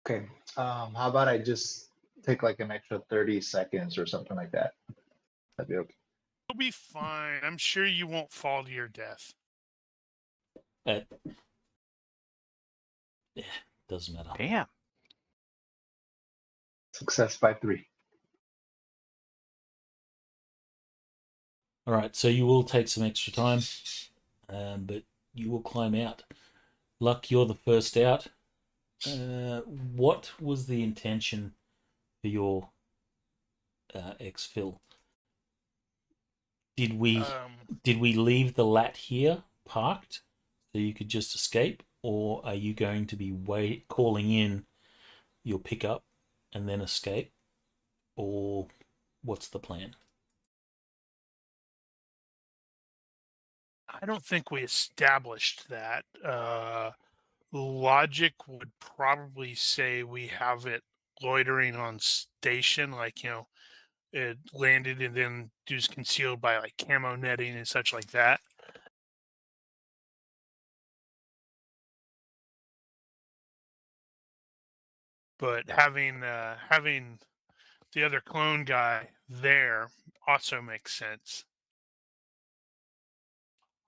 Okay. How about I just take like an extra 30 seconds or something like that? That'd be okay. You'll be fine. I'm sure you won't fall to your death. Yeah, doesn't matter. Damn. Success by 3. All right, so you will take some extra time, but you will climb out. Luck, you're the first out. What was the intention for your exfil? Did we leave the lat here parked so you could just escape, or are you going to be calling in your pickup and then escape, or what's the plan? I don't think we established that. Logic would probably say we have it loitering on station, like, it landed and then is concealed by like camo netting and such like that. But having the other clone guy there also makes sense.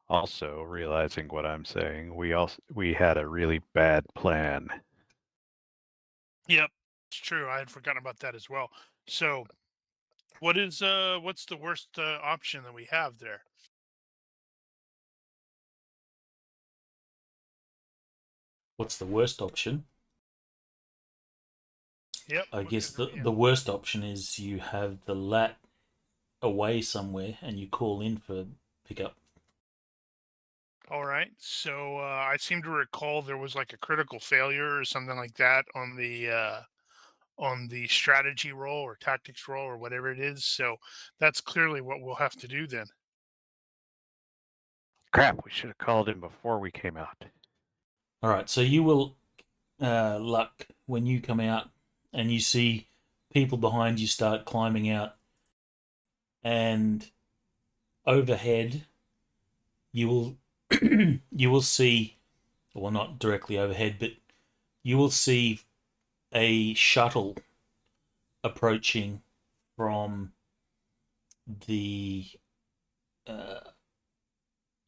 Also, realizing what I'm saying, we had a really bad plan. Yep, it's true. I had forgotten about that as well. So, what's the worst option that we have there? What's the worst option? Yep. I what guess could it be? the worst option is you have the lat away somewhere and you call in for pickup. All right. So I seem to recall there was like a critical failure or something like that on the strategy roll or tactics roll or whatever it is. So that's clearly what we'll have to do then. Crap, we should have called in before we came out. All right, so you will luck when you come out and you see people behind you start climbing out, and overhead you will you will see, well, not directly overhead, but you will see a shuttle approaching from the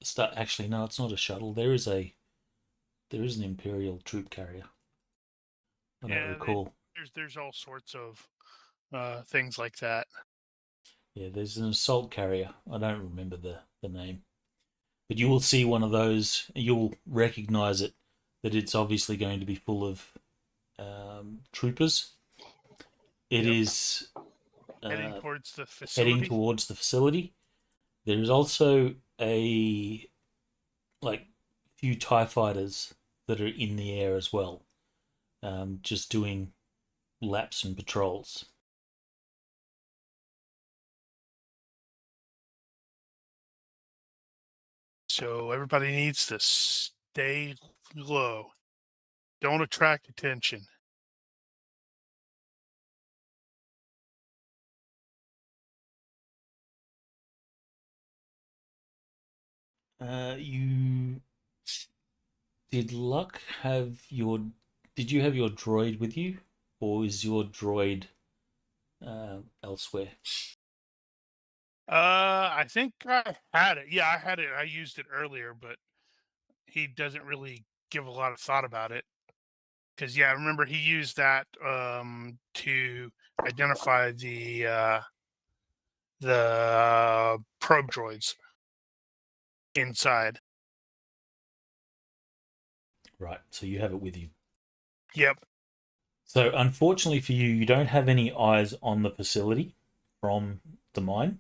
start. Actually, no, it's not a shuttle. There is an Imperial troop carrier. I don't recall. There's all sorts of things like that. Yeah, there's an assault carrier. I don't remember the name. But you will see one of those. You'll recognize it, that it's obviously going to be full of troopers. It Yep. is Heading towards the facility. heading towards the facility. There is also a few TIE fighters that are in the air as well, just doing laps and patrols. So everybody needs to stay low. Don't attract attention. You did Luck have your? Did you have your droid with you, or is your droid elsewhere? I think I had it. Yeah, I had it. I used it earlier, but he doesn't really give a lot of thought about it. Because yeah, I remember he used that to identify the probe droids inside. Right, so you have it with you. Yep. So unfortunately for you, you don't have any eyes on the facility from the mine.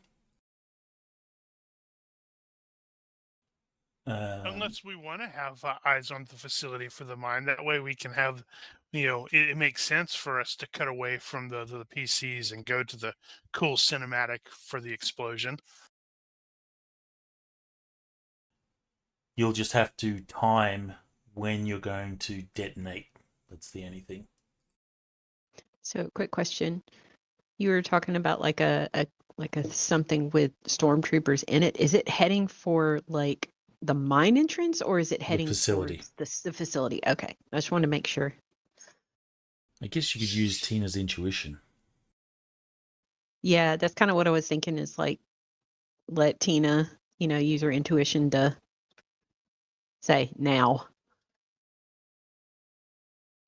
Unless we want to have eyes on the facility for the mine, that way we can have, it makes sense for us to cut away from the PCs and go to the cool cinematic for the explosion. You'll just have to time when you're going to detonate. That's the only thing. So, quick question. You were talking about like a something with stormtroopers in it. Is it heading for like the mine entrance, or is it heading facility. towards the facility? Okay, I just wanted to make sure. I guess you could use Tina's intuition. Yeah, that's kind of what I was thinking. Is like let Tina, use her intuition to say now.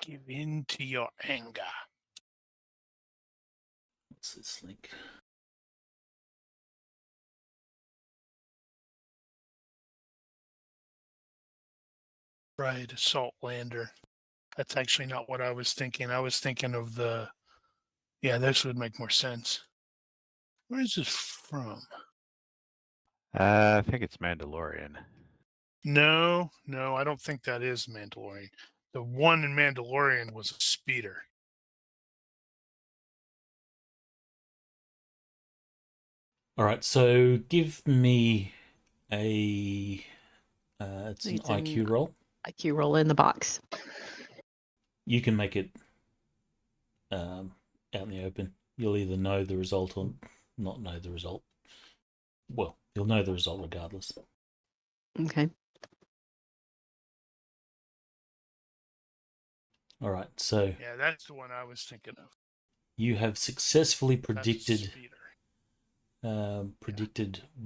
Give in to your anger. What's this link? Right, assault lander. That's actually not what I was thinking. I was thinking of this would make more sense. Where is this from? I think it's Mandalorian. No, I don't think that is Mandalorian. The one in Mandalorian was a speeder. All right, so give me a. It's an It's an IQ roll. IQ roll in the box. You can make it out in the open. You'll either know the result or not know the result. Well, you'll know the result regardless. Okay. All right, so Yeah, that's the one I was thinking of. you have successfully That's a predicted speeder.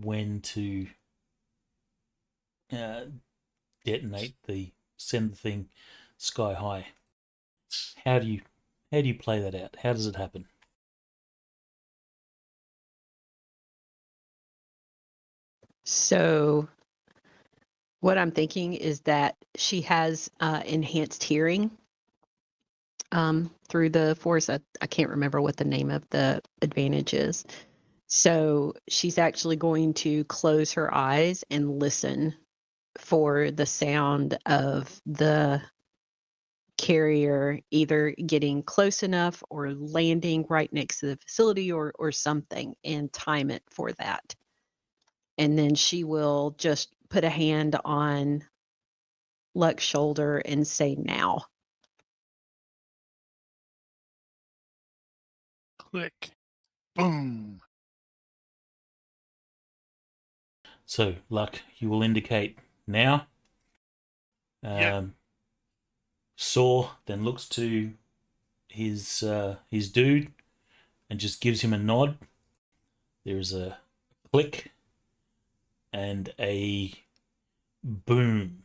when to detonate send the thing sky high. How do you play that out? How does it happen? So what I'm thinking is that she has enhanced hearing through the force. I can't remember what the name of the advantage is. So she's actually going to close her eyes and listen for the sound of the carrier either getting close enough or landing right next to the facility or something, and time it for that. And then she will just put a hand on Luck's shoulder and say now. Click. Boom. So, Luck, you will indicate now. Yeah. Saw then looks to his dude and just gives him a nod. There's a click and a boom.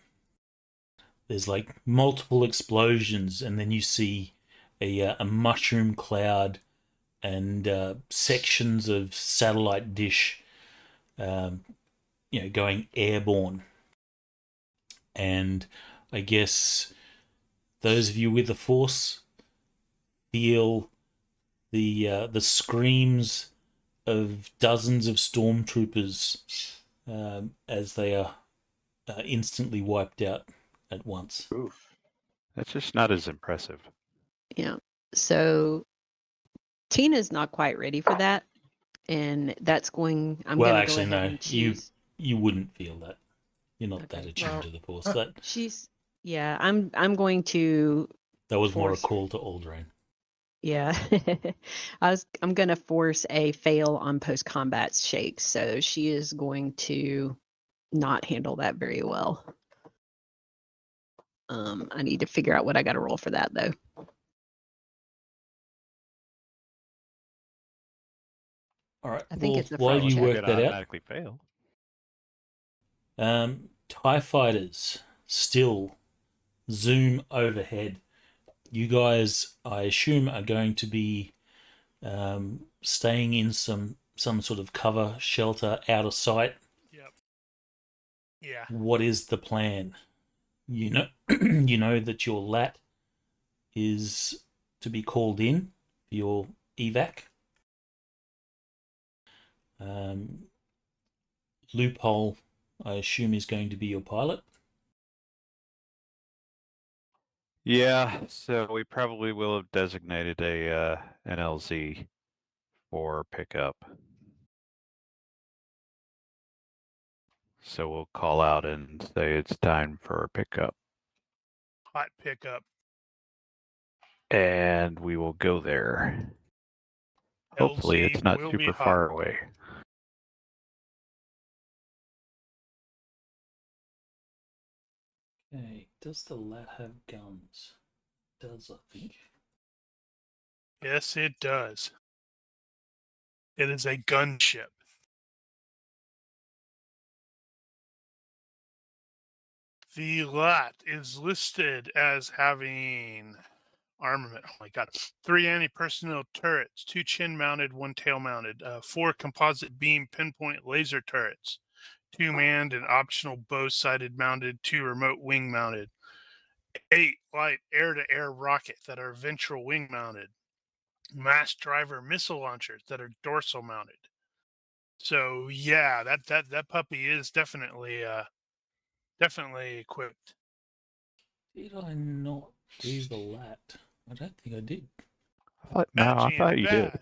There's like multiple explosions, and then you see a mushroom cloud and sections of satellite dish, going airborne. And I guess those of you with the Force feel the screams of dozens of stormtroopers as they are instantly wiped out at once. Oof. That's just not as impressive. Yeah. So Tina's not quite ready for that. And that's going, I'm Well, going to actually, go ahead no, and choose. you wouldn't feel that. You're not Okay, that attuned well, to the Force. That I'm going to was more a force. call to Aldrain. Yeah. I'm going to force a fail on post-combat shakes. So she is going to not handle that very well. I need to figure out what I got to roll for that, though. All right. I think Well, it's a while flight you check. work Could that out, automatically fail. TIE fighters still zoom overhead. You guys, I assume, are going to be staying in some sort of cover, shelter, out of sight. Yep. Yeah. What is the plan? You know, you know that your lat is to be called in for your evac. Loophole, I assume, is going to be your pilot. Yeah, so we probably will have designated a an LZ for pickup. So we'll call out and say it's time for a pickup. Hot pickup. And we will go there. Hopefully LZ it's not will be super hot. far away. Okay, does the lat have guns? Does, I think. Yes, it does. It is a gunship. The lat is listed as having armament. Oh my god. 3 anti-personnel turrets, 2 chin-mounted, 1 tail-mounted, 4 composite beam pinpoint laser turrets, 2 manned and optional bow-sighted mounted, 2 remote wing mounted, 8 light air-to-air rocket that are ventral wing mounted, mass driver missile launchers that are dorsal mounted. So yeah, that puppy is definitely equipped. Did I not do the lat? I don't think I did. I thought you did. Bad.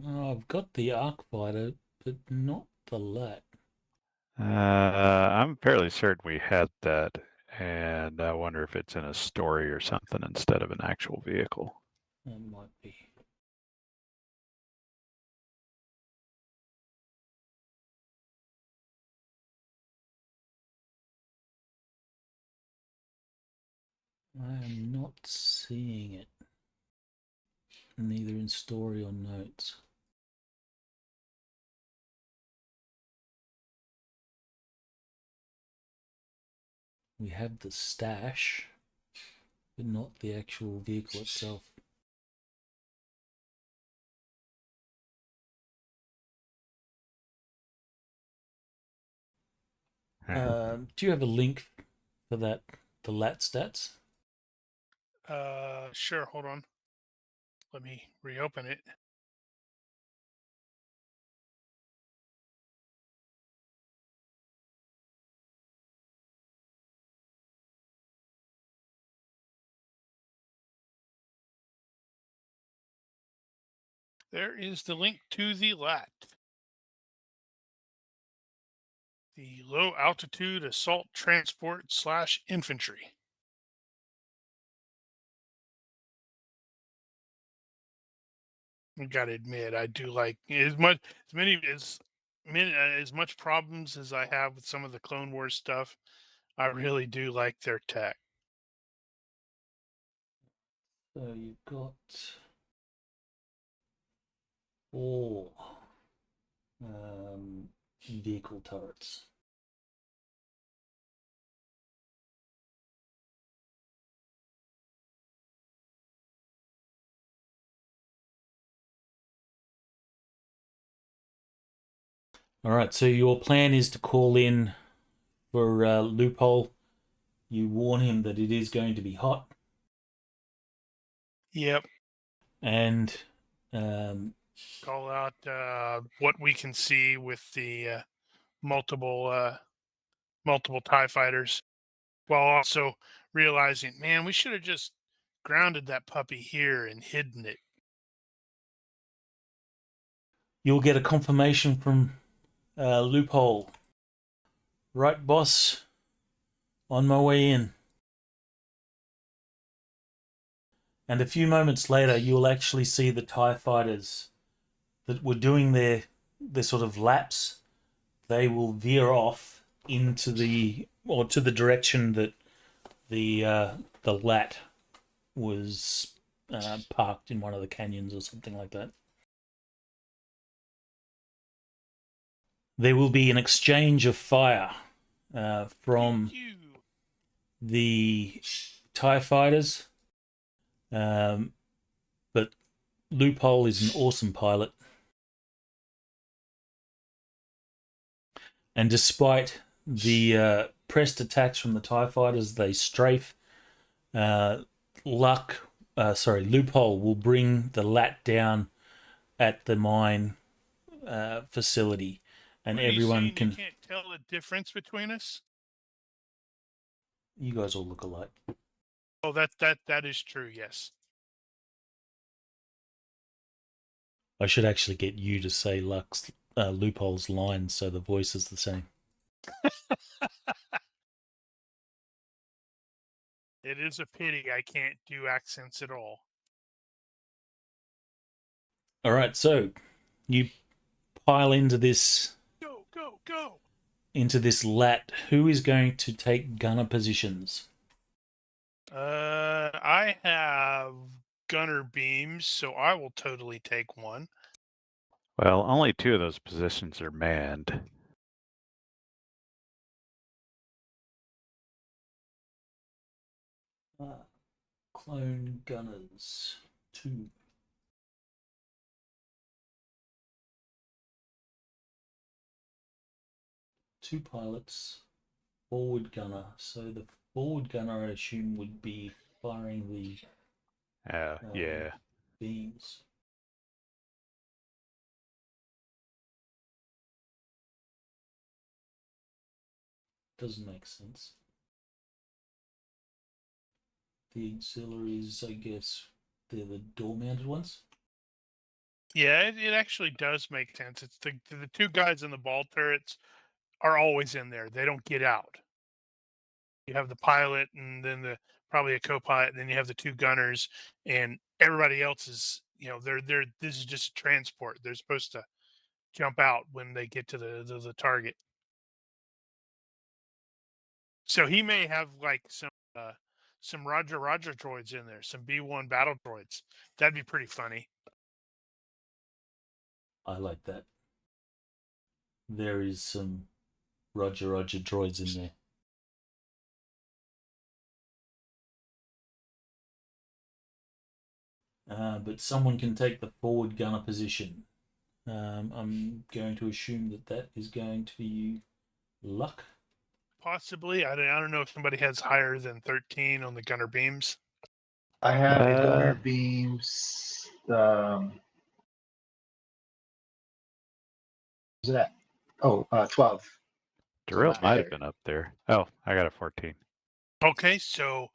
Oh, I've got the arc fighter, but not the lat. I'm fairly certain we had that, and I wonder if it's in a story or something instead of an actual vehicle. That might be. I am not seeing it. Neither in story or notes. We have the stash, but not the actual vehicle itself. Do you have a link for that, the lat stats? Sure, hold on. Let me reopen it. There is the link to the lat. The low altitude assault transport / infantry. I gotta admit, I do like as much problems as I have with some of the Clone Wars stuff. I really do like their tech. So you've got 4 vehicle turrets. All right, so your plan is to call in for Loophole. You warn him that it is going to be hot. Yep. And Call out what we can see with the multiple TIE fighters, while also realizing, man, we should have just grounded that puppy here and hidden it. you'll get a confirmation from Loophole. Right, boss. On my way in. And a few moments later, you'll actually see the TIE fighters that were doing their sort of laps. They will veer off into to the direction that the lat was parked in one of the canyons or something like that. There will be an exchange of fire from You. the TIE fighters, but Loophole is an awesome pilot. And despite the pressed attacks from the TIE fighters, they strafe. Loophole will bring the lat down at the mine facility, and What are you everyone saying, can. You can't tell the difference between us. You guys all look alike. Oh, that is true. Yes. I should actually get you to say Loophole's lines so the voice is the same. It is a pity I can't do accents at all. All right, so you pile into this Go. lat. Who is going to take gunner positions? I have gunner beams, so I will totally take one. Well, only 2 of those positions are manned. Clone gunners 2. Two pilots, forward gunner. So the forward gunner, I assume, would be firing the Yeah. beams. Doesn't make sense. The auxiliaries, I guess, they're the door-mounted ones. Yeah, it actually does make sense. It's the 2 guys in the ball turrets are always in there. They don't get out. You have the pilot, and then probably a co-pilot, and then you have the 2 gunners, and everybody else is, they're this is just a transport. They're supposed to jump out when they get to the target. So he may have like some Roger droids in there, some B-1 battle droids. That'd be pretty funny. I like that. There is some Roger droids in there. But someone can take the forward gunner position. I'm going to assume that is going to be Luck. Possibly. I don't know if somebody has higher than 13 on the gunner beams. I have gunner Uh, beams. What's that? Oh, 12. Darrell So might higher. have been up there. Oh, I got a 14. Okay, so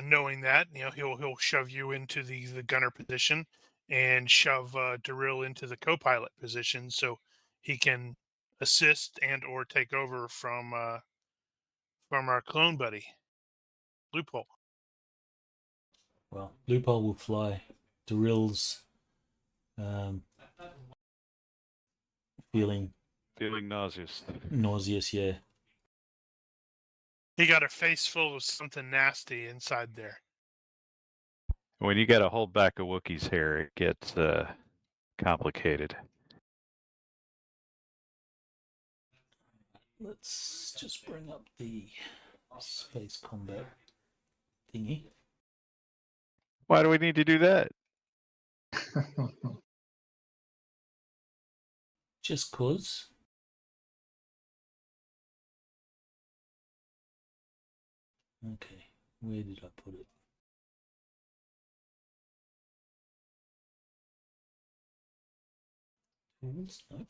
knowing that, he'll shove you into the gunner position and shove Darrell into the co-pilot position, so he can assist and or take over from our clone buddy Loophole. Well, Loophole will fly. Darill's feeling nauseous. nauseous, yeah. He got a face full of something nasty inside there. When you got to hold back a Wookiee's hair, it gets complicated. Let's just bring up the space combat thingy. Why do we need to do that? Just cause. Okay, where did I put it? Tools? No.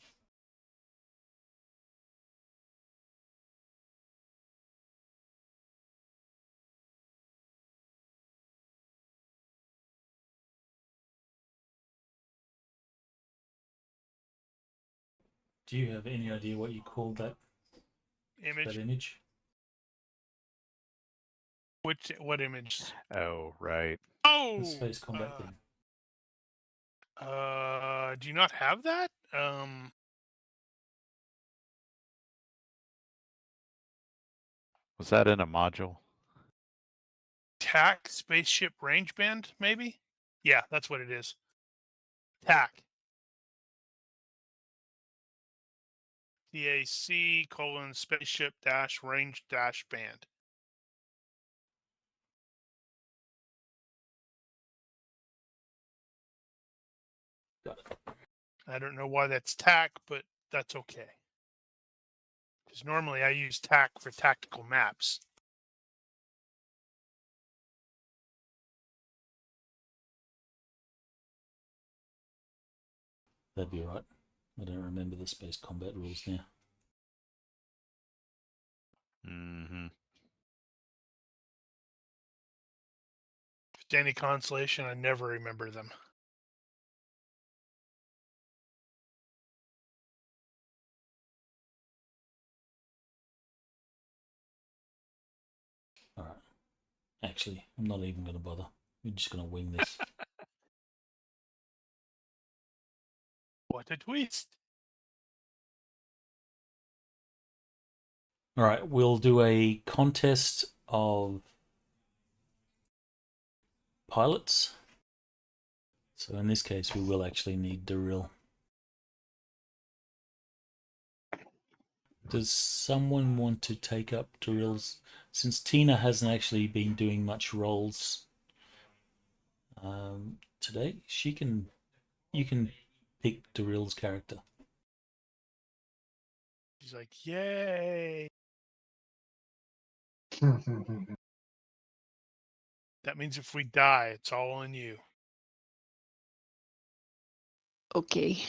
Do you have any idea what you called that Image. image? What image? Oh, right. Oh, The space combat thing. Do you not have that? Was that in a module? TAC spaceship range band, maybe? Yeah, that's what it is. TAC. TAC : spaceship dash range dash band. Got it. I don't know why that's TAC, but that's okay. Because normally I use TAC for tactical maps. That'd be right. I don't remember the space combat rules now. Mm-hmm. If it's any consolation, I never remember them. All right. Actually, I'm not even going to bother. We're just going to wing this. What a twist! All right, we'll do a contest of pilots. So in this case, we will actually need Darryl. Does someone want to take up Darryl's? Since Tina hasn't actually been doing much rolls today, you can pick Darryl's character. He's like, yay! That means if we die, it's all on you. Okay.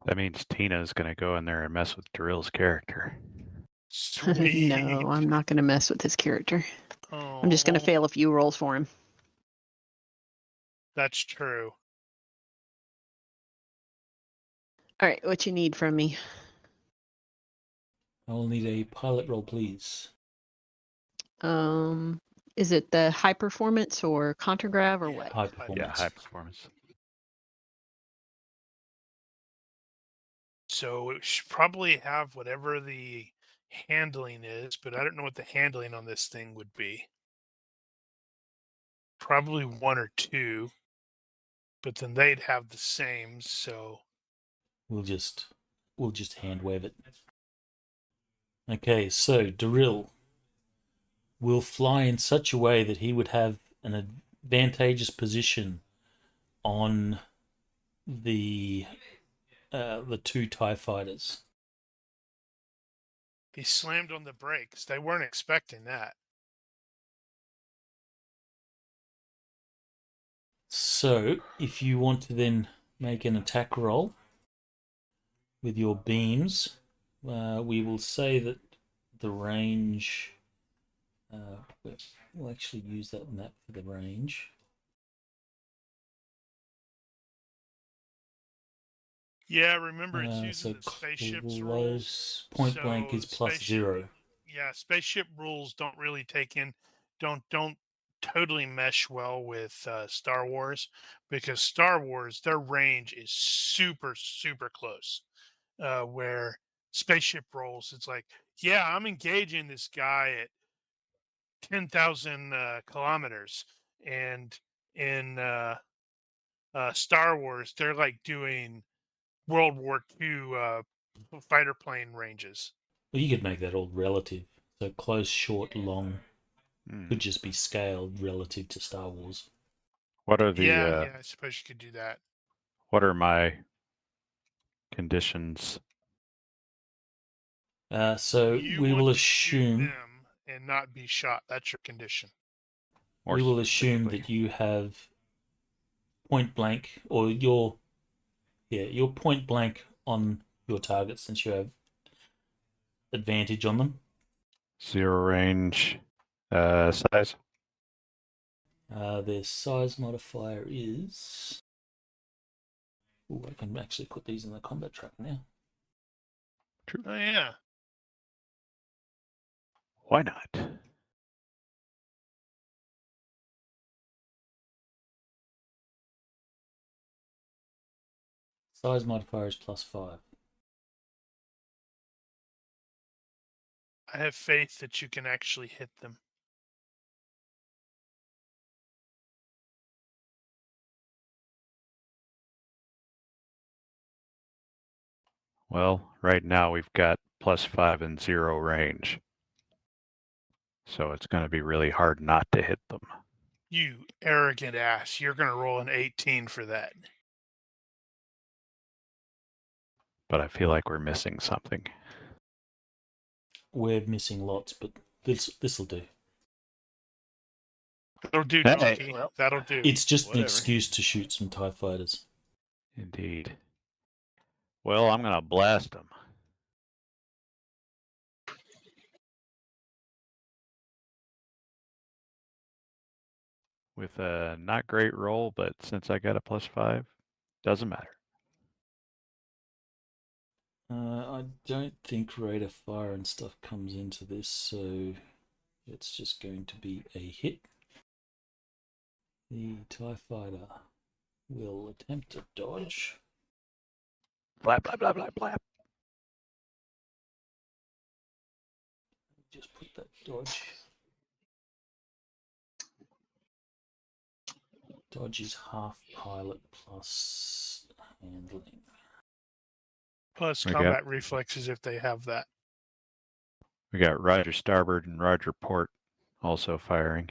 That means Tina's going to go in there and mess with Drill's character. Sweet. No, I'm not going to mess with his character. Oh, I'm just going to fail a few rolls for him. that's true. All right, what you need from me? I will need a pilot roll, please. Is it the high performance or contragrav or what? High performance. Yeah, high performance. So it should probably have whatever the handling is, but I don't know what the handling on this thing would be. Probably 1 or 2, but then they'd have the same. So We'll just hand wave it. Okay, so Darryl will fly in such a way that he would have an advantageous position on the 2 TIE fighters. he slammed on the brakes. They weren't expecting that. So if you want to then make an attack roll with your beams, we will say that the range. We'll actually use that map for the range. Yeah, remember it's So using the spaceships close rules. point blank So is plus spaceship- 0. Yeah, spaceship rules don't really take in, don't totally mesh well with Star Wars, because Star Wars, their range is super close. Where spaceship rolls, it's like, yeah, I'm engaging this guy at 10,000 kilometers, and in Star Wars, they're like doing World War II fighter plane ranges. Well, you could make that all relative. So close, short, long could just be scaled relative to Star Wars. What are the Yeah, I suppose you could do that. what are my conditions? So You we want will to shoot assume them and not be shot. That's your condition. More we will assume specifically? that you have point blank, or your point blank on your target, since you have advantage on them. 0 range, size. Their size modifier is. Oh, I can actually put these in the combat track now. Oh yeah. Why not? Size modifier is +5. I have faith that you can actually hit them. Well, right now we've got +5 and 0 range. So it's going to be really hard not to hit them. You arrogant ass. You're going to roll an 18 for that. But I feel like we're missing something. We're missing lots, but this'll do. That'll do, Hey, Donkey. well, That'll do. It's just an Whatever. excuse to shoot some TIE fighters. Indeed. Well, I'm going to blast them. With a not great roll, but since I got a +5, doesn't matter. I don't think rate of fire and stuff comes into this, so it's just going to be a hit. The TIE fighter will attempt to dodge. Blap, blap, blap, blap, blap. Just put that dodge. Dodge is half pilot plus handling. Plus We got- combat reflexes if they have that. We got Roger starboard and Roger port also firing.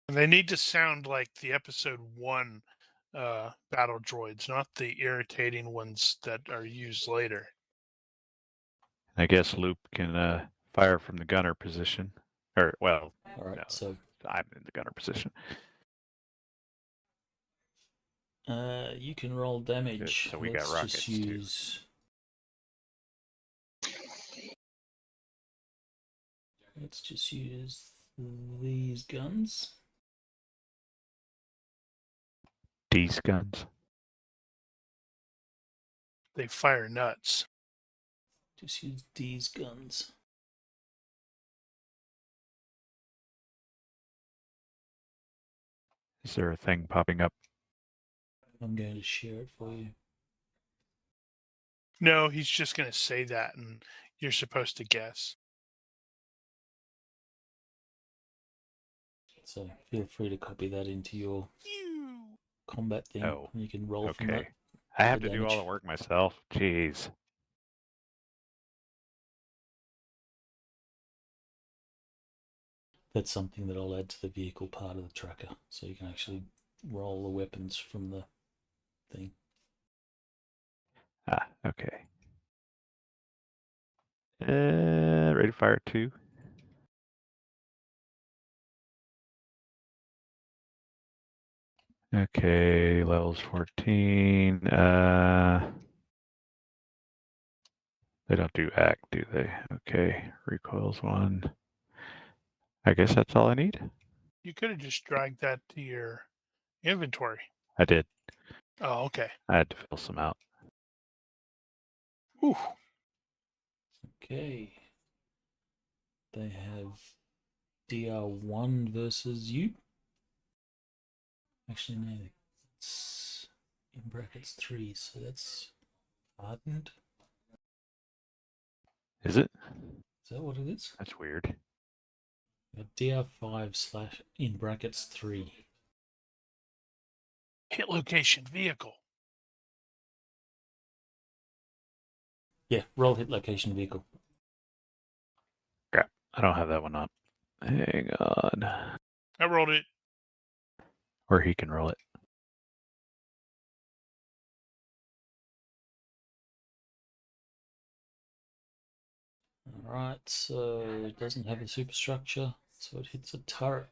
And they need to sound like the episode 1 battle droids, not the irritating ones that are used later. I guess Loop can fire from the gunner position. Or, well, All right, no, so I'm in the gunner position. you can roll damage. So we got Let's rockets, just too. use. Let's just use these guns. These guns. They fire nuts. Just use these guns. Is there a thing popping up? I'm going to share it for you. No, he's just going to say that, and you're supposed to guess. So feel free to copy that into your combat thing. Oh, You can roll from that. Okay. I have the to do all the damage. work myself. Jeez. That's something that I'll add to the vehicle part of the tracker, so you can actually roll the weapons from the thing. Ah, okay. Ready to fire 2. Okay, levels 14. They don't do act, do they? Okay, recoils 1. I guess that's all I need. You could have just dragged that to your inventory. I did. Oh, okay. I had to fill some out. Whew. Okay. They have DR1 versus you. Actually, no. It's in brackets 3, so that's hardened. Is it? Is that what it is? That's weird. DR5 / in brackets 3. Hit location, vehicle. Yeah, roll hit location vehicle. Crap. I don't have that one on. Hang on. I rolled it. Or he can roll it. Alright, so it doesn't have a superstructure, so it hits a turret.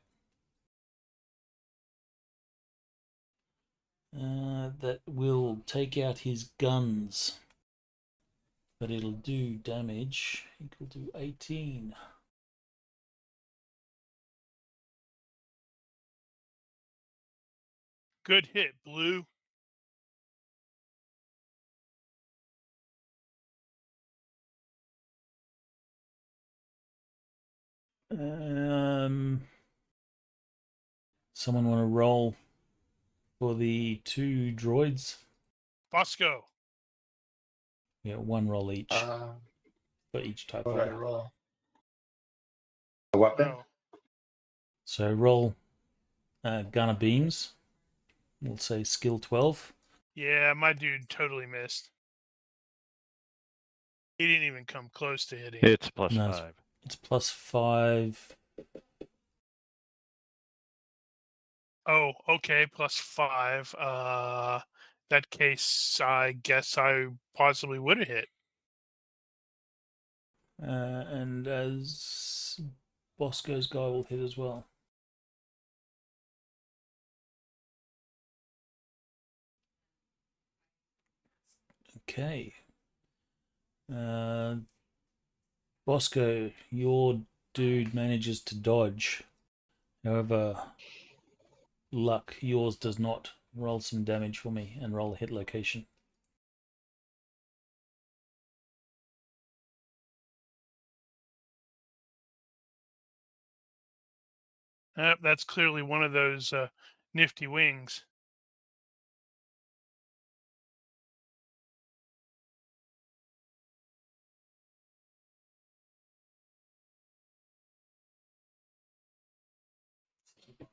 That will take out his guns, but it'll do damage equal to 18. Good hit, Blue. Someone want to roll for the 2 droids? Bosco. Yeah, 1 roll each for each type What did I fighter. roll? A weapon? Oh, So roll gunner beams. We'll say skill 12. Yeah, my dude totally missed. He didn't even come close to hitting. It's plus No, 5. It's +5. Oh, okay, +5. That case, I guess I possibly would have hit. And as Bosco's guy will hit as well. Okay. Bosco, your dude manages to dodge. However, luck, yours does not. Roll some damage for me and roll a hit location. That's clearly one of those nifty wings. –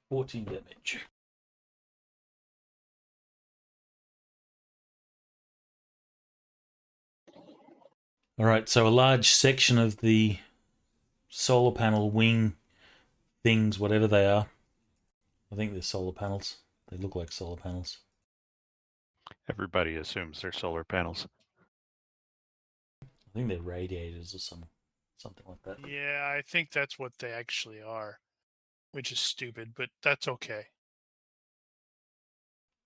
14 damage. All right, so a large section of the solar panel wing things, whatever they are, I think they're solar panels. They look like solar panels. Everybody assumes they're solar panels. I think they're radiators or something like that. Yeah, I think that's what they actually are, which is stupid, but that's okay.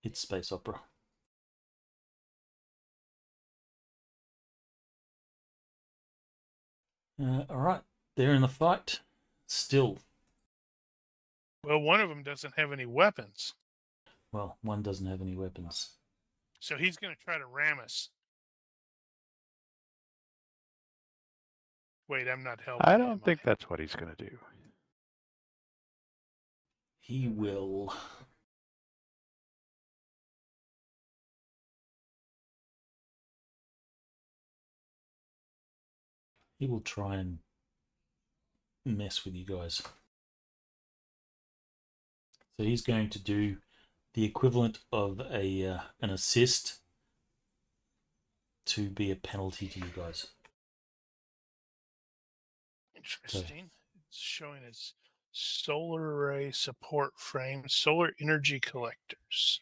It's space opera. All right, they're in the fight. Still, Well, one of them doesn't have any weapons, well, one doesn't have any weapons. so he's going to try to ram us. Wait, I'm not helping. I am don't think that's what he's going to do. He will. He will try and mess with you guys. So he's going to do the equivalent of an assist to be a penalty to you guys. Interesting. It's showing as solar array support frame, solar energy collectors.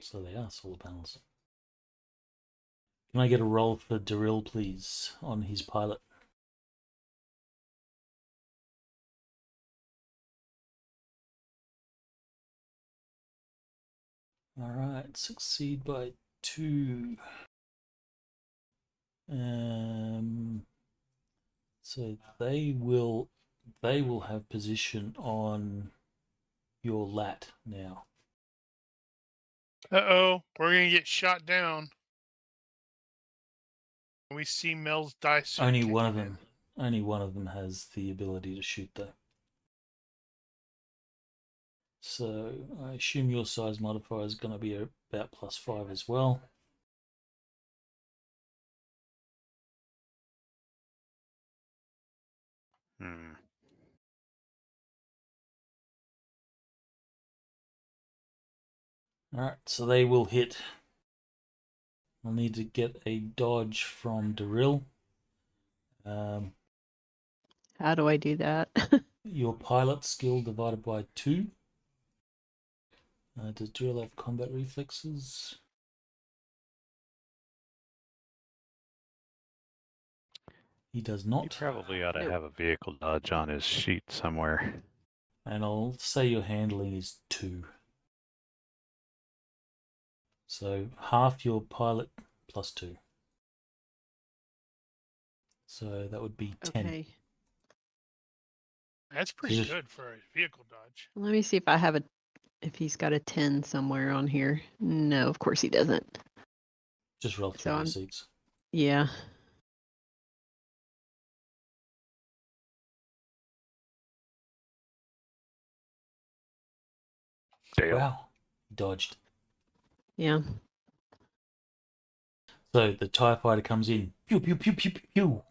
So they are solar panels. Can I get a roll for Daryl, please, on his pilot? All right, succeed by 2. So they will have position on your lat now. Uh-oh, we're going to get shot down. We see Mel's dice. Only one of them has the ability to shoot though. So I assume your size modifier is going to be about +5 as well. Alright, so they will hit. I'll need to get a dodge from Daryl. How do I do that? Your pilot skill divided by 2. Does Daryl have combat reflexes? He does He not. probably ought to Nope. have a vehicle dodge on his sheet somewhere. And I'll say your handling is 2. So half your pilot plus 2. So that would be 10. Okay. That's pretty Yes. good for a vehicle dodge. Let me see if I have if he's got a 10 somewhere on here. No, of course he doesn't. Just roll So 3d6. Yeah. Dale. Wow, dodged. Yeah. So the TIE fighter comes in, pew pew pew pew pew.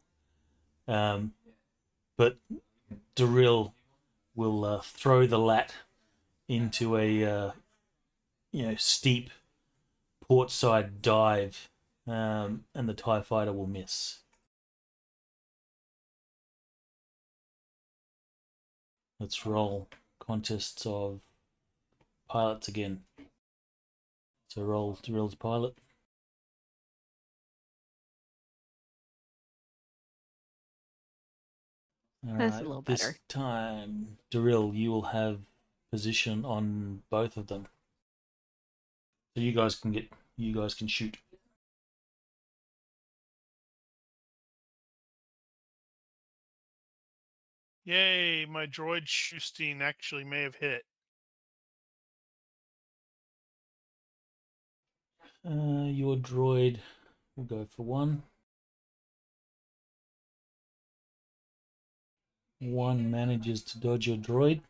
But Daryl will throw the lat into a steep port side dive, and the TIE fighter will miss. Let's roll contests of pilots again. So roll Drill's pilot. That's a little this better. time, Drill, you will have position on both of them. So you guys can shoot. Yay, my droid Schusting actually may have hit. Your droid will go for 1. 1 manages to dodge your droid.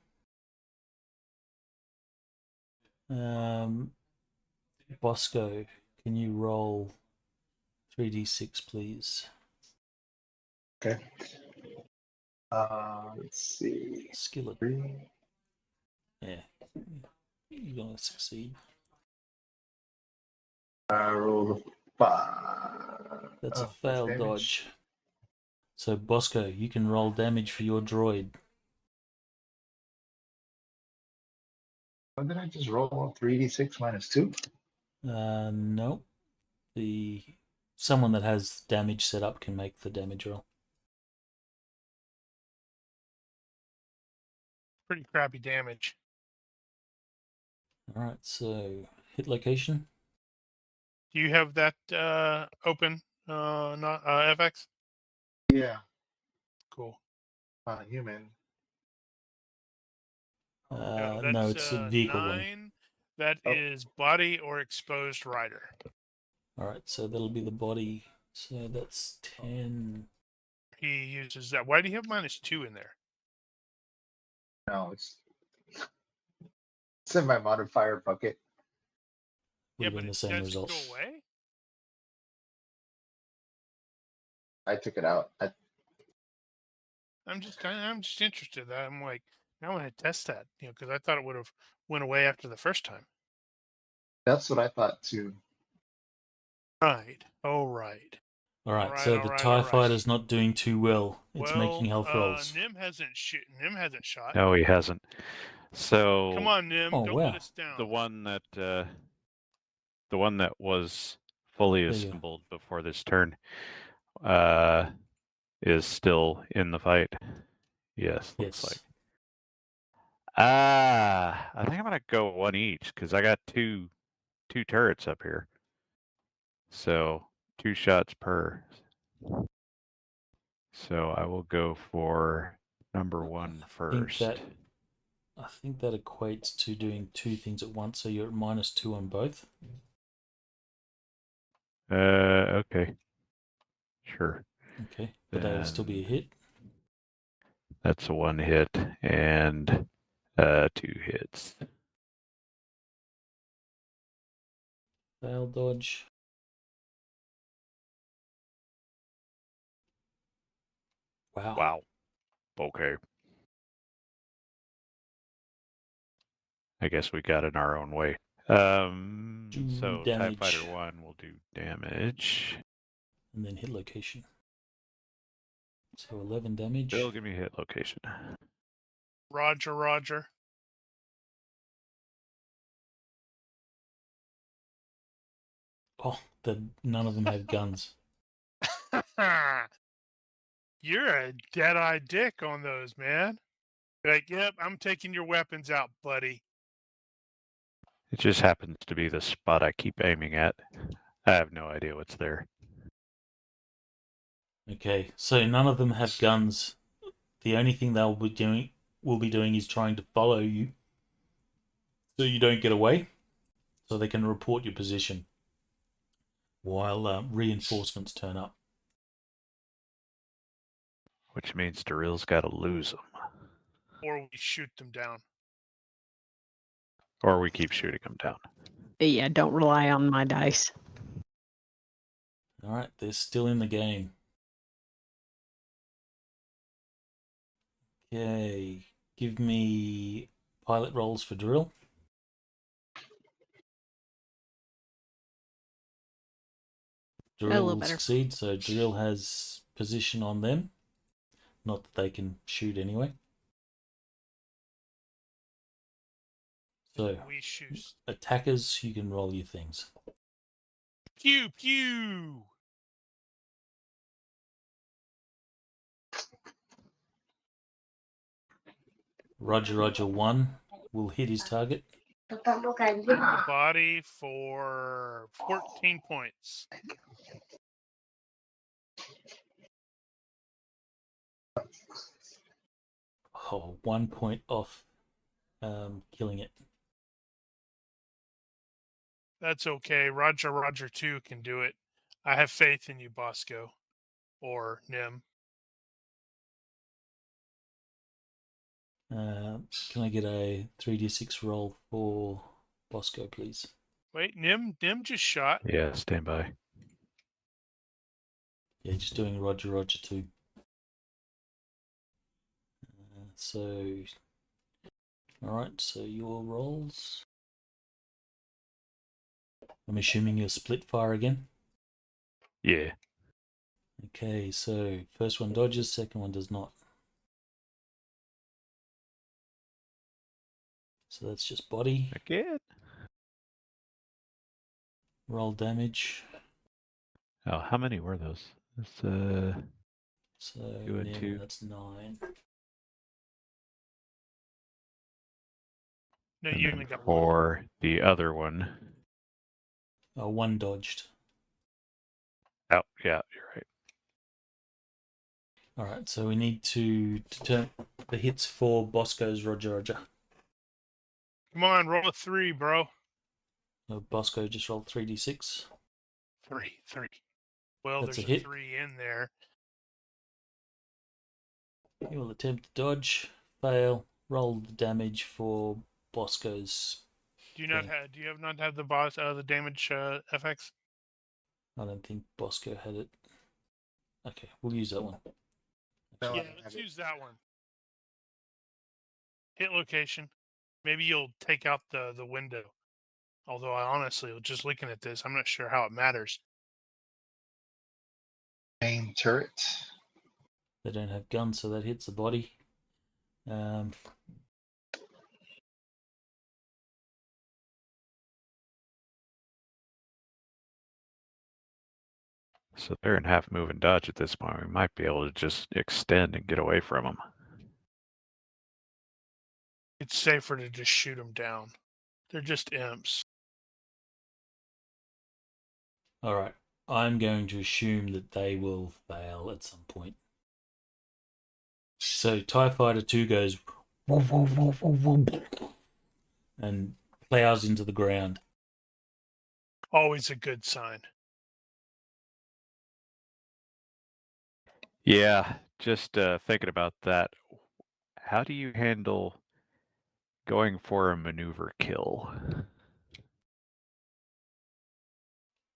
Bosco, can you roll 3d6, please? Okay. Let's see. Skillet. 3. Yeah, you're gonna succeed. I rolled a 5. That's a That's failed damage. dodge. So Bosco, you can roll damage for your droid. What did I just roll? 3d6 minus 2? No. Someone that has damage set up can make the damage roll. Pretty crappy damage. Alright, so hit location. Do you have that open? Not FX? Yeah, Cool. not a human. No, No, that's it's a vehicle 9. one. That Oh. is body or exposed rider. Alright, so that'll be the body. So that's 10. He uses that. Why do you have -2 in there? No, it's in my modifier bucket. Would have been the same does result. it go away? I took it out. I'm just interested. I'm like, I want to test that, because I thought it would have went away after the first time. That's what I thought too. Right. Oh, right. Alright, so the TIE fighter's not doing too well. It's making health rolls. Nim hasn't shot. No, he hasn't. So Come on, Nim. Oh, Don't wow. let us down. the one that was fully There you go. assembled before this turn is still in the fight. Yes, looks like. I think I'm gonna go 1 each because I got two turrets up here. So 2 shots per. So I will go for number 1 first. I think that equates to doing 2 things at once, so you're at -2 on both. Okay. Sure. Okay, but that'll still be a hit. That's a 1 hit and 2 hits. Fail dodge. Wow. Okay. I guess we got in our own way. So TIE damage. Fighter 1 will do damage. And then hit location. So 11 damage. Bill, give me hit location. Roger, Roger. Oh, none of them have guns. You're a dead-eye dick on those, man. Like, yep, I'm taking your weapons out, buddy. It just happens to be the spot I keep aiming at. I have no idea what's there. Okay, so none of them have guns. The only thing they'll be doing is trying to follow you, so you don't get away, so they can report your position while reinforcements turn up. Which means Daryl's got to lose them. Or we shoot them down. Or we keep shooting them down. Yeah, don't rely on my dice. All right, they're still in the game. Okay, give me pilot rolls for drill. little Drill will better. succeed, so Drill has position on them. Not that they can shoot anyway. So, We shoot. attackers, you can roll your things. Pew pew. Roger, 1 will hit his target. Papa mo kan Body for 14 points. Oh, 1 point off killing it. That's okay. Roger 2 can do it. I have faith in you, Bosco. Or Nim. Can I get a 3d6 roll for Bosco, please? Wait, Nim just shot. Yeah, stand by. Yeah, just doing Roger 2. Alright, so your rolls. I'm assuming you're split fire again. Yeah. Okay, so first one dodges, second one does not. So that's just body. Again. Roll damage. Oh, how many were those? It's, So 2 and Nim, 2. that's 9. No, And you then only got one. for the other one. Oh, 1 dodged. Oh, yeah, you're right. Alright, so we need to determine the hits for Bosco's Roger. Come on, roll a 3, bro. Bosco just rolled 3d6. 3. Well, That's there's a a hit. 3 in there. He will attempt to dodge, fail, roll the damage for Bosco's. Do you not thing. have? Do you not have the the damage FX? I don't think Bosco had it. Okay, we'll use that one. No, I Yeah, don't let's have it. use that one. Hit location. Maybe you'll take out the window. Although I honestly, just looking at this, I'm not sure how it matters. Main turret. They don't have guns, so that hits the body. So they're in half move and dodge at this point. We might be able to just extend and get away from them. It's safer to just shoot them down. They're just imps. Alright, I'm going to assume that they will fail at some point. So TIE Fighter 2 goes and plows into the ground. Always a good sign. Yeah, just thinking about that. How do you handle going for a maneuver kill?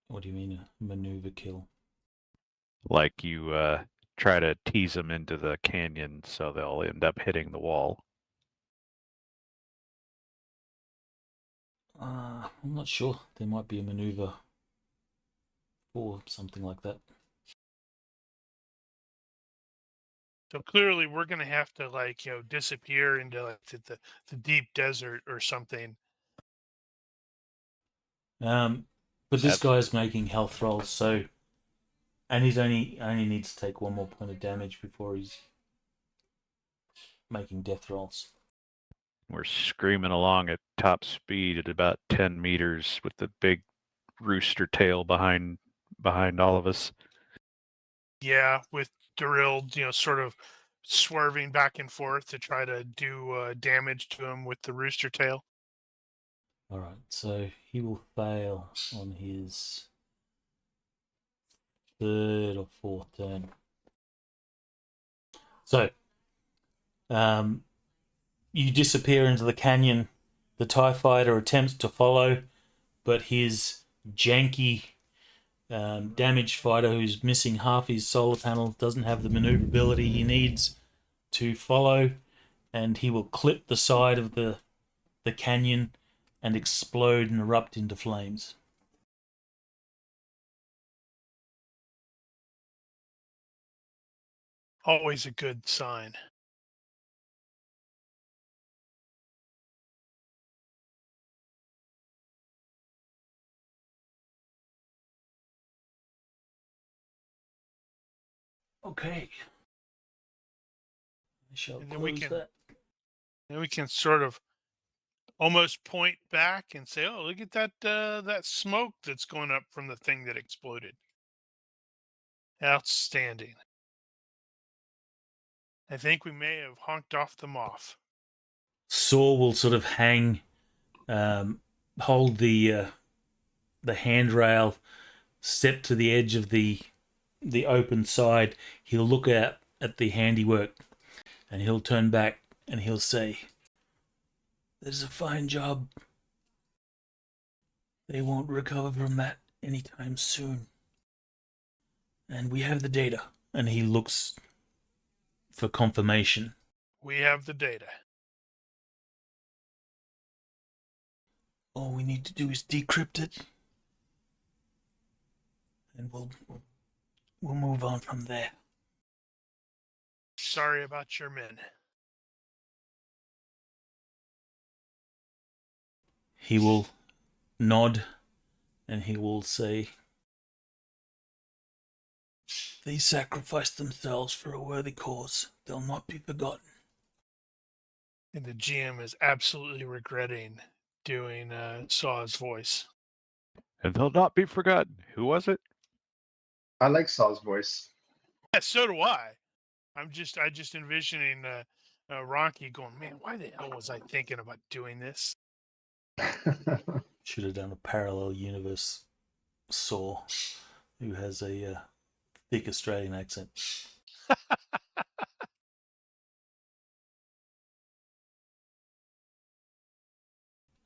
What do you mean a maneuver kill? Like you try to tease them into the canyon so they'll end up hitting the wall. I'm not sure. There might be a maneuver or something like that. So clearly, we're gonna have to disappear into like the deep desert or something. But this That's- guy's making health rolls, so and he's only needs to take 1 more point of damage before he's making death rolls. We're screaming along at top speed at about 10 meters with the big rooster tail behind all of us. Yeah, with Drill, sort of swerving back and forth to try to do damage to him with the rooster tail. Alright, so he will fail on his 3rd or 4th turn. So, you disappear into the canyon. The TIE Fighter attempts to follow, but his janky damaged fighter, who's missing half his solar panel, doesn't have the maneuverability he needs to follow, and he will clip the side of the canyon and explode and erupt into flames. Always a good sign. Okay. I shall And then we close can that. then we can sort of almost point back and say, "Oh, look at that smoke that's going up from the thing that exploded." Outstanding. I think we may have honked off the moth. Saw will sort of hold the handrail, step to the edge of the open side. He'll look out at the handiwork, and he'll turn back and he'll say, "There's a fine job. They won't recover from that anytime soon. And we have the data." And he looks for confirmation. We have the data. All we need to do is decrypt it, and we'll move on from there. Sorry about your men. He will nod, and he will say, "They sacrificed themselves for a worthy cause. They'll not be forgotten." And the GM is absolutely regretting doing Saw's voice. And they'll not be forgotten. Who was it? I like Saul's voice. Yeah, so do I. I just envisioning Ronnke going, "Man, why the hell was I thinking about doing this?" Should have done a parallel universe Saw, who has a thick Australian accent.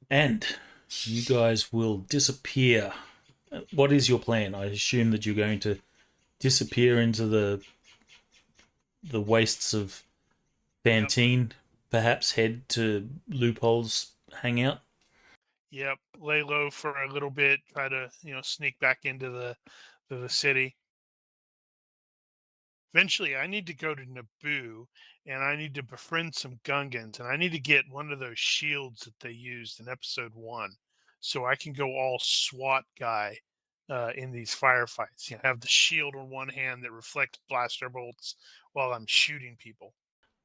And you guys will disappear. What is your plan? I assume that you're going to disappear into the wastes of Fantine, perhaps head to Loophole's hangout. Yep, lay low for a little bit, try to sneak back into the city. Eventually, I need to go to Naboo, and I need to befriend some Gungans, and I need to get one of those shields that they used in Episode 1, so I can go all SWAT guy in these firefights. Have the shield on one hand that reflects blaster bolts while I'm shooting people.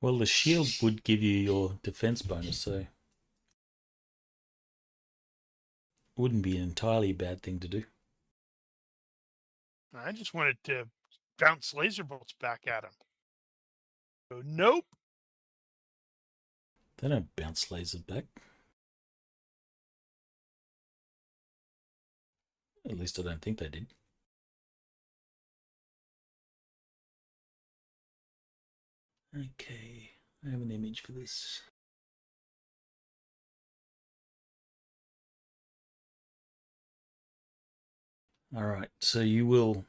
Well, the shield would give you your defense bonus, so it wouldn't be an entirely bad thing to do. I just wanted to bounce laser bolts back at him. So, nope. They don't bounce lasers back. At least I don't think they did. Okay, I have an image for this. Alright, so you will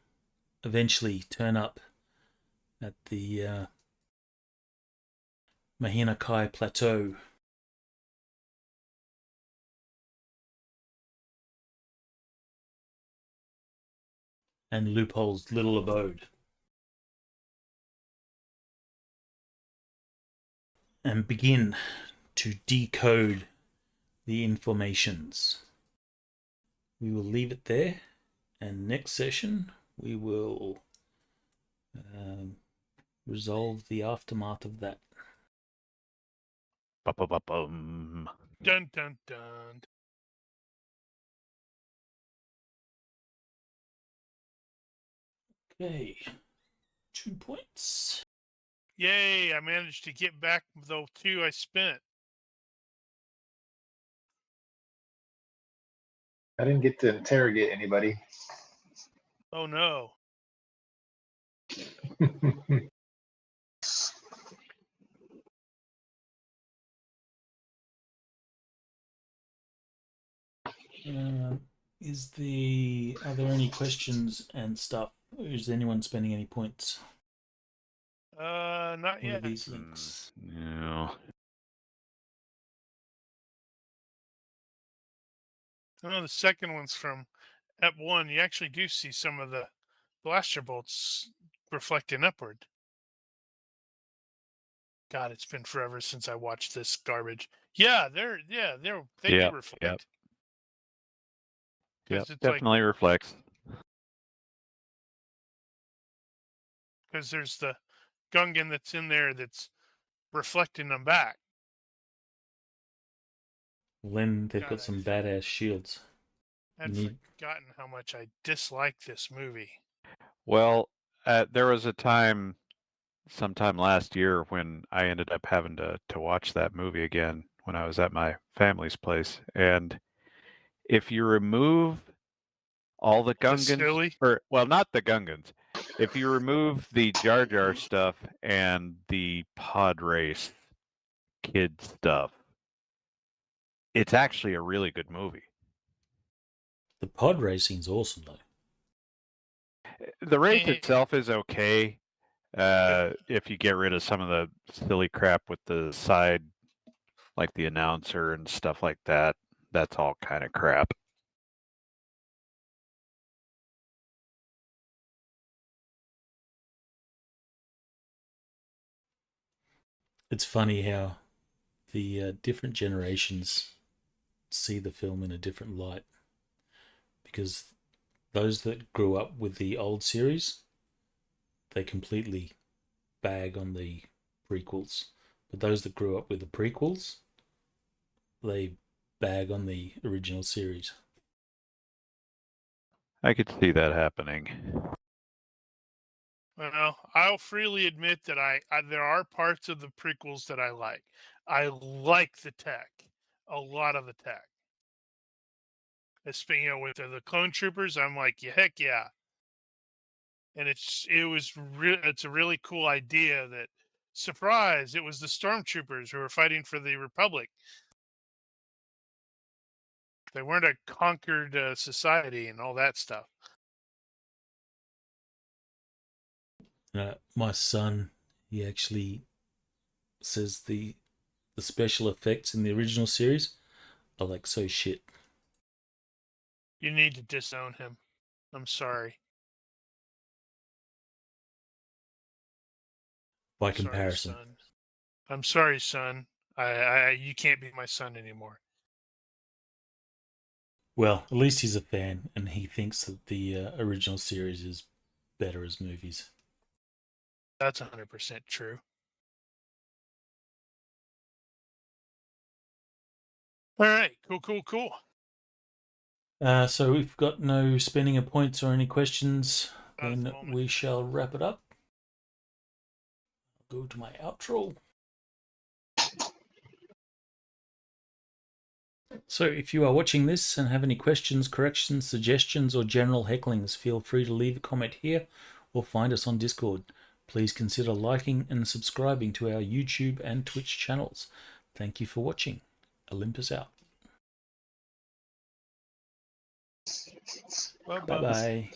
eventually turn up at the Mahina Kai Plateau. And Loophole's little abode. And begin to decode the informations. We will leave it there, and next session we will resolve the aftermath of that. Ba-ba-ba-bum. Dun dun dun. Okay, 2 points. Yay, I managed to get back the 2 I spent. I didn't get to interrogate anybody. Oh no. Are there any questions and stuff? Is anyone spending any points Not with yet. these links? No. Oh, the second one's from Ep 1. You actually do see some of the blaster bolts reflecting upward. God, it's been forever since I watched this garbage. Yeah, they Yep, do reflect. yep. Because Yep, it's like, definitely reflects. because there's the Gungan that's in there that's reflecting them back. Well, then they've God, got some badass shields. I'd You need- forgotten how much I disliked this movie. Well, there was a time, sometime last year, when I ended up having to watch that movie again when I was at my family's place. And if you remove all the The Gungans, silly? or well, not the Gungans, if you remove the Jar Jar stuff and the pod race kid stuff, it's actually a really good movie. The pod racing's awesome though. The race itself is okay. If you get rid of some of the silly crap with the side, like the announcer and stuff like that, that's all kind of crap. It's funny how the different generations see the film in a different light, because those that grew up with the old series, they completely bag on the prequels, but those that grew up with the prequels, they bag on the original series. I could see that happening. Well, I'll freely admit that there are parts of the prequels that I like. I like the tech, a lot of the tech. With the clone troopers, I'm like, yeah, heck yeah. And it's a really cool idea that, surprise, it was the stormtroopers who were fighting for the Republic. They weren't a conquered society and all that stuff. My son, he actually says the special effects in the original series are like so shit. You need to disown him. I'm sorry. By comparison. Sorry, son. I'm sorry, son. You can't be my son anymore. Well, at least he's a fan, and he thinks that the original series is better as movies. That's 100% true. All right, cool. So we've got no spending of points or any questions. Not at the Then moment. we shall wrap it up. I'll go to my outro. So if you are watching this and have any questions, corrections, suggestions, or general hecklings, feel free to leave a comment here or find us on Discord. Please consider liking and subscribing to our YouTube and Twitch channels. Thank you for watching. Olympus out. Bye-bye. Bye-bye.